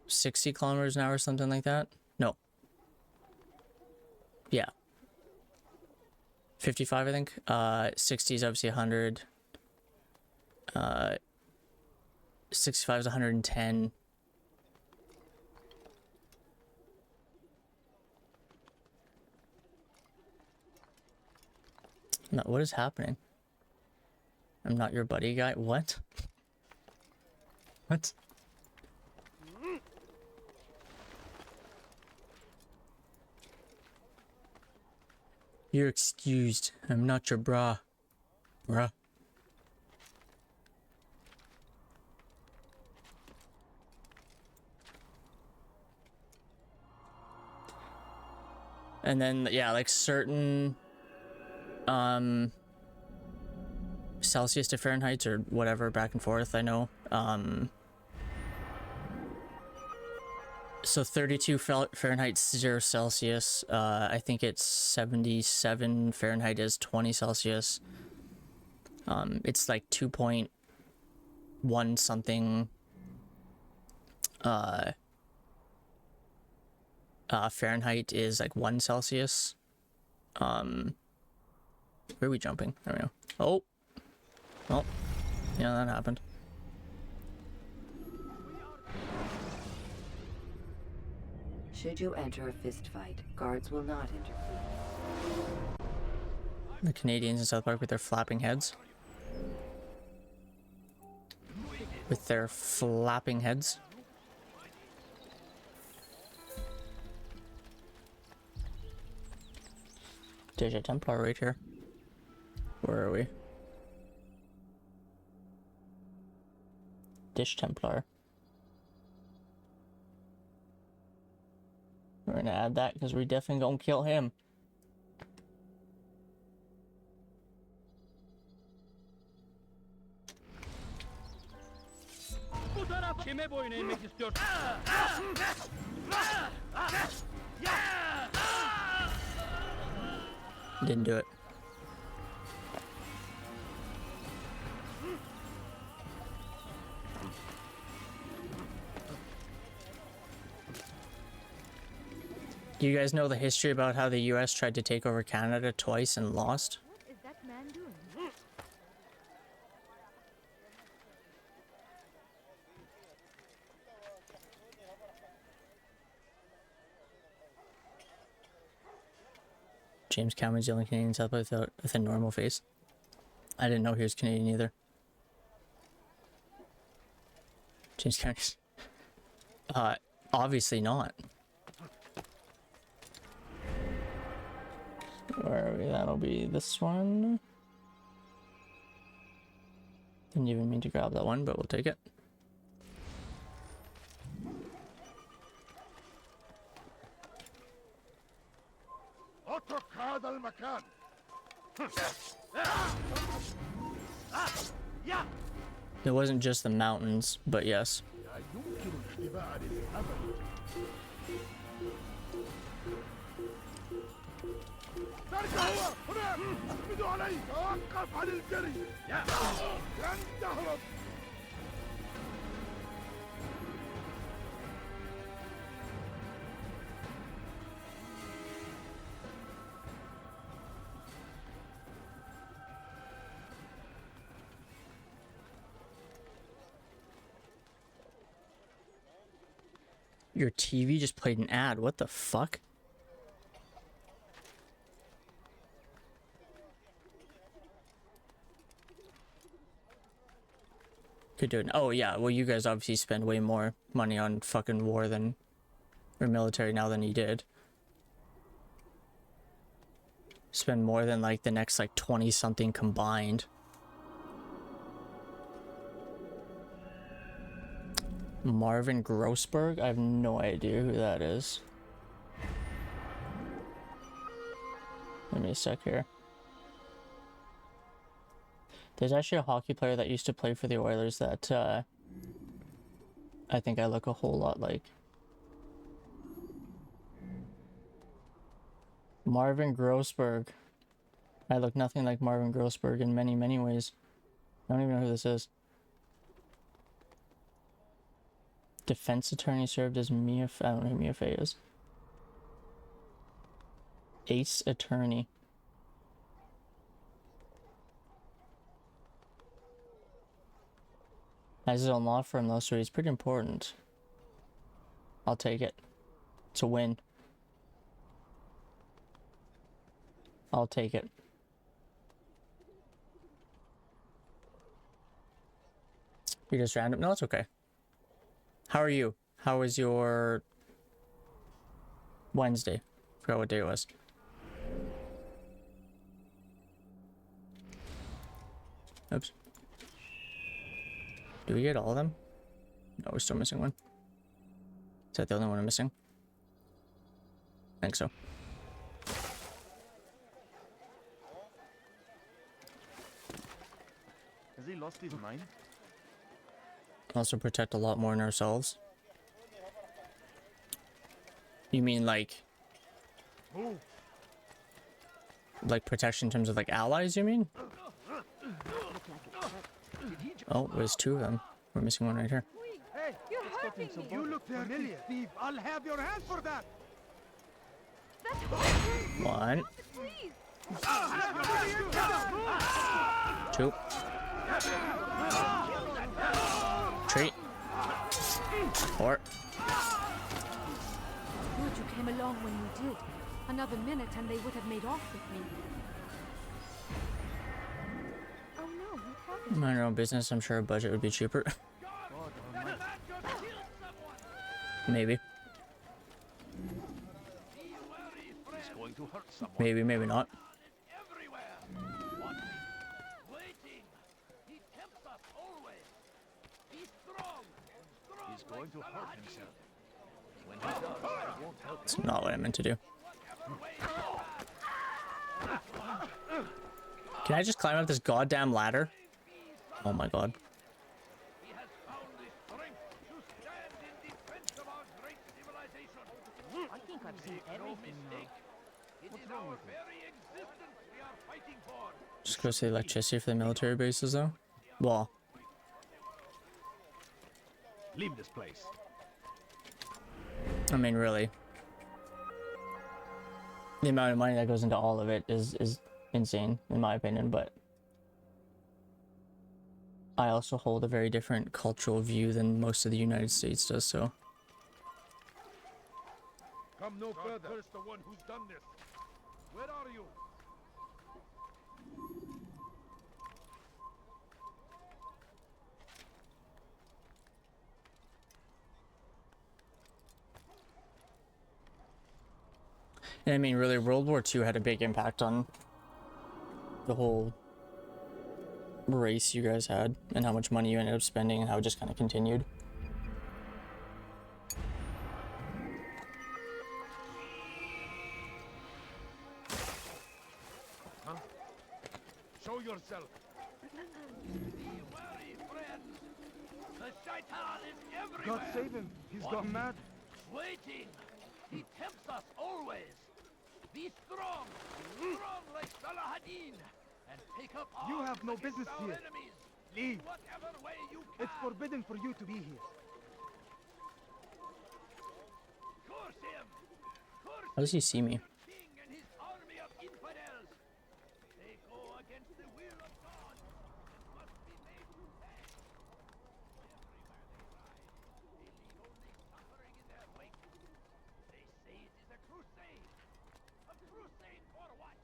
60 kilometers an hour, something like that. No. Yeah. 55 I think. 60 is obviously 100. 65 is 110. No, what is happening? I'm not your buddy guy. What? What? You're excused. I'm not your bra. Bruh. And then, yeah, like certain Celsius to Fahrenheit or whatever, back and forth, I know. So 32 Fahrenheit, 0 Celsius. I think it's 77 Fahrenheit is 20 Celsius. It's like 2.1 something Fahrenheit is like 1 Celsius. Where are we jumping? There we go. Oh. Oh. Yeah, that happened.
Should you enter a fist fight, guards will not interfere.
The Canadians in South Park with their flapping heads. With their flapping heads. There's a Templar right here. Where are we? Dish Templar. We're gonna add that because we're definitely gonna kill him.
Kime boyun eğmek istiyorsun?
Didn't do it. Do you guys know the history about how the US tried to take over Canada twice and lost?
What is that man doing?
James Cameron's the only Canadian South with a normal face. I didn't know he was Canadian either. James Cameron. Obviously not. Where are we? That'll be this one. Didn't even mean to grab that one, but we'll take it.
اترك هذا المكان.
It wasn't just the mountains, but yes.
يمكن اختباء للأبد. ذلك هو هناك. احمدوا علي. توقف عن الجري. لن تهرب.
Your TV just played an ad. What the fuck? Could do it. Oh yeah, well you guys obviously spend way more money on fucking war than or military now than you did. Spend more than like the next like 20 something combined. Marvin Grossberg? I have no idea who that is. Give me a sec here. There's actually a hockey player that used to play for the Oilers that I think I look a whole lot like. Marvin Grossberg. I look nothing like Marvin Grossberg in many, many ways. I don't even know who this is. Defense attorney served as Mia. I don't know who Mia Fey is. Ace attorney. Has his own law firm though, so he's pretty important. I'll take it. It's a win. I'll take it. You just random? No, it's okay. How are you? How was your Wednesday? Forgot what day it was. Oops. Do we get all of them? No, we're still missing one. Is that the only one I'm missing? I think so.
Has he lost his mind?
Also protect a lot more in ourselves. You mean like protection in terms of like allies, you mean? Oh, there's two of them. We're missing one right here.
Hey, you're hurting me. You look familiar. Steve, I'll have your hand for that.
One.
Please.
2. 3. 4.
Good you came along when you did. Another minute and they would have made off with me.
Oh no, what happened?
Mind your own business. I'm sure a budget would be cheaper. Maybe.
He's going to hurt someone.
Maybe, maybe not.
He's going to hurt himself. When he does, it won't help.
It's not what I meant to do. Can I just climb up this goddamn ladder? Oh my god.
I think I've seen everything now. What's wrong with it?
Just go see electricity for the military bases though. Well,
Leave this place.
I mean really. The amount of money that goes into all of it is insane in my opinion, but I also hold a very different cultural view than most of the United States does, so.
Come no further. Curse the one who's done this. Where are you?
And I mean, really, World War II had a big impact on the whole race you guys had and how much money you ended up spending and how it just kind of continued.
Huh? Show yourself.
The shaitan is everywhere.
God save him. He's gone mad.
Waiting. He tempts us always. Be strong. Strong like Salahadin. And take up arms.
You have no
against
business
our
here.
enemies.
Leave.
Whatever way you can.
It's forbidden for you to be here.
Curse him. Curse
How does he see me?
King and his army of infidels. They go against the will of God and must be made to pay. Everywhere they ride, they leave only suffering in their wake. They say it is a crusade. A crusade for what?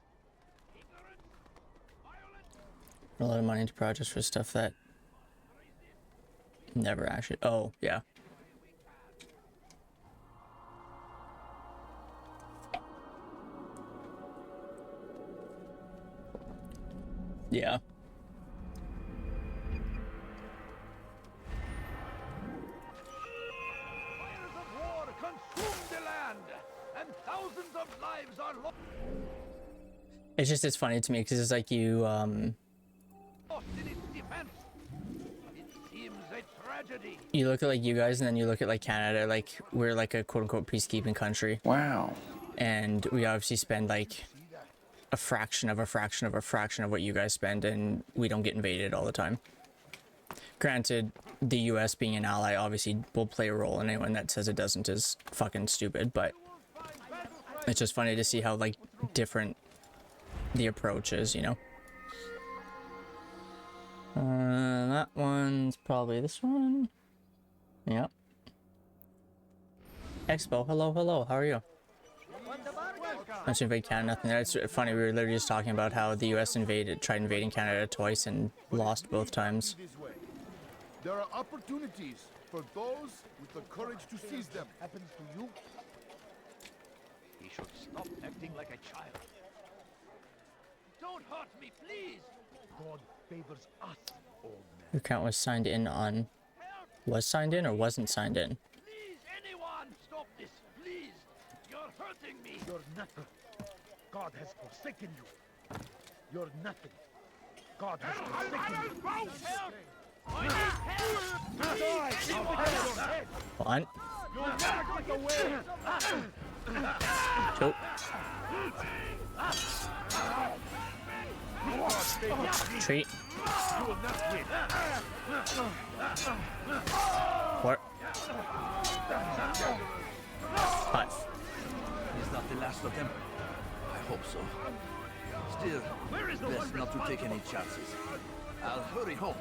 Ignorance? Violence?
A lot of money into projects for stuff that never actually. Oh, yeah. Yeah.
Fires of war consume the land, and thousands of lives are lost
It's funny to me because it's like you,
in
you look at like you guys, and then you look at like Canada, like we're like a quote-unquote peacekeeping country.
Wow.
And we obviously spend like a fraction of what you guys spend, and we don't get invaded all the time. Granted, the US being an ally obviously will play a role, and anyone that says it doesn't is fucking stupid, but it's just funny to see how like different the approach is, you know? That one's probably this one. Yep. Expo, hello, how are you? I'm to invade Canada, nothing there. It's funny, we were literally just talking about how the US tried invading Canada twice and lost both times.
There are opportunities for those with the courage to seize them. Happens to you?
He should stop acting like a child. Don't hurt me, please!
God favors us, old man.
Your account was signed in on... Was signed in or wasn't signed in?
Please, anyone! Stop this, please! You're hurting me!
You're nothing. God has forsaken you. You're nothing. God has forsaken you.
Help! I need help!
One. Two. Treat. Four. Five.
He's not the last of them. I hope so. Still, best not to take any chances. I'll hurry home.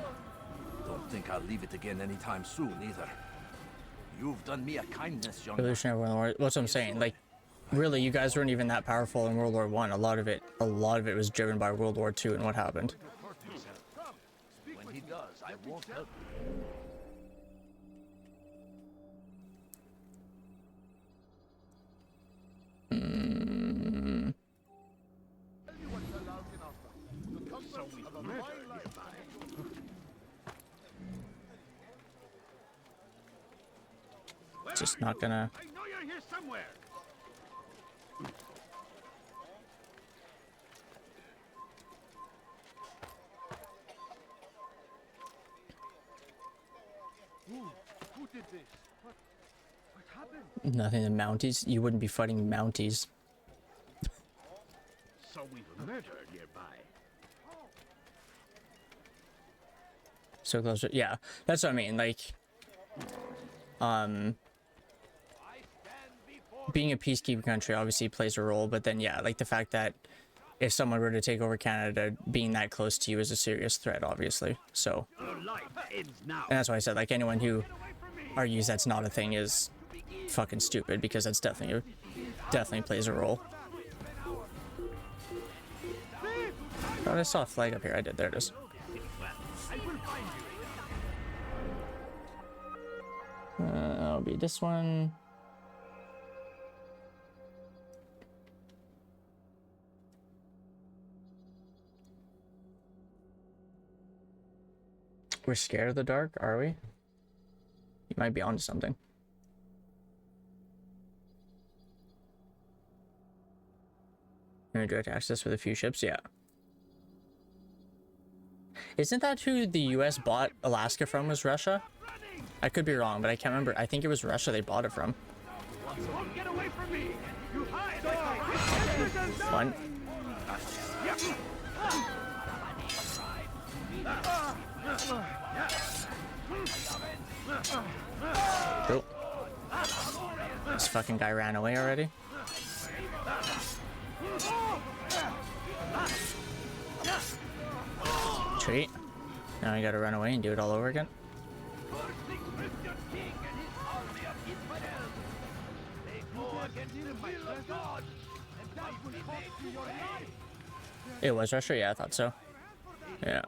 Don't think I'll leave it again anytime soon, either. You've done me a kindness, young man.
Revolutionary World War. That's what I'm saying. Like, really, you guys weren't even that powerful in World War One. A lot of it was driven by World War II and what happened.
When he does, I won't help
Just not gonna.
I know you're here somewhere.
Who did this? What happened?
Nothing. The Mounties. You wouldn't be fighting Mounties.
So we've a murder nearby.
So close. Yeah, that's what I mean. Like, being a peacekeeping country obviously plays a role, but then yeah, like the fact that if someone were to take over Canada, being that close to you is a serious threat, obviously. So, and that's why I said, like, anyone who argues that's not a thing is fucking stupid, because that's definitely plays a role. Thought I saw a flag up here. I did. There it is. That'll be this one. We're scared of the dark, are we? You might be onto something. Direct access with a few ships, yeah. Isn't that who the US bought Alaska from, was Russia? I could be wrong, but I can't remember. I think it was Russia they bought it from.
Don't get away from me! You hide!
One. Cool. This fucking guy ran away already. Treat. Now we gotta run away and do it all over again. It was Russia? Yeah, I thought so. Yeah.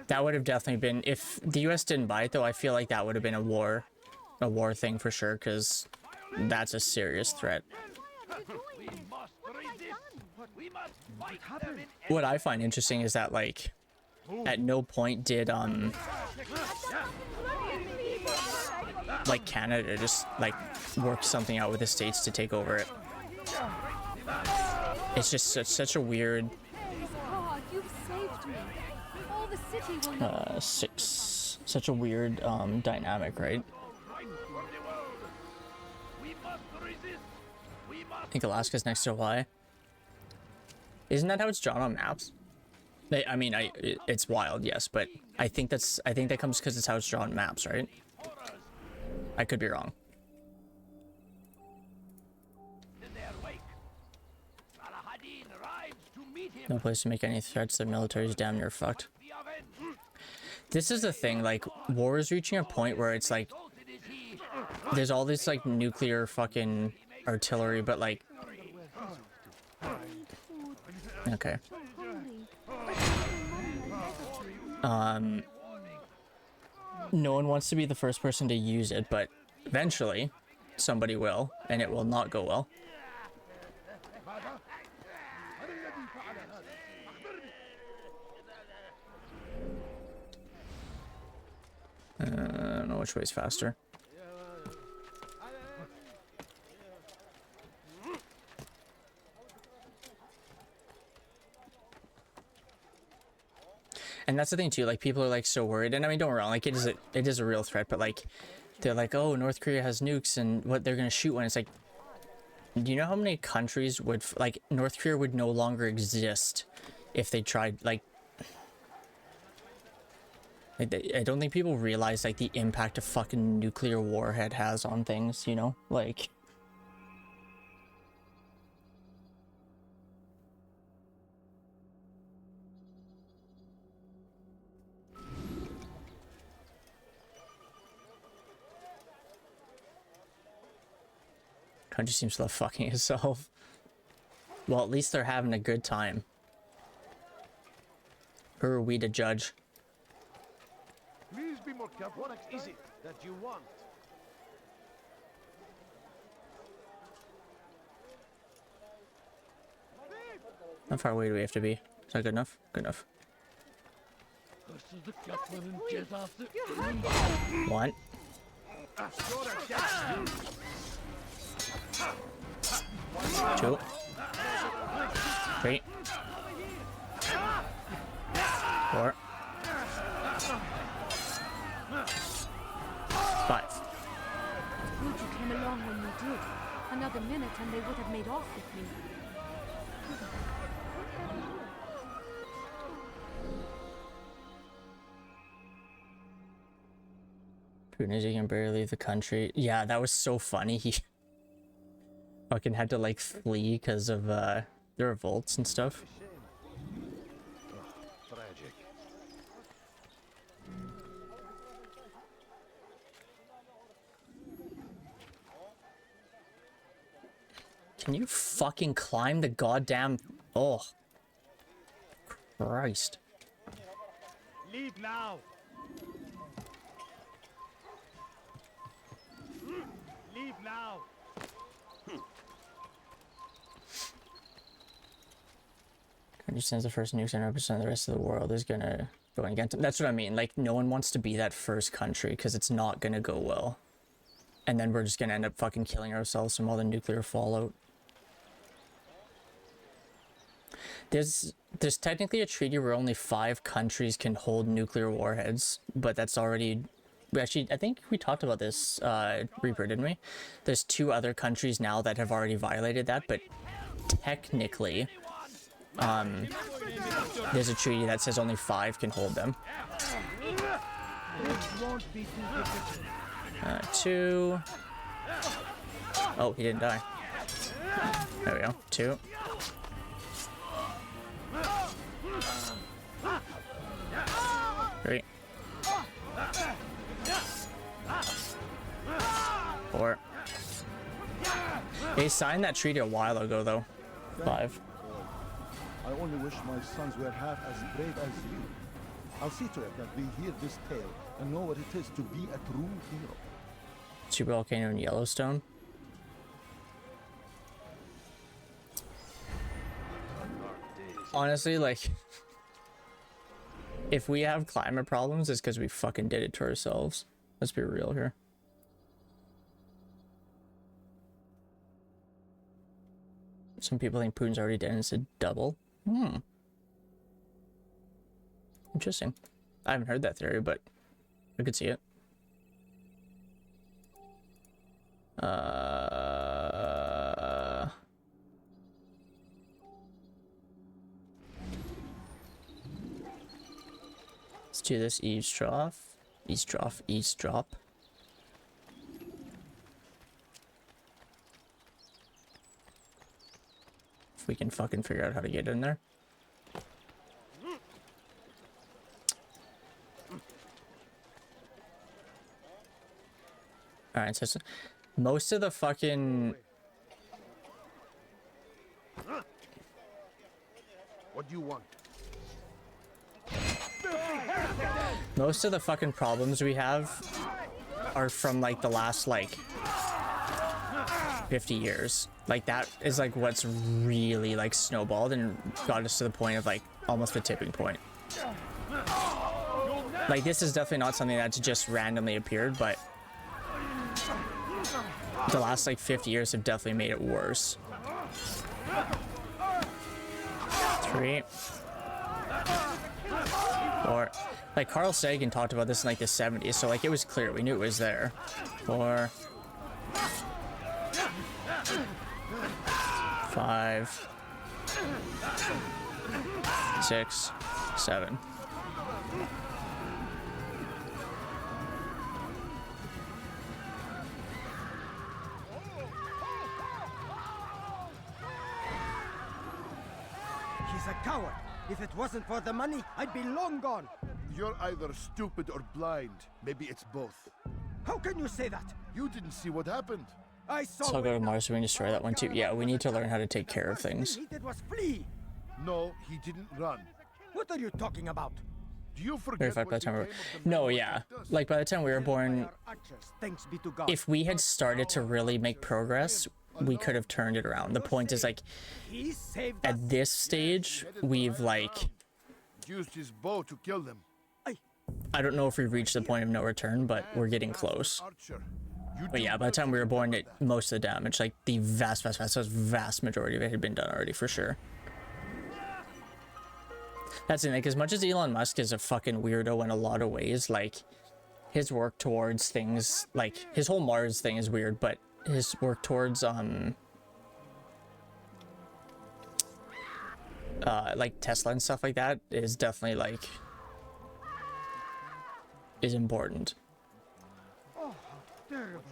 That would have definitely been, if the US didn't buy it though, I feel like that would have been a war thing for sure, because that's a serious threat. What I find interesting is that, like, at no point did like Canada just like work something out with the States to take over it. It's just such a weird.
God, you've saved me. All the city will not...
6. Such a weird dynamic, right? I think Alaska's next to Hawaii. Isn't that how it's drawn on maps? I mean, it's wild, yes, but I think that comes because it's how it's drawn on maps, right? I could be wrong. No place to make any threats. The military's damn near fucked. This is the thing, like, war is reaching a point where it's like there's all this like nuclear fucking artillery, but like, okay. No one wants to be the first person to use it, but eventually somebody will, and it will not go well. I don't know which way's faster. And that's the thing too, like people are like so worried, and I mean don't get me wrong, like it is a real threat, but like they're like, oh, North Korea has nukes and what they're gonna shoot when. It's like, do you know how many countries would like North Korea would no longer exist if they tried like I don't think people realize like the impact a fucking nuclear warhead has on things, you know, like. Country seems to love fucking itself. Well, at least they're having a good time. Who are we to judge?
Please be more careful. What is it that you want?
How far away do we have to be? Is that good enough? Good enough. One. 2. 3. 4. 5.
Good you came along when you did. Another minute and they would have made off with me.
Putin can barely leave the country. Yeah, that was so funny. He fucking had to like flee because of the revolts and stuff.
Tragic.
Can you fucking climb the goddamn... Oh. Christ.
Leave now. Leave now.
Country sends the first nukes and 100% of the rest of the world is gonna go against them. That's what I mean. Like, no one wants to be that first country because it's not gonna go well. And then we're just gonna end up fucking killing ourselves from all the nuclear fallout. There's technically a treaty where only 5 countries can hold nuclear warheads, but that's already... Actually, I think we talked about this, Reaper, didn't we? There's 2 other countries now that have already violated that, but technically, there's a treaty that says only 5 can hold them. 2. Oh, he didn't die. There we go. 2. 3. 4. They signed that treaty a while ago, though. 5.
I only wish my sons were half as brave as you. I'll see to it that they hear this tale and know what it is to be a true hero.
Super volcano in Yellowstone. Honestly, like, if we have climate problems, it's because we fucking did it to ourselves. Let's be real here. Some people think Putin's already dead and it's a double. Interesting. I haven't heard that theory, but I could see it. Let's do this eavesdrop. Eavesdrop. If we can fucking figure out how to get in there. Alright, so most of the fucking...
What do you want?
Most of the fucking problems we have are from like the last like 50 years. Like that is like what's really like snowballed and got us to the point of like almost the tipping point. Like this is definitely not something that's just randomly appeared, but the last like 50 years have definitely made it worse. 3, 4. Like Carl Sagan talked about this in like the 70s, so like it was clear, we knew it was there. 4, 5, 6, 7.
He's a coward. If it wasn't for the money, I'd be long gone.
You're either stupid or blind. Maybe it's both.
How can you say that?
You didn't see what happened.
I saw.
So I'll go to Mars so we can destroy that one too. Yeah, we need to learn how to take care of things.
He did was flee.
No, he didn't run.
What are you talking about?
Do you forget
Verified by
what
the time we were...
became of the
No,
man
yeah.
like us?
Like by the time we were born,
Thanks be to God.
if we had started to really make progress, we could have turned it around. The point is like,
He saved us.
at this stage, we've like...
Used his bow to kill them.
I don't know if we've reached the point of no return, but we're getting close.
Archer.
But yeah, by the time we were born, most of the damage, like the vast majority of it had been done already for sure. That's the thing, like as much as Elon Musk is a fucking weirdo in a lot of ways, like his work towards things, like his whole Mars thing is weird, but his work towards like Tesla and stuff like that is definitely like is important.
Oh, terrible.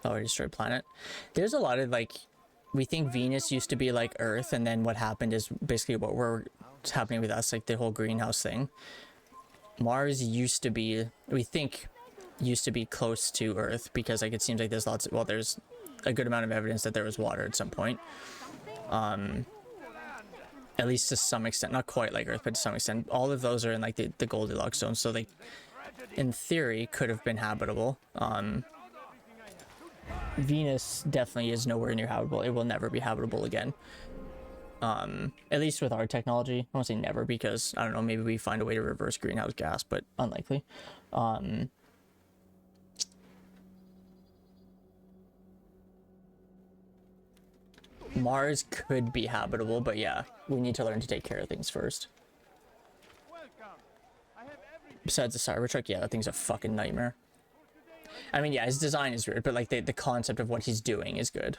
Oh, I destroyed planet. There's a lot of like, we think Venus used to be like Earth, and then what happened is basically what's happening with us, like the whole greenhouse thing. Mars used to be, we think, used to be close to Earth because like it seems like there's lots of, well, there's a good amount of evidence that there was water at some point. At least to some extent, not quite like Earth, but to some extent. All of those are in like the Goldilocks zone, so they, in theory, could have been habitable. Venus definitely is nowhere near habitable. It will never be habitable again. At least with our technology. I won't say never because, I don't know, maybe we find a way to reverse greenhouse gas, but unlikely. Mars could be habitable, but yeah, we need to learn to take care of things first. Besides the Cybertruck, yeah, that thing's a fucking nightmare. I mean, yeah, his design is weird, but like the concept of what he's doing is good.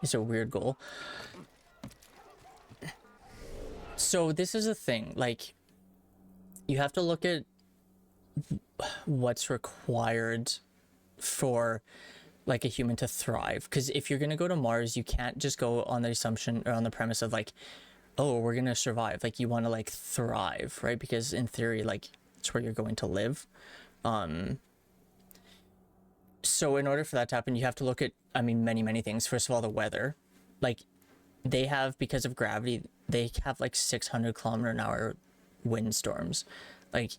It's a weird goal. So this is a thing, like, you have to look at what's required for like a human to thrive, because if you're gonna go to Mars, you can't just go on the assumption or on the premise of like, oh, we're gonna survive. Like you want to like thrive, right? Because in theory, like it's where you're going to live. So in order for that to happen, you have to look at, I mean, many things. First of all, the weather. Like they have, because of gravity, they have like 600 km/h windstorms. Like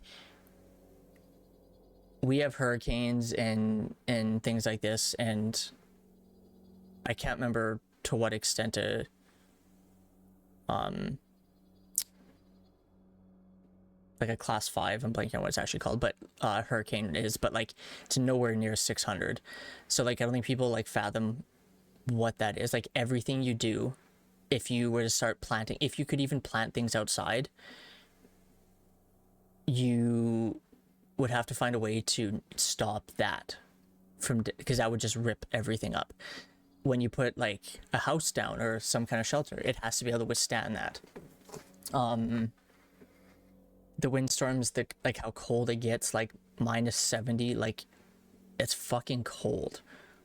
we have hurricanes and things like this, and I can't remember to what extent a like a class 5, I'm blanking on what it's actually called, but hurricane is, but like it's nowhere near 600. So like I don't think people like fathom what that is. Like everything you do, if you were to start planting, if you could even plant things outside, you would have to find a way to stop that from, because that would just rip everything up. When you put like a house down or some kind of shelter, it has to be able to withstand that. The windstorms, like how cold it gets, like -70, like it's fucking cold,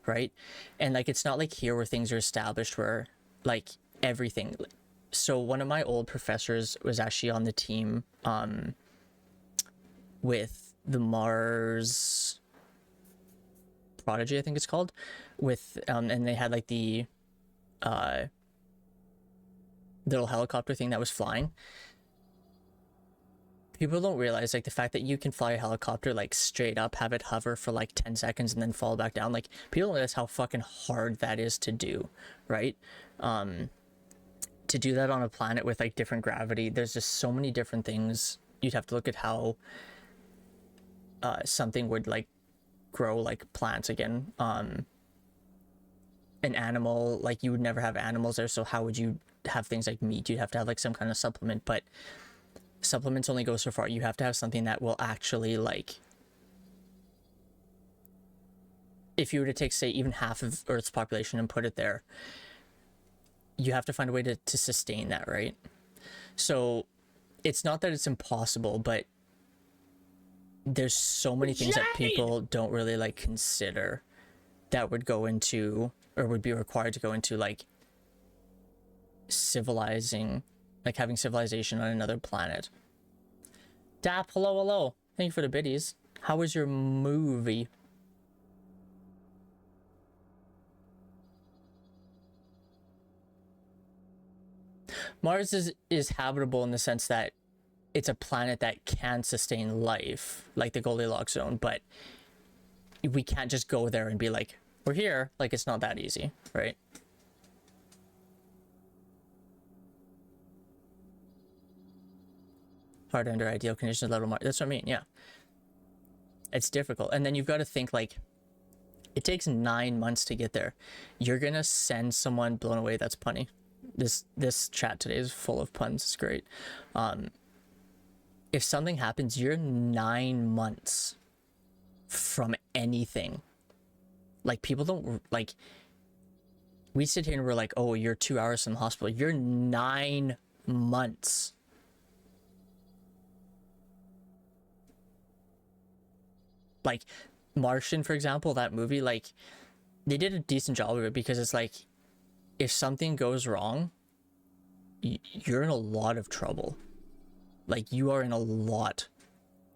right? And like it's not like here where things are established where like everything. So one of my old professors was actually on the team with the Mars Prodigy, I think it's called, with and they had like the little helicopter thing that was flying. People don't realize like the fact that you can fly a helicopter like straight up, have it hover for like 10 seconds and then fall back down. Like people don't realize how fucking hard that is to do, right? To do that on a planet with like different gravity, there's just so many different things. You'd have to look at how something would like grow, like plants again. An animal, like you would never have animals there, so how would you have things like meat? You'd have to have like some kind of supplement, but supplements only go so far. You have to have something that will actually like, if you were to take say even half of Earth's population and put it there, you have to find a way to sustain that, right? So it's not that it's impossible, but there's so many things that people don't really like consider that would go into, or would be required to go into, like civilizing, like having civilization on another planet. Dap, hello. Thank you for the biddies. How was your movie? Mars is habitable in the sense that it's a planet that can sustain life, like the Goldilocks zone, but we can't just go there and be like, we're here. Like, it's not that easy, right? Hard under ideal conditions, level Mars. That's what I mean, yeah. It's difficult. And then you've got to think, like, it takes 9 months to get there. You're gonna send someone blown away. That's punny. This chat today is full of puns. It's great. If something happens, you're 9 months from anything. Like, people don't, like, we sit here and we're like, oh, you're 2 hours from the hospital. You're 9 months. Like Martian, for example, that movie, like they did a decent job of it, because it's like, if something goes wrong, you're in a lot of trouble. Like, you are in a lot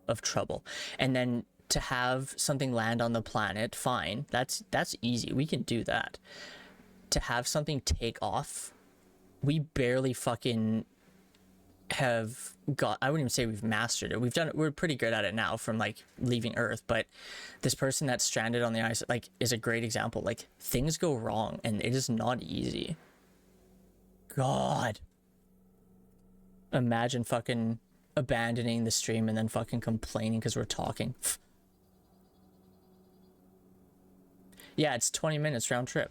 of trouble. And then to have something land on the planet, fine, that's easy, we can do that. To have something take off, we barely fucking have got, I wouldn't even say we've mastered it. We've done it, we're pretty good at it now from like leaving Earth, but this person that's stranded on the ice, like, is a great example. Like, things go wrong and it is not easy. God, imagine fucking abandoning the stream and then fucking complaining because we're talking. Yeah, it's 20 minutes round trip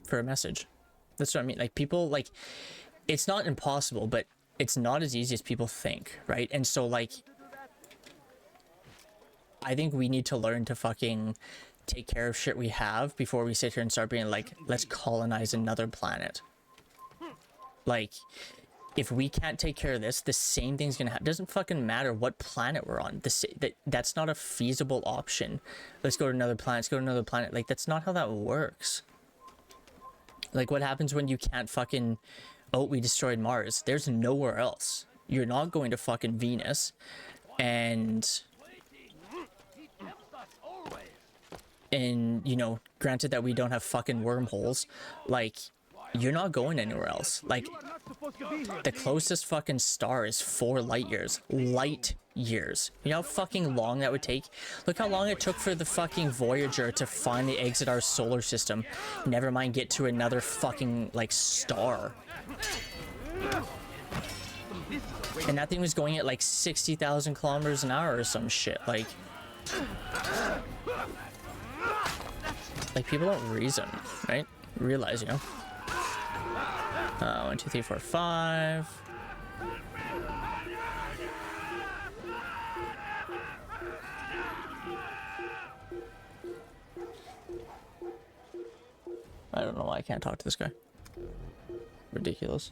for a message. That's what I mean. Like, people, like, it's not impossible, but it's not as easy as people think, right? And so, like, I think we need to learn to fucking take care of shit we have before we sit here and start being like, let's colonize another planet. Like, if we can't take care of this, the same thing's gonna happen. Doesn't fucking matter what planet we're on. That's not a feasible option. Let's go to another planet. Let's go to another planet. Like, that's not how that works. Like, what happens when you can't fucking... Oh, we destroyed Mars. There's nowhere else. You're not going to fucking Venus. And, you know, granted that we don't have fucking wormholes, like, you're not going anywhere else. Like, the closest fucking star is 4 light years. Light years. You know how fucking long that would take? Look how long it took for the fucking Voyager to finally exit our solar system. Never mind get to another fucking, like, star. And that thing was going at like 60,000 kilometers an hour or some shit. Like people don't reason, right? realize, you know. 1, 2, 3, 4, 5. I don't know why I can't talk to this guy. Ridiculous.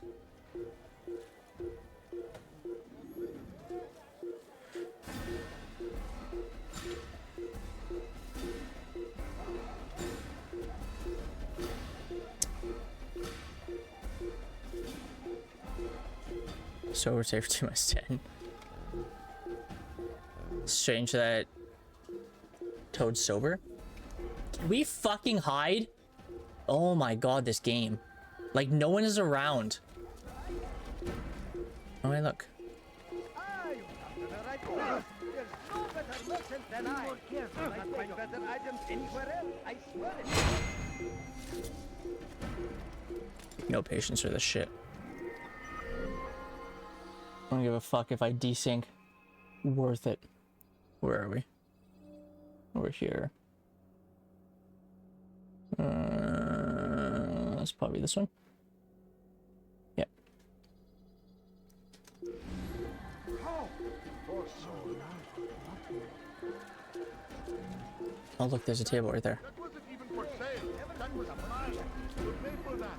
Sober safe 2 minus 10. Strange that Toad's sober. Can we fucking hide? Oh my god, this game. Like, no one is around. Oh, hey, look.
Ah, you come to the right place. There's no better merchant than I. You'll not find better items anywhere else, I swear it.
No patience for this shit. I don't give a fuck if I desync. Worth it. Where are we? We're here. That's probably this one. Yep. Oh look, there's a table right there.
That wasn't even for sale. That was a mine. We'll pay for that.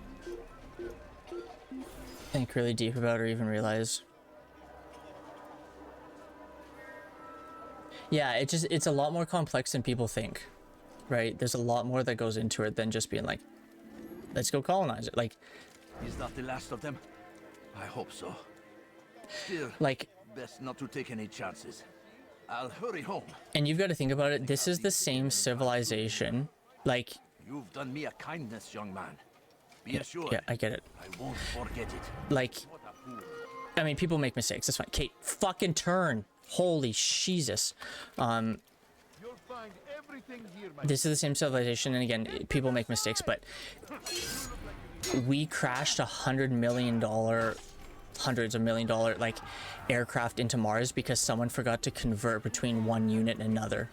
Think really deep about it or even realize. Yeah, it's a lot more complex than people think, right? There's a lot more that goes into it than just being like, let's go colonize it. Like,
Is that the last of them? I hope so. Still,
like,
best not to take any chances. I'll hurry home.
and you've got to think about it. This is the same civilization. Like,
You've done me a kindness, young man. Be assured.
yeah, I get it.
I won't forget it.
Like, I mean, people make mistakes. That's fine. Kate, fucking turn. Holy Jesus.
You'll find everything here, my
This is the same civilization, and again, people make mistakes, but we crashed $100 million, hundreds of $1 million, like, aircraft into Mars because someone forgot to convert between one unit and another.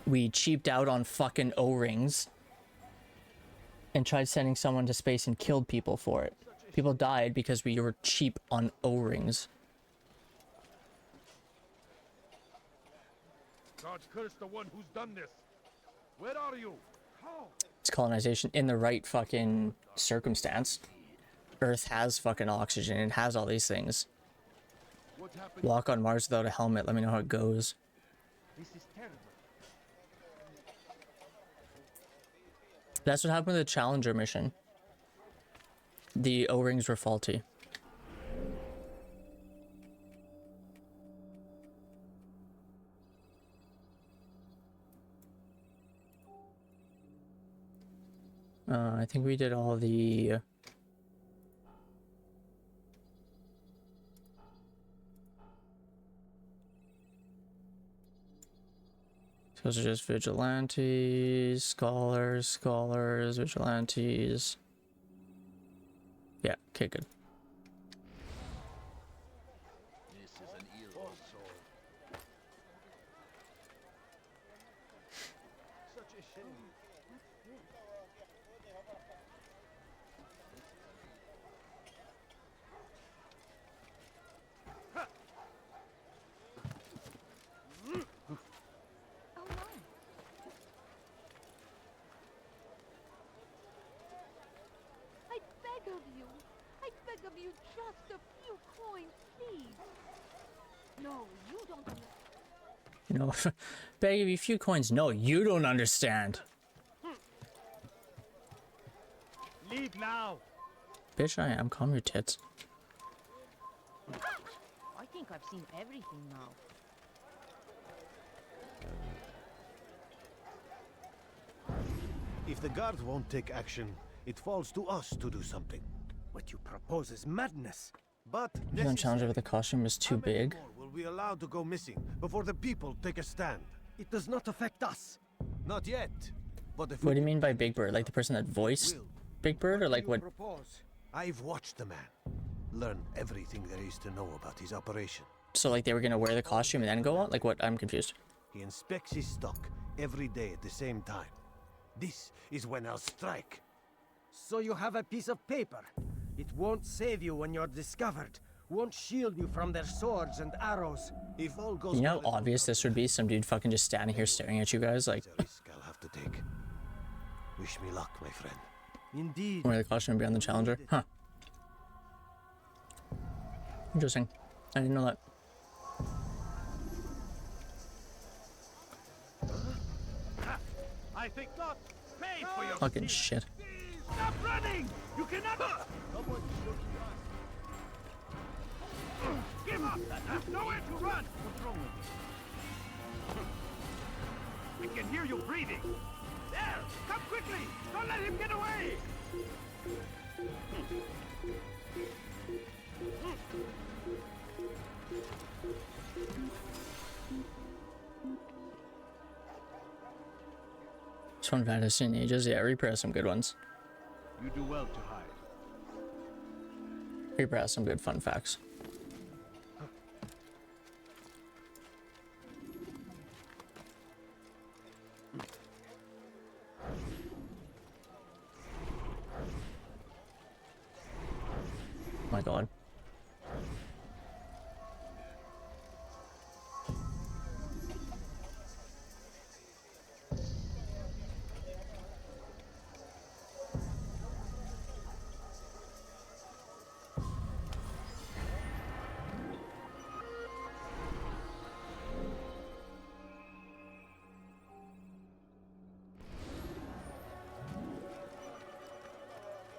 We cheaped out on fucking O-rings and tried sending someone to space and killed people for it. People died because we were cheap on O-rings.
God's cursed the one who's done this. Where are you? How?
It's colonization in the right fucking circumstance. Earth has fucking oxygen. It has all these things. Walk on Mars without a helmet. Let me know how it goes.
This is terrible.
That's what happened with the Challenger mission. The O-rings were faulty. I think we did all the... Those are just vigilantes, scholars, vigilantes. Yeah, okay, good.
This is an ill soul.
Such a shame.
I beg of you, just a few coins, please. No, you don't understand.
You know, beg of you a few coins. No, you don't understand.
Leave now.
Bitch, I am. Calm your tits.
I think I've seen everything now.
If the guards won't take action, it falls to us to do something.
What you propose is madness.
But
You don't challenge it with the costume is too big.
will be allowed to go missing before the people take a stand.
It does not affect us.
Not yet. But if
What do you mean by Big Bird? Like the person that voiced Big Bird, or like what?
I've watched the man. Learn everything there is to know about his operation.
So like they were gonna wear the costume and then go out? Like what? I'm confused.
He inspects his stock every day at the same time. This is when I'll strike.
So you have a piece of paper. It won't save you when you're discovered. Won't shield you from their swords and arrows.
If all goes
You know how obvious this would be? Some dude fucking just standing here staring at you guys like...
risk I'll have to take. Wish me luck, my friend.
Indeed.
Where the caution would be on the Challenger? Huh. Interesting. I didn't know that.
I think not. Pay for your
Fucking shit.
Stop running! You cannot. Give up! There's nowhere to run! What's wrong with you? I can hear you breathing! There! Come quickly! Don't let him get away!
This one fantasy in ages. Yeah, Reaper has some good ones.
You do well to hide.
Reaper has some good fun facts. Oh my god.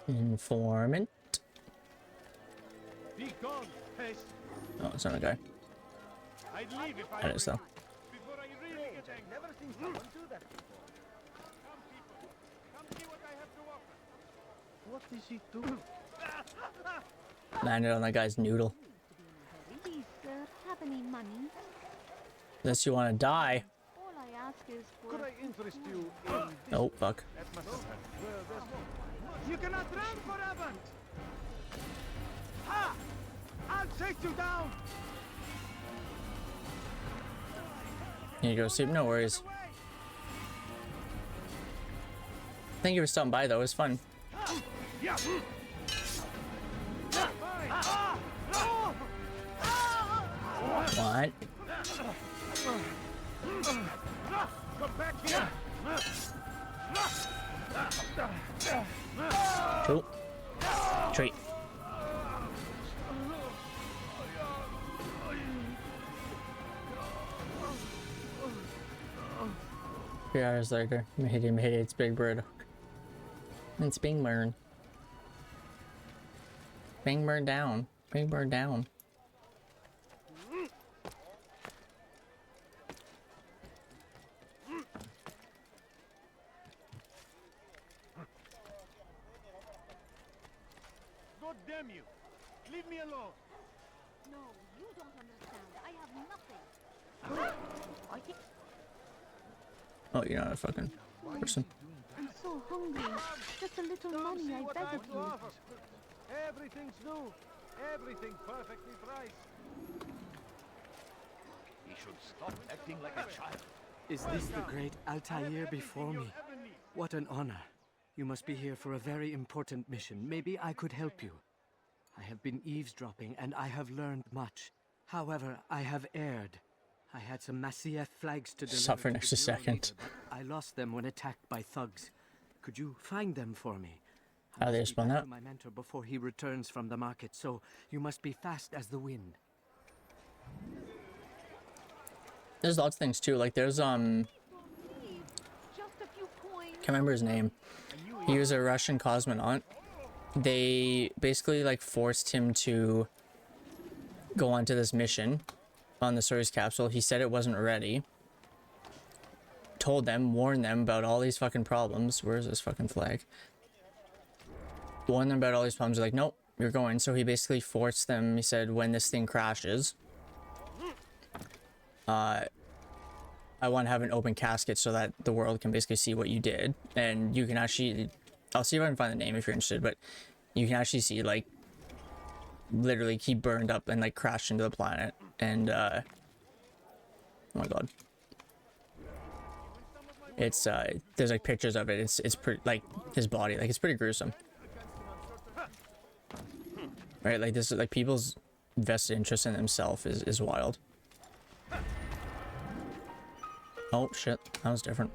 Informant.
Be gone, pest.
Oh, it's not a guy.
I'd leave if I
That is though.
before I really get angry.
Never seen someone do that before.
Come, people. Come see what I have to offer.
What is he doing?
Landed on that guy's noodle.
Please, sir, have any money?
Unless you want to die.
All I ask is for...
Could I interest you in...
Oh, fuck.
That must have happened. Well, there's no... You cannot run forever! Ha! I'll chase you down!
Here you go, Soup. No worries. Thank you for stopping by, though. It was fun.
Yeah.
What?
Come back here!
Shoot. Treat. Three hours later, him hit its big bird. It's being burned. Being burned down. Being burned down.
God damn you! Leave me alone!
No, you don't understand. I have nothing.
I think...
Oh, you're not a fucking person.
I'm so hungry. Just a little money, I beg of you.
Everything's new. Everything perfectly priced.
He should stop acting like a child.
Is this the great Altair before me? What an honor. You must be here for a very important mission. Maybe I could help you. I have been eavesdropping and I have learned much. However, I have erred. I had some Masyaf flags to deliver.
Stop for an
to the
extra
Bureau
second.
leader, but I lost them when attacked by thugs. Could you find them for me?
How they respond that?
To my mentor before he returns from the market, so you must be fast as the wind.
There's lots of things too. Like there's
Just a few coins.
can't remember his name. He was a Russian cosmonaut. They basically like forced him to go onto this mission on the Soyuz capsule. He said it wasn't ready. Told them, warned them about all these fucking problems. Where's this fucking flag? Warned them about all these problems. They're like, nope, you're going. So he basically forced them. He said, when this thing crashes, I want to have an open casket so that the world can basically see what you did. And you can actually, I'll see if I can find the name if you're interested, but you can actually see like literally he burned up and like crashed into the planet. And oh my god, It's there's like pictures of it. It's pretty, like his body, like it's pretty gruesome. Right, like this is like people's vested interest in himself is wild. Oh shit, that was different.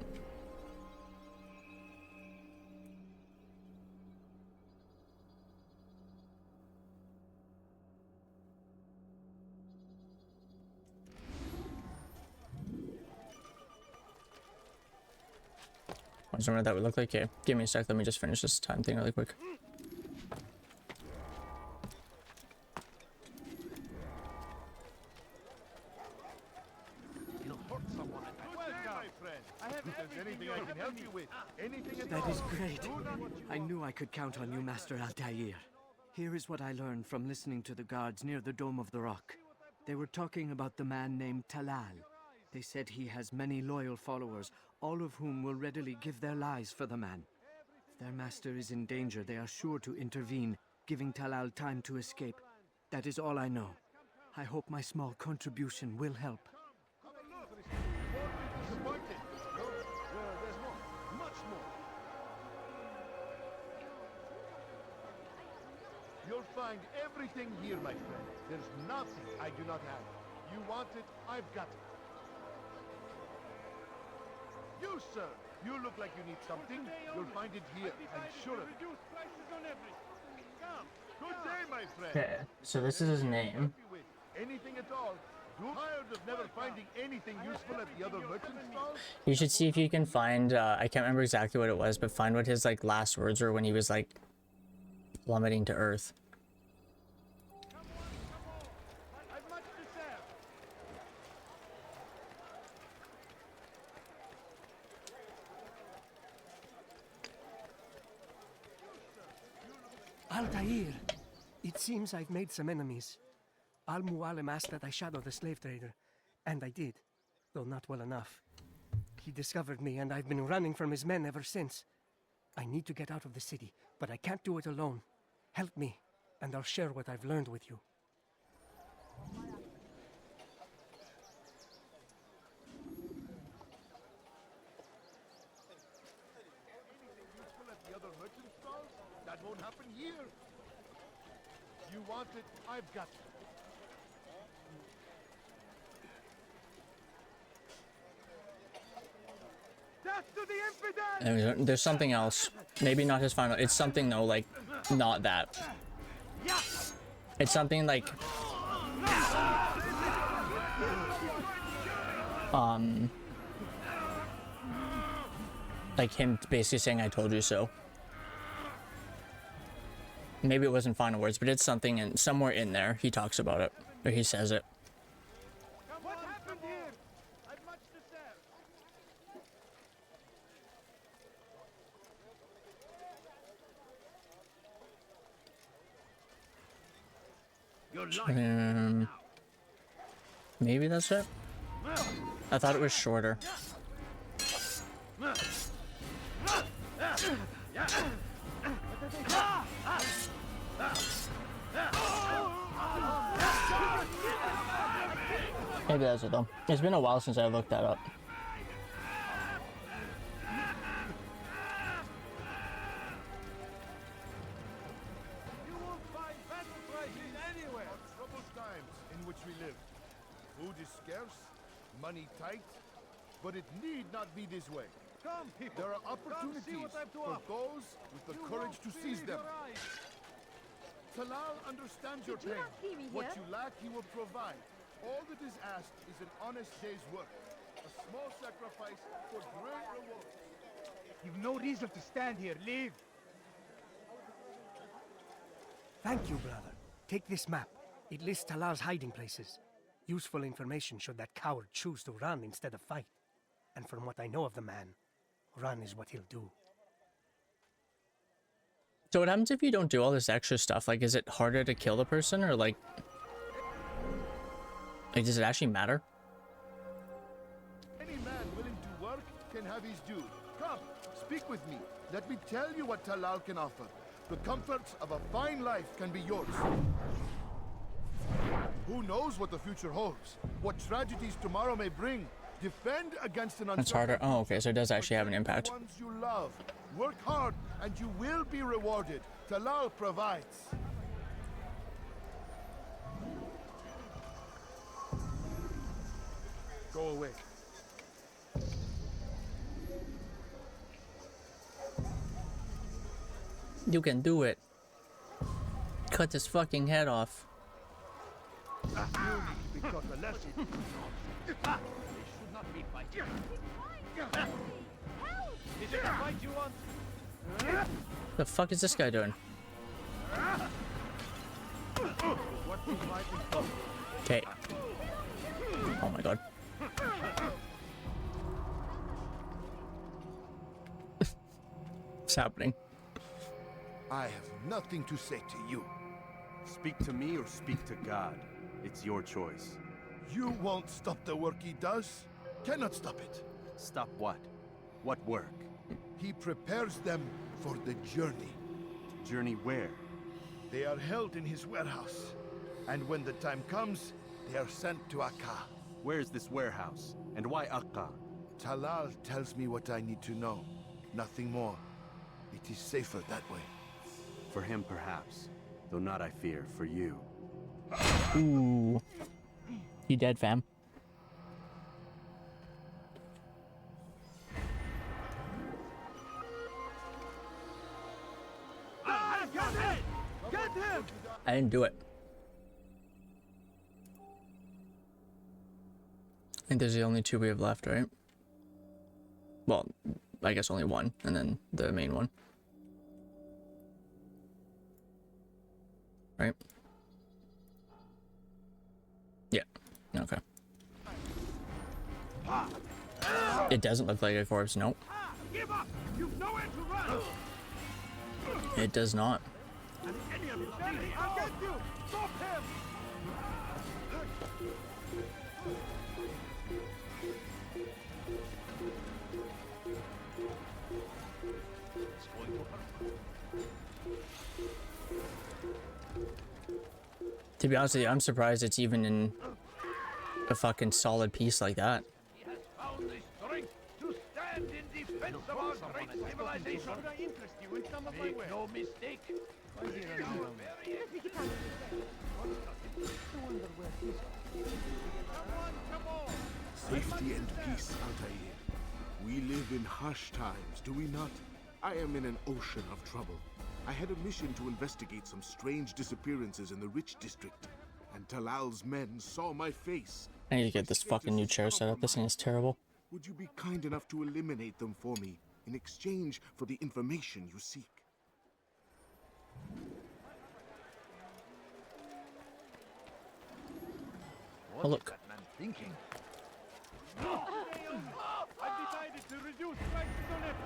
I was wondering what that would look like. Okay, give me a sec. Let me just finish this time thing really quick.
That is great. I knew I could count on you, Master Altair. Here is what I learned from listening to the guards near the Dome of the Rock. They were talking about the man named Talal. They said he has many loyal followers, all of whom will readily give their lives for the man. If their master is in danger, they are sure to intervene, giving Talal time to escape. That is all I know. I hope my small contribution will help.
You'll find everything here, my friend. There's nothing I do not have. You want it, I've got it. You, sir, you look like you need something. You'll find it here, I'm sure of it. Good day, my friend.
Okay, so this is his name.
Anything at all. Tired of never finding anything useful at the other merchant stalls?
You should see if you can find, I can't remember exactly what it was, but find what his like last words were when he was like plummeting to earth.
Altair, it seems I've made some enemies. Al-Mualim asked that I shadow the slave trader, and I did, though not well enough. He discovered me, and I've been running from his men ever since. I need to get out of the city, but I can't do it alone. Help me, and I'll share what I've learned with you.
That won't happen here. You want it, I've got it. Death to the infidel!
There's something else. Maybe not his final. It's something though, like not that. It's something like like him basically saying "I told you so." Maybe it wasn't final words, but it's something, and somewhere in there he talks about it, or he says it.
What happened here? I've much to say.
Maybe that's it. I thought it was shorter. Maybe that's it though. It's been a while since I looked that up.
You won't find battle prices anywhere. Troubled times in which we live. Food is scarce, money tight, but it need not be this way. Come, people. There are opportunities for those with the courage to seize them. Talal understands your pain. What you lack, he will provide. All that is asked is an honest day's work. A small sacrifice for great reward.
You've no reason to stand here. Leave.
Thank you, brother. Take this map. It lists Talal's hiding places. Useful information should that coward choose to run instead of fight. And from what I know of the man, run is what he'll do.
So what happens if you don't do all this extra stuff? Like, is it harder to kill the person, or like does it actually matter?
Any man willing to work can have his due. Come, speak with me. Let me tell you what Talal can offer. The comforts of a fine life can be yours. Who knows what the future holds? What tragedies tomorrow may bring? Defend against an
That's harder. Oh, okay, so it does actually have an impact.
ones you love. Work hard, and you will be rewarded. Talal provides. Go away.
You can do it. Cut his fucking head off.
We got a lesson.
They should not be fighting. Is it a fight you want?
The fuck is this guy doing? Okay. Oh my god. What's happening?
I have nothing to say to you.
Speak to me or speak to God. It's your choice.
You won't stop the work he does. Cannot stop it.
Stop what? What work?
He prepares them for the journey.
Journey where?
They are held in his warehouse. And when the time comes, they are sent to Akka.
Where is this warehouse? And why Akka?
Talal tells me what I need to know. Nothing more. It is safer that way.
For him, perhaps. Though not, I fear, for you.
Ooh. You dead, fam.
Get him!
I didn't do it. I think there's the only two we have left, right? Well, I guess only one, and then the main one. Right? Yeah. Okay. It doesn't look like a corpse, nope.
Give up! You've nowhere to run!
It does not.
And any of you stealing, I'll get you! Stop him!
It's going to hurt.
To be honest with you, I'm surprised it's even in a fucking solid piece like that.
He has found the strength to stand in defense of our great civilization.
Could I interest you in some of my
Make
wares?
no mistake.
I hear an
You
hour.
very
Safety and peace, Altair. We live in harsh times, do we not? I am in an ocean of trouble. I had a mission to investigate some strange disappearances in the Rich District, and Talal's men saw my face.
I need to get this fucking new chair set up. This thing is terrible.
Would you be kind enough to eliminate them for me in exchange for the information you seek?
Oh, look.
That man thinking.
I've decided to reduce prices on it.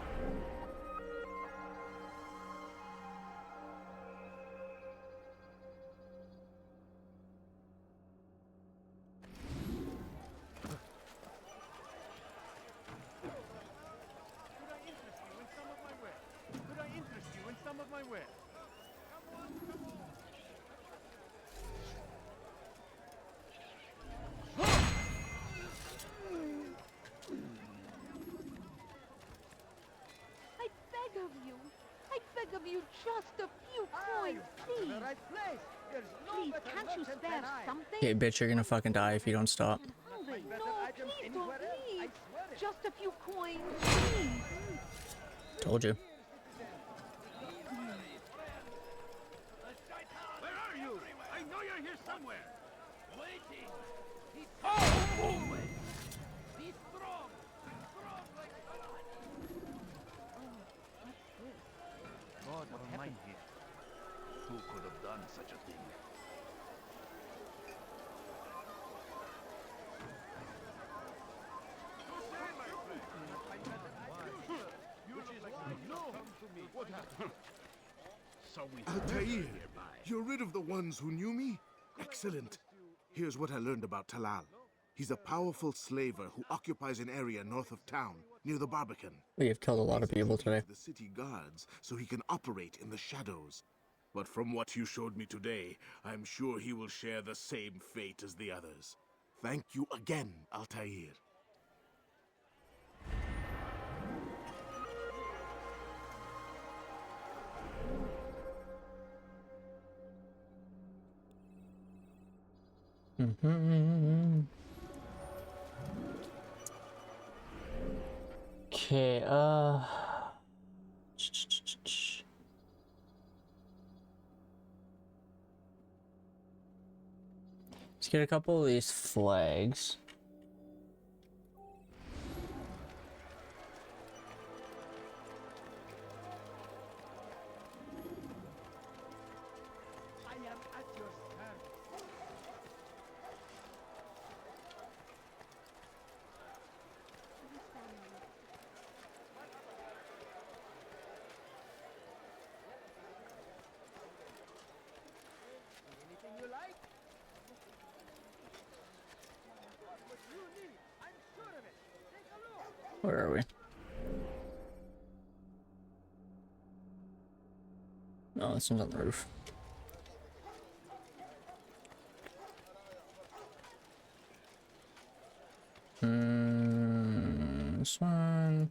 Could I interest you in some of my wares?
I beg of you. I beg of you just a few coins, please.
The right place. There's no
Please,
better
can't you
merchant
spare
than I.
something?
Hey, bitch, you're gonna fucking die if you don't stop.
Hungry.
better
No,
items
please don't
anywhere else. I
leave.
swear it.
Just a few coins, please.
Told you.
Where are you? I know you're here somewhere.
waiting. He's always. Be strong. Strong like Salah.
God Almighty. Who could have done such a thing?
What happened?
So we
Altair, you're rid of the ones who knew me? Excellent. Here's what I learned about Talal. He's a powerful slaver who occupies an area north of town, near the Barbican.
We have killed a lot of people today.
The city guards, so he can operate in the shadows. But from what you showed me today, I'm sure he will share the same fate as the others. Thank you again, Altair.
Okay, let's get a couple of these flags.
I am at your service. Anything you like? What you need, I'm sure of it. Take a look.
Where are we? No, this one's on the roof. This one.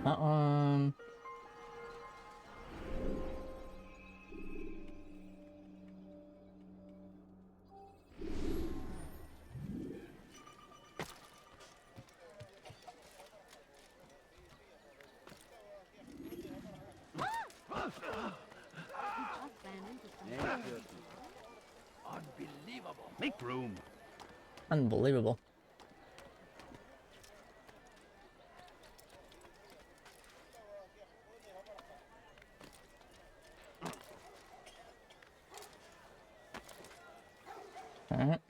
That one.
Unbelievable. Make room.
Unbelievable. Alright.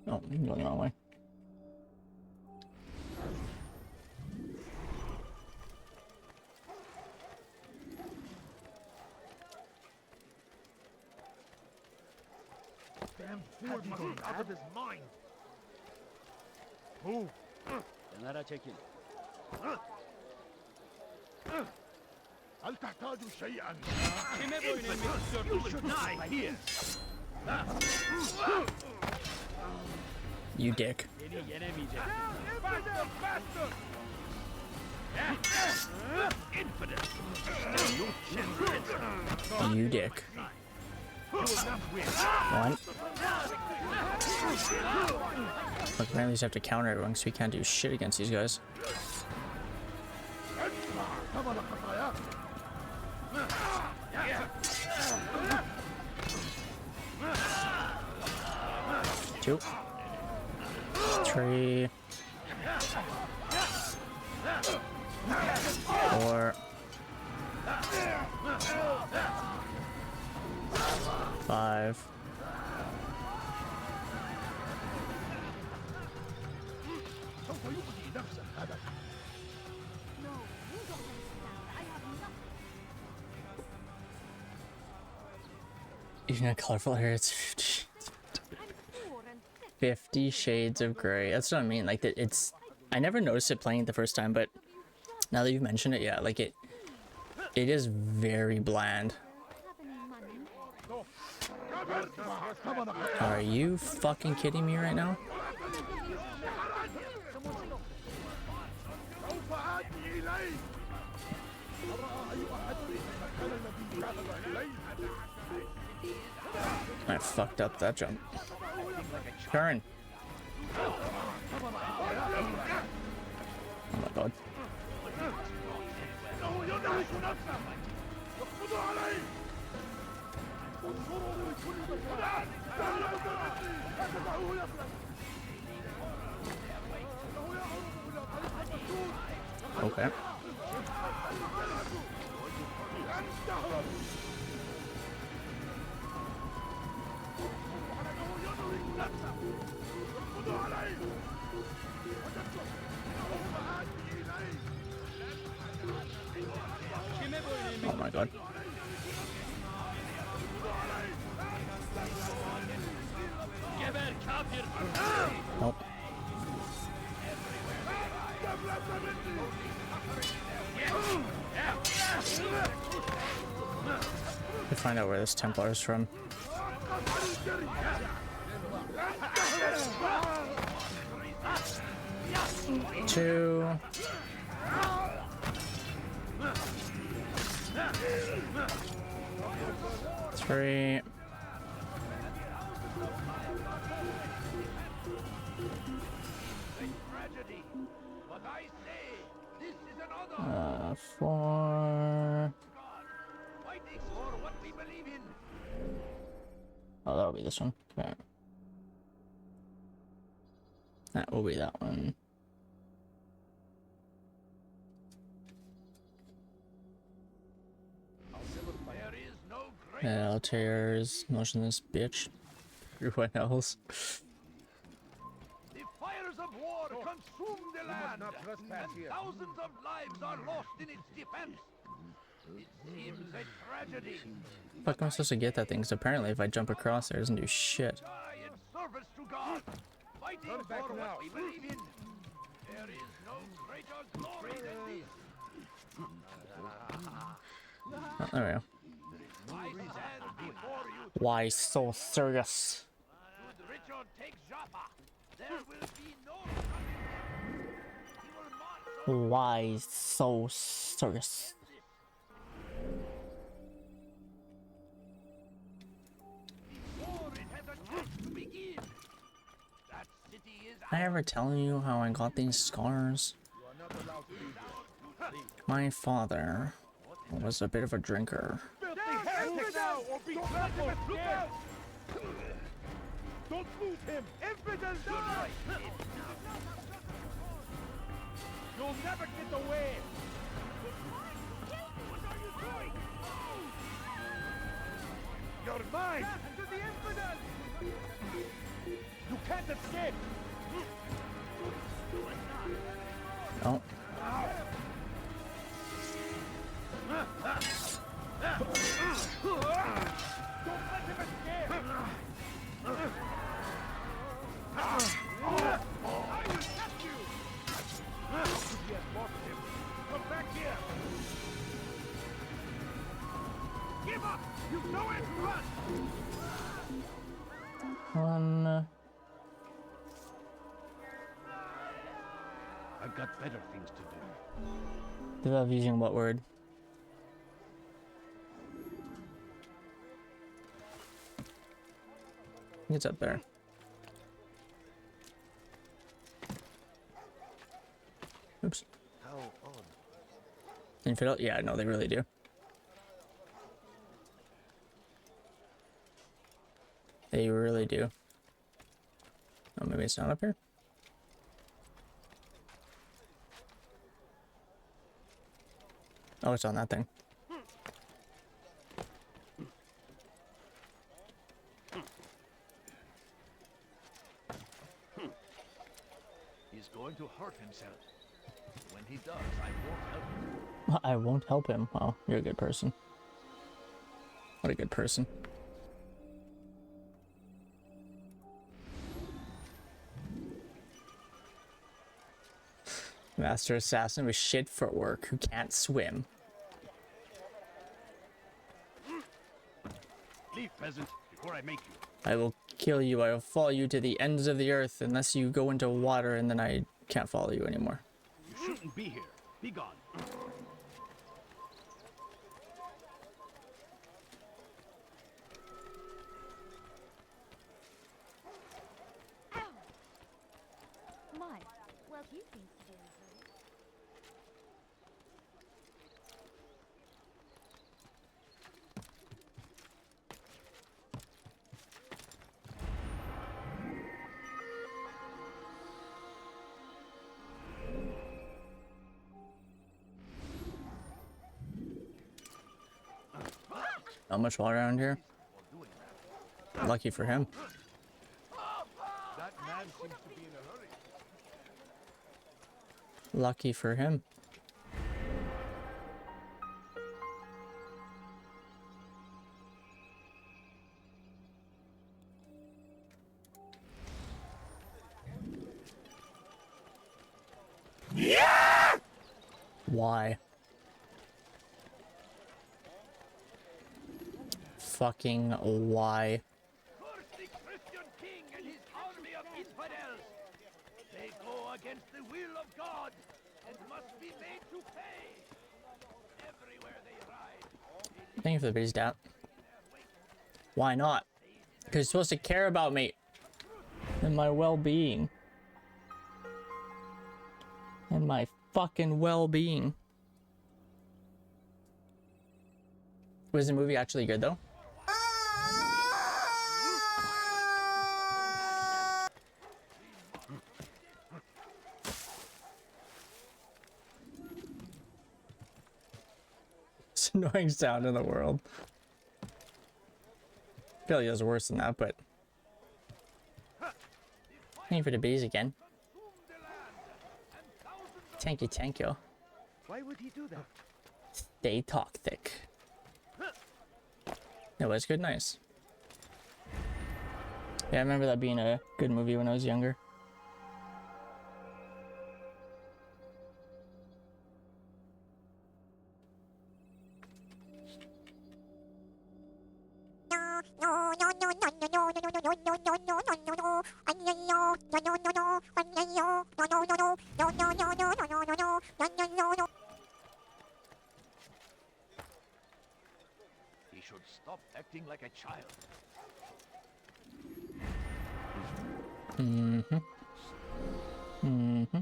Oh, I'm going the wrong way.
Damn fool must be out of his mind. Who?
Nara checking.
هل تحتاج شيئا؟
You should die here.
You dick. You dick. One. Look, man, we just have to counter everyone because we can't do shit against these guys. Two. Three. 4. 5. Even a colorful hair, it's 50 shades of gray. That's what I mean. Like, it's, I never noticed it playing it the first time, but now that you've mentioned it, yeah, like it is very bland. Are you fucking kidding me right now? I fucked up that jump. Turn. Oh my god. Okay. Oh my god. Nope. To find out where this Templar is from. 2. 3. 4. Oh, that'll be this one. Okay. That will be that one. Altair's motionless bitch. Everyone else.
The fires of war consume the land, and thousands of lives are lost in its defense. It seems a tragedy.
Fuck am I supposed to get that thing? Because apparently if I jump across there, it doesn't do shit.
Die in service to God, fighting for what we believe in. There is no greater glory than this.
Oh, there we go.
I stand before you.
Why so serious?
Should Richard take Jaffa, there will be no running. He will march
Why so serious?
before it has a chance to begin. That city is
Did I ever tell you how I got these scars? My father was a bit of a drinker.
Don't lose him! Infidel, die! You'll never get away! What are you doing? You're mine! To the infidel! You can't escape!
Oh.
Don't let him escape! I will catch you! He has lost him. Come back here! Give up! You know it! Run! I've got better things to do.
They love using what word? It's up there. Oops.
How odd.
Infidel? Yeah, no, they really do. They really do. Oh, maybe it's not up here? Oh, it's on that thing.
He's going to hurt himself. When he does, I won't help him.
I won't help him. Oh, you're a good person. What a good person. Master assassin with shit footwork who can't swim.
Leave, peasant, before I make you.
I will kill you. I will follow you to the ends of the earth unless you go into water, and then I can't follow you anymore.
You shouldn't be here. Be gone.
My, well, he seems to be okay.
Not much water around here. Lucky for him.
That man seems to be in a hurry.
Lucky for him. Why? fucking why.
Curse the Christian king and his army of infidels! They go against the will of God and must be made to pay! Everywhere they ride,
Thank you for the base down. Why not? Because you're supposed to care about me and my well-being. And my fucking well-being. Was the movie actually good though? It's an annoying sound in the world. I feel like it was worse than that, but thank you for the bees again. Thank you.
Why would he do that?
Stay toxic. It was good, nice. Yeah, I remember that being a good movie when I was younger.
He should stop acting like a child.
Mm-hmm. Mm-hmm.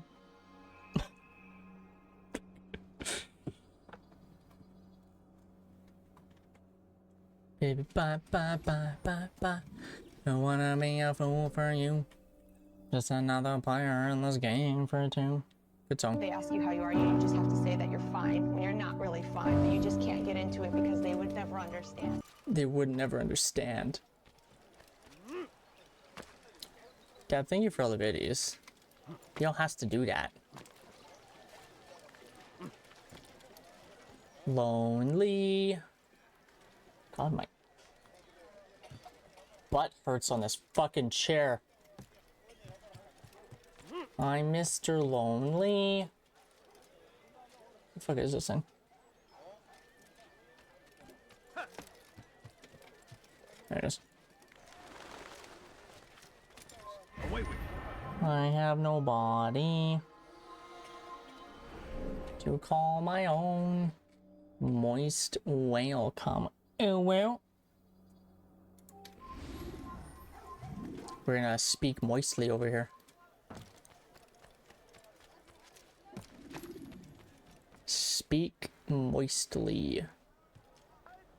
Baby, bye, bye, bye, bye, bye. Don't wanna be a fool for you. Just another player in this game for two. Good song.
They ask you how you are, you just have to say that you're fine when you're not really fine, but you just can't get into it because they would never understand.
They would never understand. Dad, thank you for all the biddies. You don't have to do that. Lonely. God, my butt hurts on this fucking chair. I'm Mr. Lonely. What the fuck is this thing? There it is.
Away with you.
I have nobody to call my own. Moist welcome. Oh well. We're gonna speak moistly over here. Speak moistly.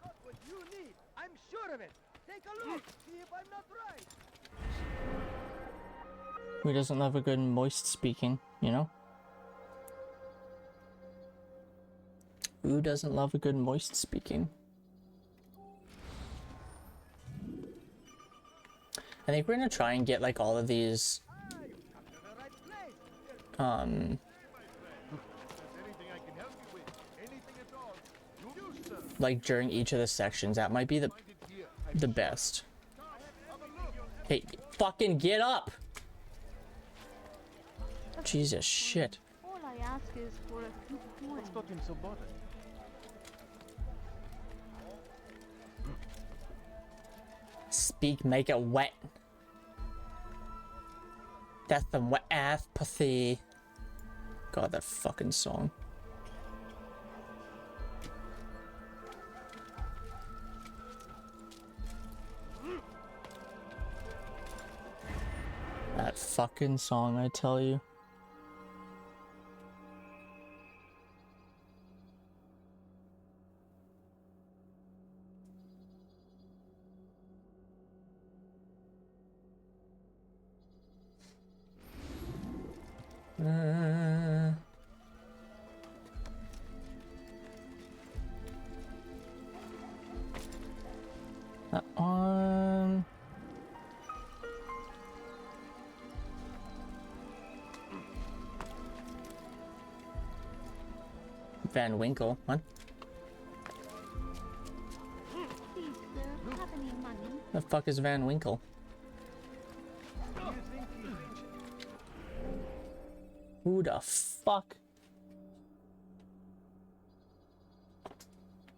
What you need, I'm sure of it. Take a look, see if I'm not right.
Who doesn't love a good moist speaking, you know? Who doesn't love a good moist speaking? I think we're gonna try and get like all of these like during each of the sections. That might be the best. Hey, fucking get up! Jesus shit.
All I ask is for a few coins.
What's got him so bothered?
Speak, make it wet. That's some wet ass pussy. God, that fucking song. That fucking song, I tell you. That one. Van Winkle. What?
Please, sir, have any money?
The fuck is Van Winkle? Who the fuck?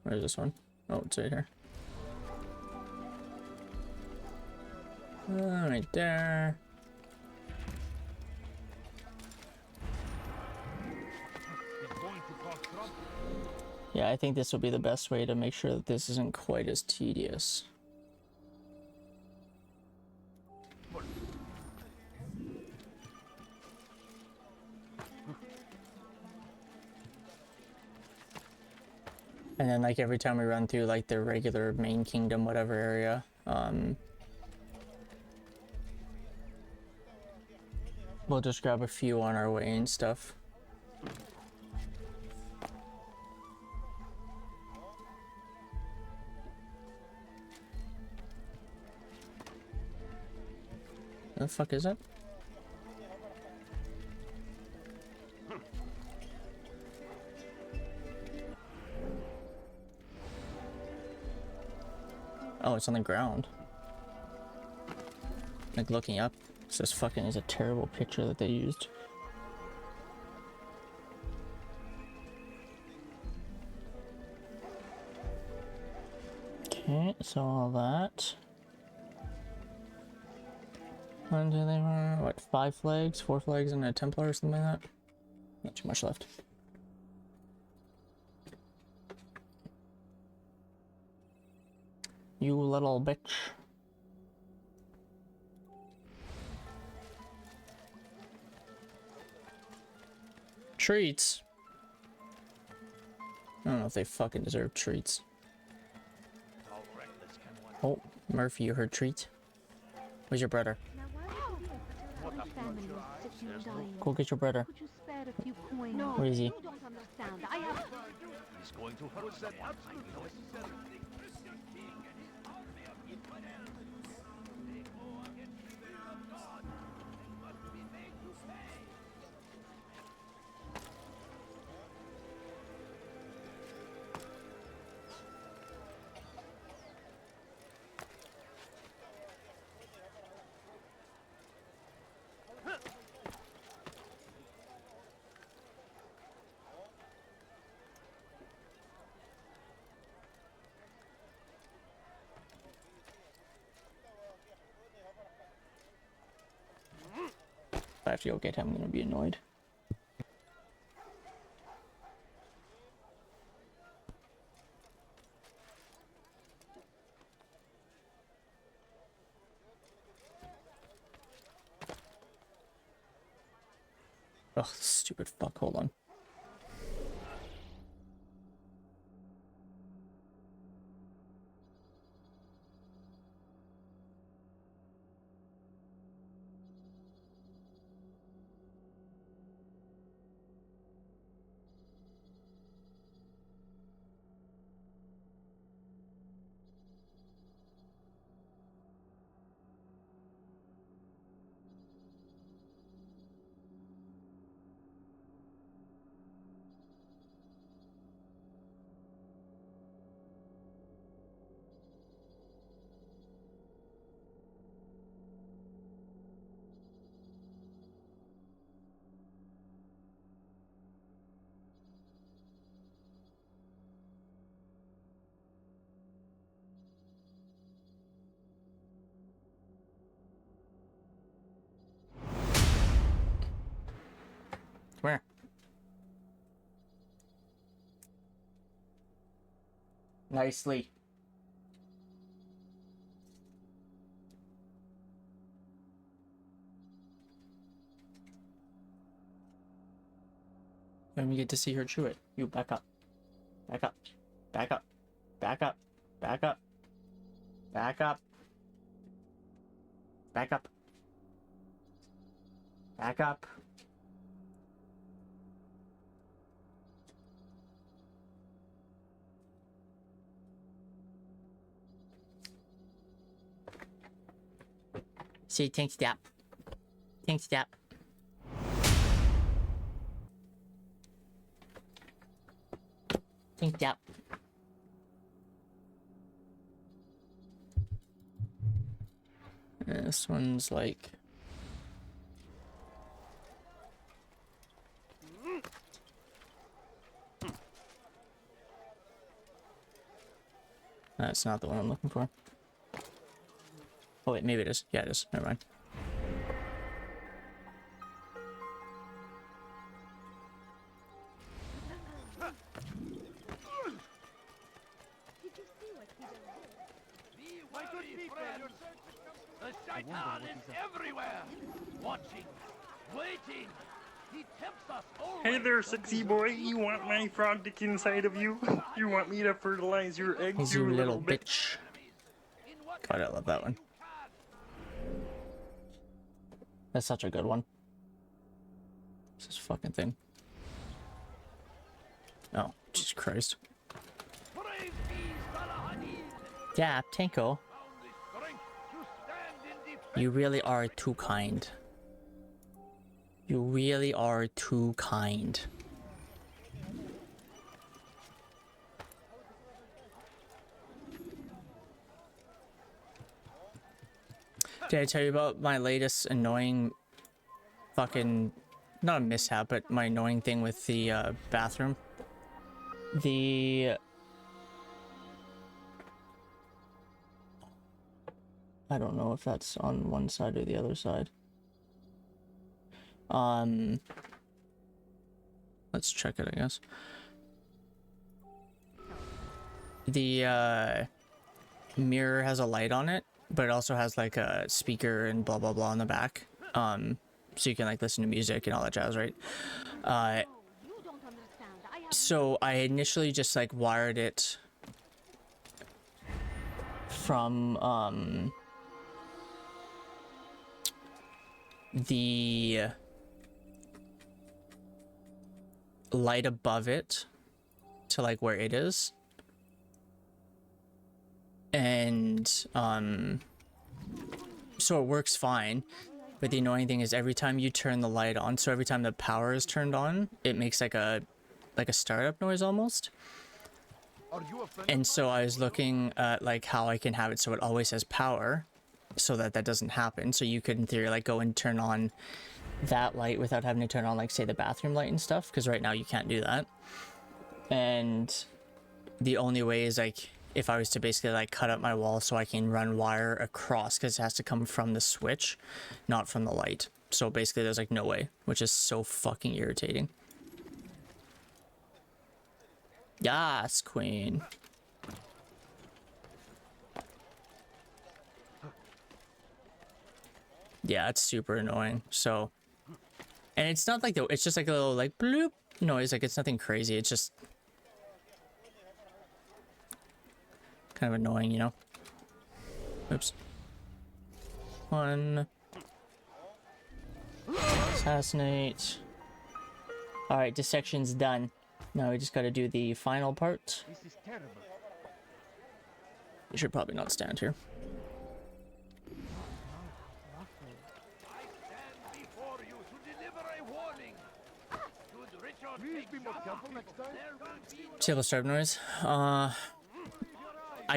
Where's this one? Oh, it's right here. Right there. Yeah, I think this will be the best way to make sure that this isn't quite as tedious. And then like every time we run through like the regular main kingdom whatever area, we'll just grab a few on our way and stuff. The fuck is it? Oh, it's on the ground. Like looking up. This fucking is a terrible picture that they used. Okay, so all that. 1, 2, 3, 4, what, 5 flags? 4 flags and a Templar or something like that? Not too much left. You little bitch. Treats? I don't know if they fucking deserve treats. Oh, Murphy, you heard treat? Where's your brother? Go get your brother. Where is he?
He's going to hurt someone. I know it.
If I have to go get him, I'm gonna be annoyed. Ugh, stupid fuck, hold on. Come here. Nicely. When we get to see her chew it. You back up. Back up. Back up. Back up. Back up. Back up. Back up. Back up. Say tank step. Tank step. Tank step. This one's like... That's not the one I'm looking for. Oh wait, maybe it is. Yeah, it is. Never mind.
My good friends, the Shaitan is everywhere, watching, waiting. He tempts us always.
Hey there, sexy boy. You want my frog dick inside of you? You want me to fertilize your eggs,
You little bitch. God, I love that one. That's such a good one. This fucking thing. Oh, Jesus Christ. Yeah, Tanko. You really are too kind. You really are too kind. Did I tell you about my latest annoying fucking, not a mishap, but my annoying thing with the bathroom? I don't know if that's on one side or the other side. Let's check it, I guess. The mirror has a light on it, but it also has like a speaker and blah blah blah on the back. So you can like listen to music and all that jazz, right? So I initially just like wired it from the light above it to like where it is, and so it works fine, but the annoying thing is every time you turn the light on, so every time the power is turned on, it makes like a startup noise almost. And so I was looking at like how I can have it so it always has power, so that doesn't happen. So you could in theory like go and turn on that light without having to turn on like say the bathroom light and stuff, because right now you can't do that. And the only way is like if I was to basically like cut up my wall so I can run wire across, because it has to come from the switch, not from the light. So basically there's like no way, which is so fucking irritating. Yes, queen. Yeah, it's super annoying. So, and it's not like it's just like a little like bloop noise. Like it's nothing crazy. It's just kind of annoying, you know. Oops. One. Assassinate. All right, dissection's done. Now we just got to do the final part.
This is terrible.
You should probably not stand here. Table startup noise. I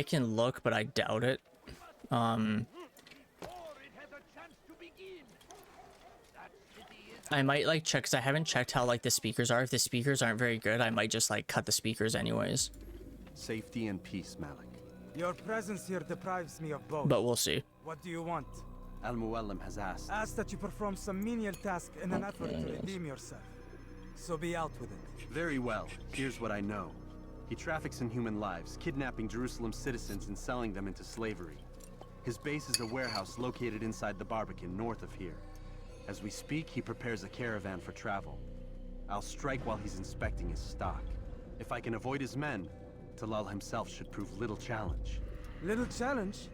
can look, but I doubt it. I might like check, because I haven't checked how like the speakers are. If the speakers aren't very good, I might just like cut the speakers anyways.
Safety and peace, Malik.
Your presence here deprives me of both.
But we'll see.
What do you want?
Al-Muallim has asked.
Ask that you perform some menial task in an effort to redeem yourself. So be out with it.
Very well. Here's what I know. He traffics in human lives, kidnapping Jerusalem citizens and selling them into slavery. His base is a warehouse located inside the Barbican, north of here. As we speak, he prepares a caravan for travel. I'll strike while he's inspecting his stock. If I can avoid his men, Talal himself should prove little challenge.
Little challenge?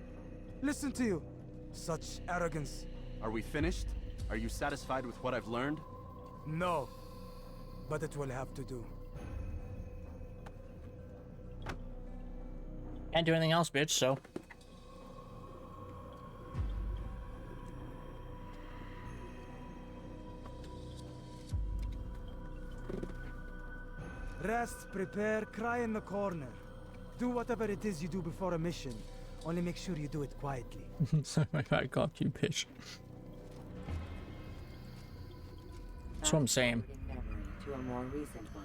Listen to you. Such arrogance.
Are we finished? Are you satisfied with what I've learned?
No. But it will have to do.
Can't do anything else, bitch, so.
Rest, prepare, cry in the corner. Do whatever it is you do before a mission. Only make sure you do it quietly.
Sorry, I got you, bitch. That's what I'm saying.
To a more recent one.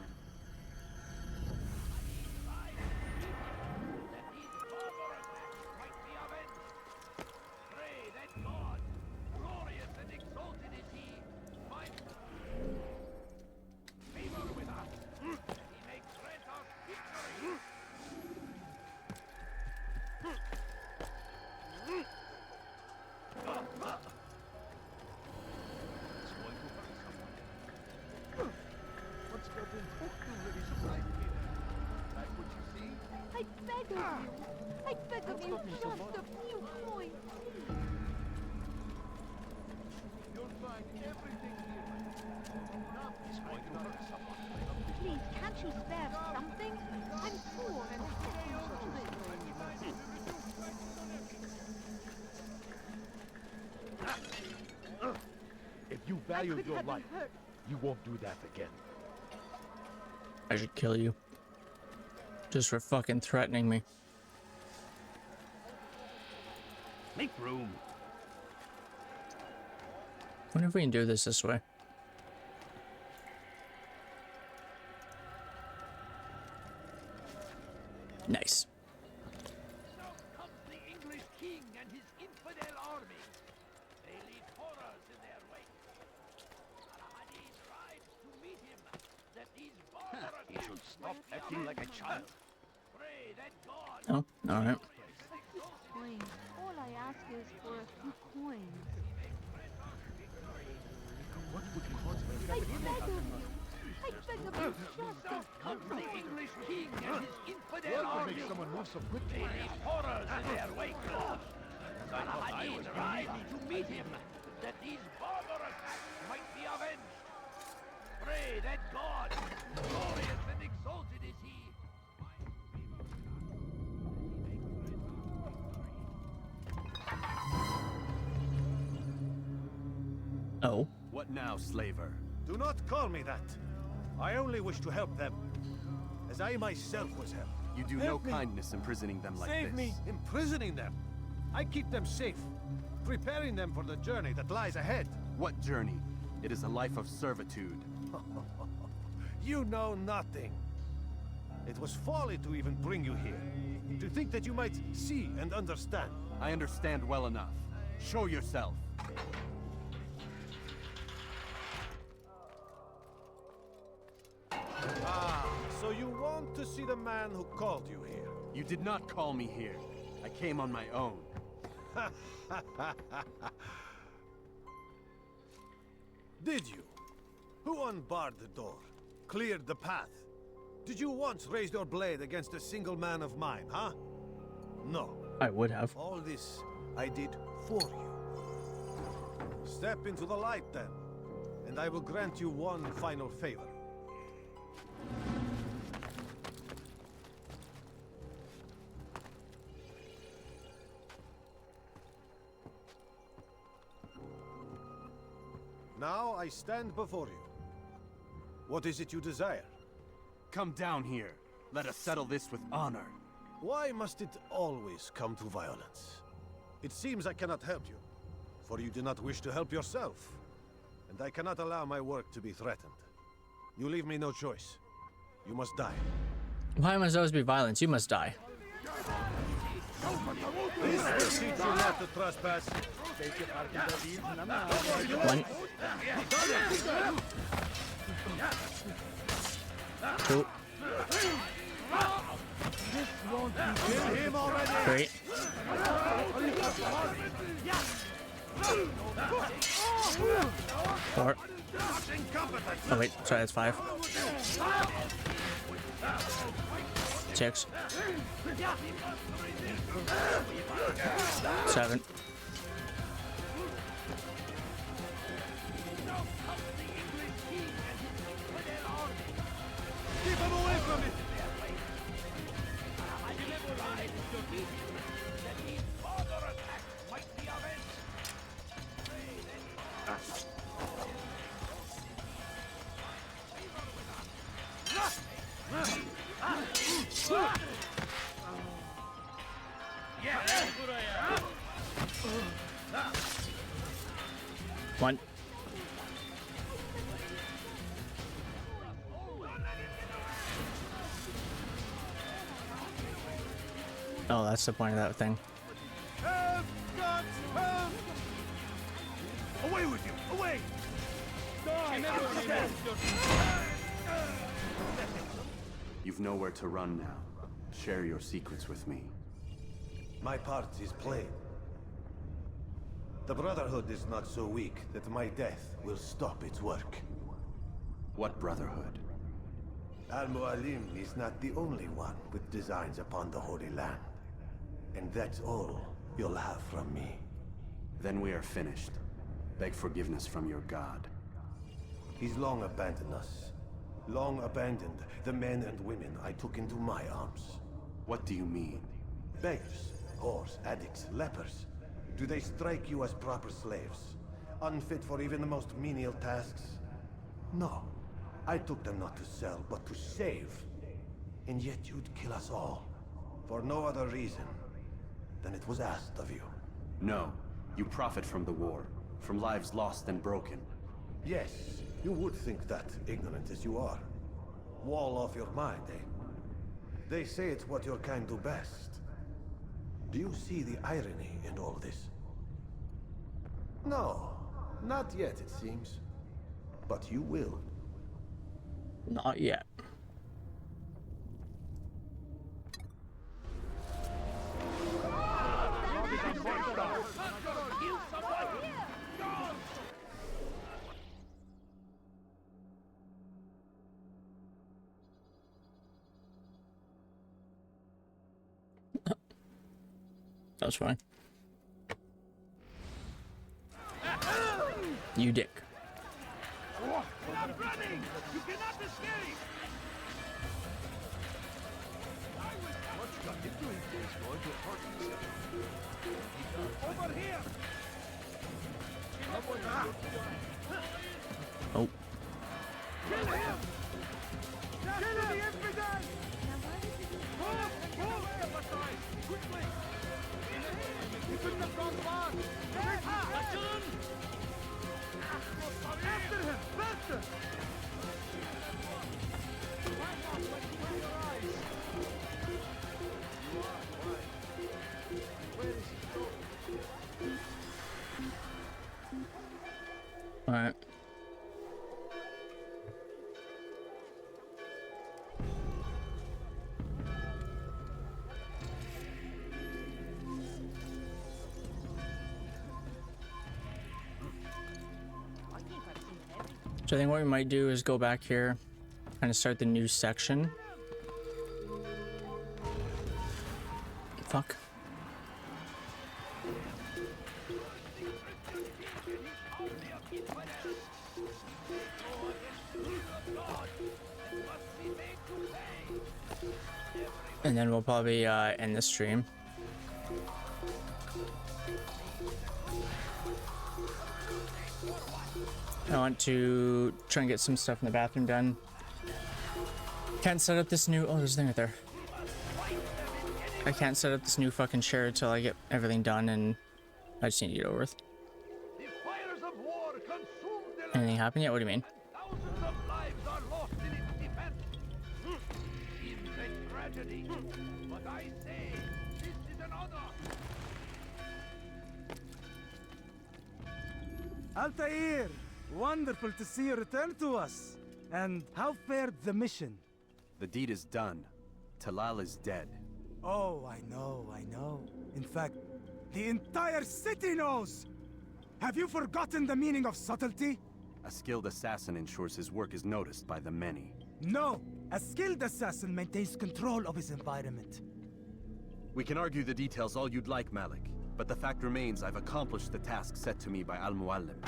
I beg of you, just a few coins.
You'll find everything here. Nothing's going to hurt someone.
Please, can't you spare something? I'm poor and
If you value your life, you won't do that again.
I should kill you. Just for fucking threatening me.
Make room.
Wonder if we can do this way. Nice.
Now comes the English king and his infidel army. They leave horrors in their wake. Al-Ahadi strives to meet him, that these barbarous
You should stop acting like a child.
pray that God
Oh, alright.
coins. All I ask is for a few coins.
What would cause
I beg of you. I beg of you, just a
comes the English king and his infidel
What would
army.
make someone move so quickly?
They leave horrors in their wake. Al-Ahadi strives to meet him, that these barbarous acts might be avenged. Pray that God, glorious and exalted is he,
Oh.
What now, slaver?
Do not call me that. I only wish to help them, as I myself was helped.
You do
Help
no
me.
kindness imprisoning them like
Save
this.
me! Imprisoning them? I keep them safe, preparing them for the journey that lies ahead.
What journey? It is a life of servitude.
You know nothing. It was folly to even bring you here. To think that you might see and understand.
I understand well enough. Show yourself.
Ah, so you want to see the man who called you here?
You did not call me here. I came on my own.
Did you? Who unbarred the door? Cleared the path? Did you once raise your blade against a single man of mine, huh? No.
I would have.
All this I did for you. Step into the light then, and I will grant you one final favor. Now I stand before you. What is it you desire?
Come down here. Let us settle this with honor.
Why must it always come to violence? It seems I cannot help you, for you do not wish to help yourself. And I cannot allow my work to be threatened. You leave me no choice. You must die.
Why must always be violence? You must die.
This will teach you not to trespass.
One. Two.
Kill him already.
Three. Four. Oh wait, sorry, that's 5. 6. 7.
Keep him away from it.
One. Oh, that's the point of that thing.
Have got him. Away with you! Away!
You've nowhere to run now. Share your secrets with me.
My part is plain. The Brotherhood is not so weak that my death will stop its work.
What Brotherhood?
Al-Mualim is not the only one with designs upon the Holy Land. And that's all you'll have from me.
Then we are finished. Beg forgiveness from your god.
He's long abandoned us. Long abandoned the men and women I took into my arms.
What do you mean?
Beggars, whores, addicts, lepers. Do they strike you as proper slaves? Unfit for even the most menial tasks? No. I took them not to sell, but to save. And yet you'd kill us all. For no other reason than it was asked of you.
No. You profit from the war. From lives lost and broken.
Yes, you would think that, ignorant as you are. Wall off your mind, eh? They say it's what your kind do best. Do you see the irony in all this? No, not yet, it seems. But you will.
Not yet. That's fine. You dick.
Stop running! You cannot escape!
What got you doing this, going to hurt yourself?
Over here!
Oh.
Kill him! Kill the infidel! Move! Emphasize! Quickly! He couldn't have gone far! After him! Faster!
All right. So I think what we might do is go back here, kind of start the new section. Fuck. And then we'll probably end the stream. I want to try and get some stuff in the bathroom done. Can't set up this new... Oh, there's a thing right there. I can't set up this new fucking chair until I get everything done, and I just need to get over with. Anything happen yet? What do you mean?
Thousands of lives are lost in its defense. It's a tragedy. But I say, this is an honor.
Altair! Wonderful to see you return to us. And how fared the mission?
The deed is done. Talal is dead.
Oh, I know. In fact, the entire city knows! Have you forgotten the meaning of subtlety?
A skilled assassin ensures his work is noticed by the many.
No! A skilled assassin maintains control of his environment.
We can argue the details all you'd like, Malik. But the fact remains I've accomplished the task set to me by Al-Mualim.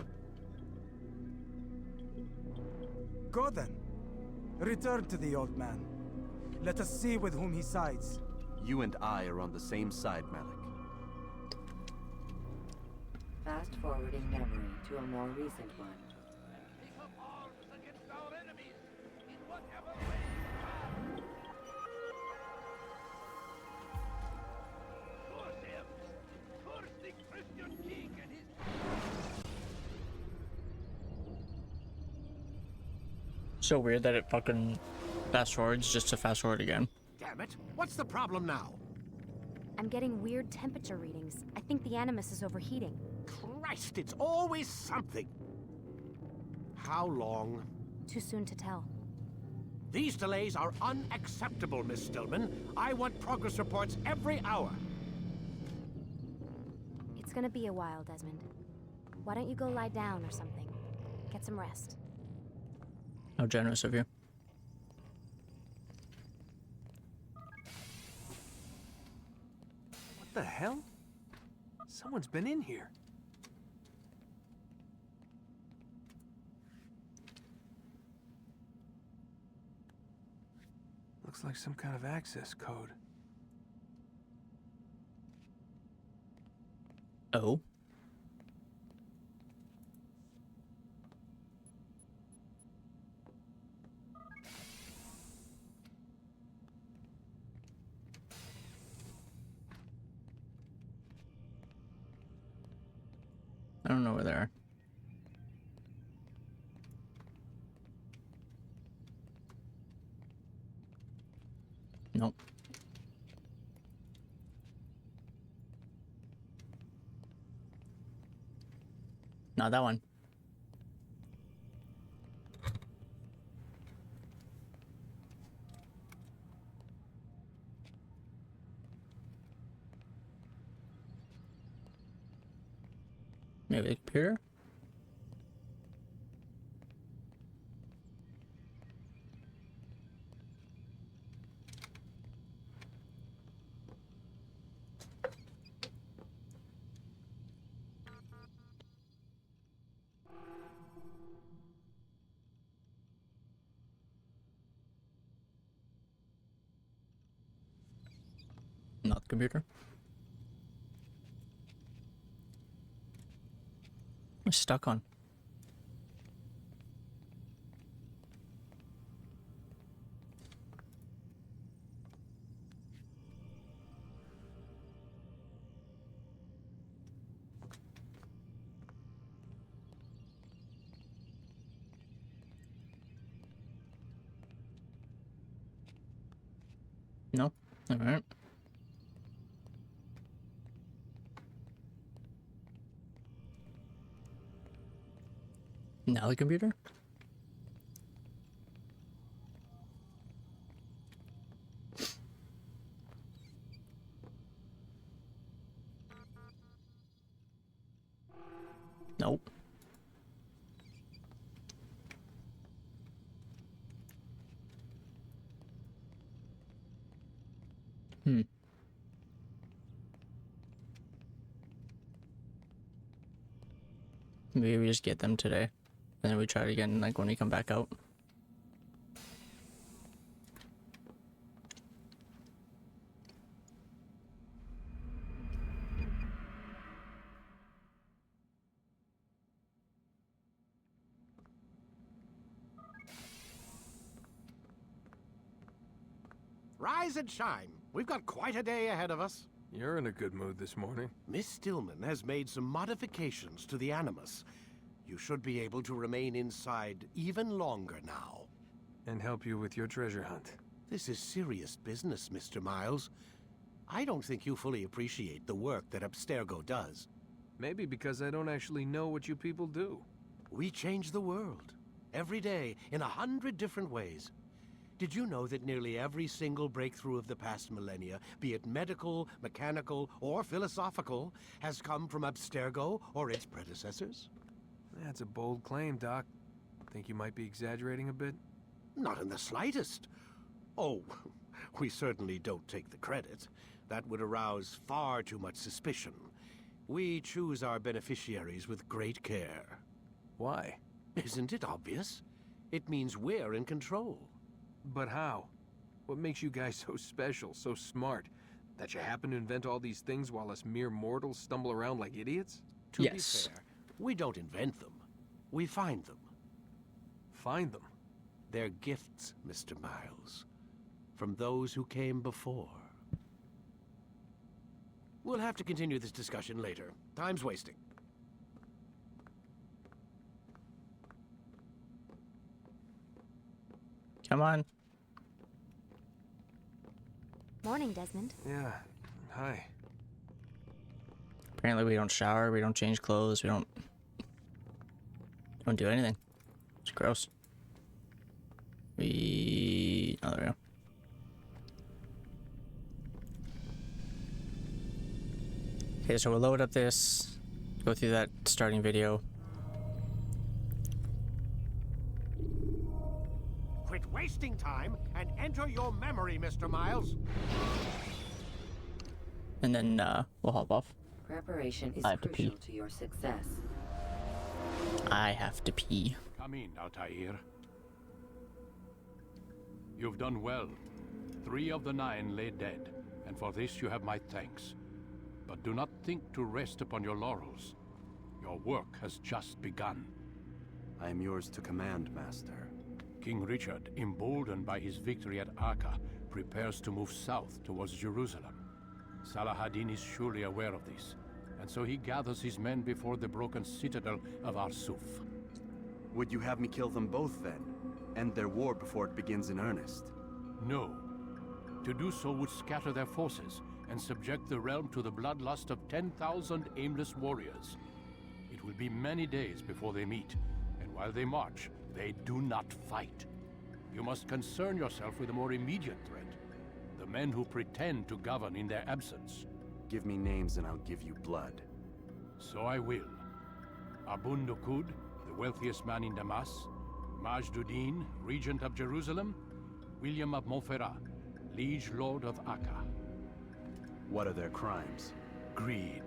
Go then. Return to the old man. Let us see with whom he sides.
You and I are on the same side, Malik.
Fast-forwarding memory to a more recent one.
Take up arms against our enemies in whatever way you can. Curse him! Curse the Christian king and his...
So weird that it fucking fast forwards just to fast forward again.
Damn it! What's the problem now?
I'm getting weird temperature readings. I think the Animus is overheating.
Christ, it's always something. How long?
Too soon to tell.
These delays are unacceptable, Miss Stillman. I want progress reports every hour.
It's gonna be a while, Desmond. Why don't you go lie down or something? Get some rest.
How generous of you.
the hell? Someone's been in here. Looks like some kind of access code.
Oh. I don't know where they are. Nope. Not that one. Maybe the computer? Not the computer. I'm stuck on. No? Alright. Now the computer? Nope. Maybe we just get them today. And then we try it again, like, when we come back out.
Rise and shine. We've got quite a day ahead of us.
You're in a good mood this morning.
Miss Stillman has made some modifications to the Animus. You should be able to remain inside even longer now.
And help you with your treasure hunt.
This is serious business, Mr. Miles. I don't think you fully appreciate the work that Abstergo does.
Maybe because I don't actually know what you people do.
We change the world. Every day, in 100 different ways. Did you know that nearly every single breakthrough of the past millennia, be it medical, mechanical, or philosophical, has come from Abstergo or its predecessors?
That's a bold claim, Doc. Think you might be exaggerating a bit?
Not in the slightest. Oh, we certainly don't take the credit. That would arouse far too much suspicion. We choose our beneficiaries with great care.
Why?
Isn't it obvious? It means we're in control.
But how? What makes you guys so special, so smart? That you happen to invent all these things while us mere mortals stumble around like idiots?
To be fair, we don't invent them. We find them.
Find them?
They're gifts, Mr. Miles. From those who came before. We'll have to continue this discussion later. Time's wasting.
Come on.
Morning, Desmond.
Yeah. Hi.
Apparently we don't shower, we don't change clothes, we don't do anything. It's gross. Oh, there we go. Okay, so we'll load up this, go through that starting video.
Quit wasting time and enter your memory, Mr. Miles.
and then we'll hop off.
Preparation is
I have to
crucial
pee.
to your success.
I have to pee.
Come in, Altair. You've done well. 3 of the 9 lay dead, and for this you have my thanks. But do not think to rest upon your laurels. Your work has just begun.
I am yours to command, Master.
King Richard, emboldened by his victory at Acre, prepares to move south towards Jerusalem. Salah-ad-Din is surely aware of this, and so he gathers his men before the broken citadel of Arsuf.
Would you have me kill them both then? End their war before it begins in earnest?
No. To do so would scatter their forces and subject the realm to the bloodlust of 10,000 aimless warriors. It will be many days before they meet, and while they march, they do not fight. You must concern yourself with a more immediate threat. The men who pretend to govern in their absence.
Give me names and I'll give you blood.
So I will. Abun Nukud, the wealthiest man in Damas. Majduddin, regent of Jerusalem. William of Montferrat, liege lord of Acre.
What are their crimes?
Greed,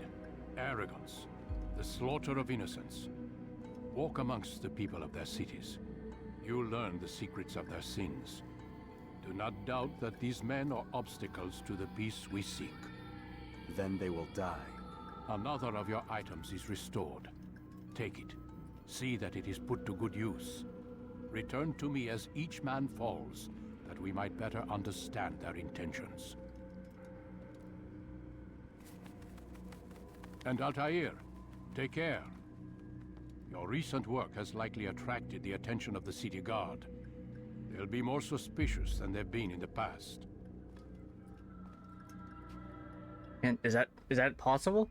arrogance, the slaughter of innocents. Walk amongst the people of their cities. You'll learn the secrets of their sins. Do not doubt that these men are obstacles to the peace we seek.
Then they will die.
Another of your items is restored. Take it. See that it is put to good use. Return to me as each man falls, that we might better understand their intentions. And Altair, take care. Your recent work has likely attracted the attention of the city guard. They'll be more suspicious than they've been in the past.
And is that possible?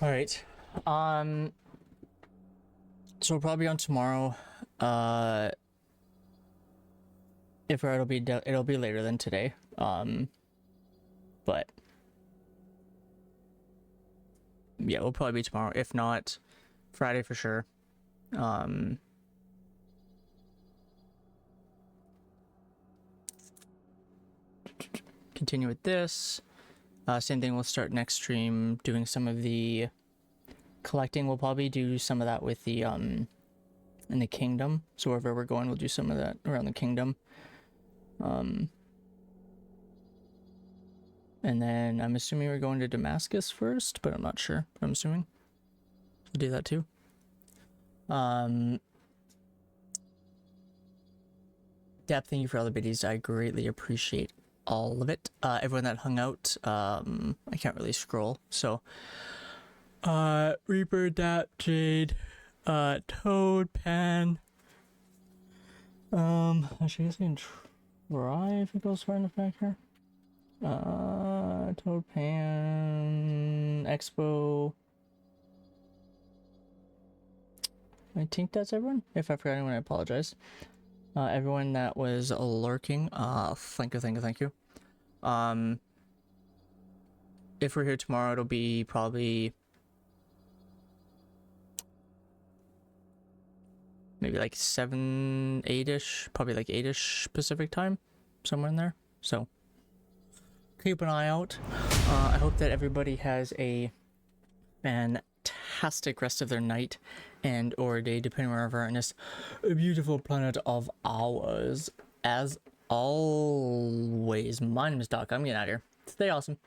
All right. So we'll probably be on tomorrow. If it'll be later than today. But yeah, we'll probably be tomorrow. If not, Friday for sure. Continue with this. Same thing, we'll start next stream doing some of the collecting. We'll probably do some of that with the in the kingdom. So wherever we're going, we'll do some of that around the kingdom. And then I'm assuming we're going to Damascus first, but I'm not sure. I'm assuming we'll do that too. Dap, thank you for all the biddies. I greatly appreciate all of it. Everyone that hung out, I can't really scroll, so Reaper, Dap, Jade, Toad, Pan, actually I can try if it goes far enough back here. Toad, Pan, Expo. I think that's everyone. If I forgot anyone, I apologize. Everyone that was lurking, thank you. If we're here tomorrow, it'll be probably maybe like 7, 8-ish, probably like 8-ish Pacific time, somewhere in there. So keep an eye out. I hope that everybody has a fantastic rest of their night and or day, depending wherever on this beautiful planet of ours. As always, my name is Doc. I'm getting out of here. Stay awesome.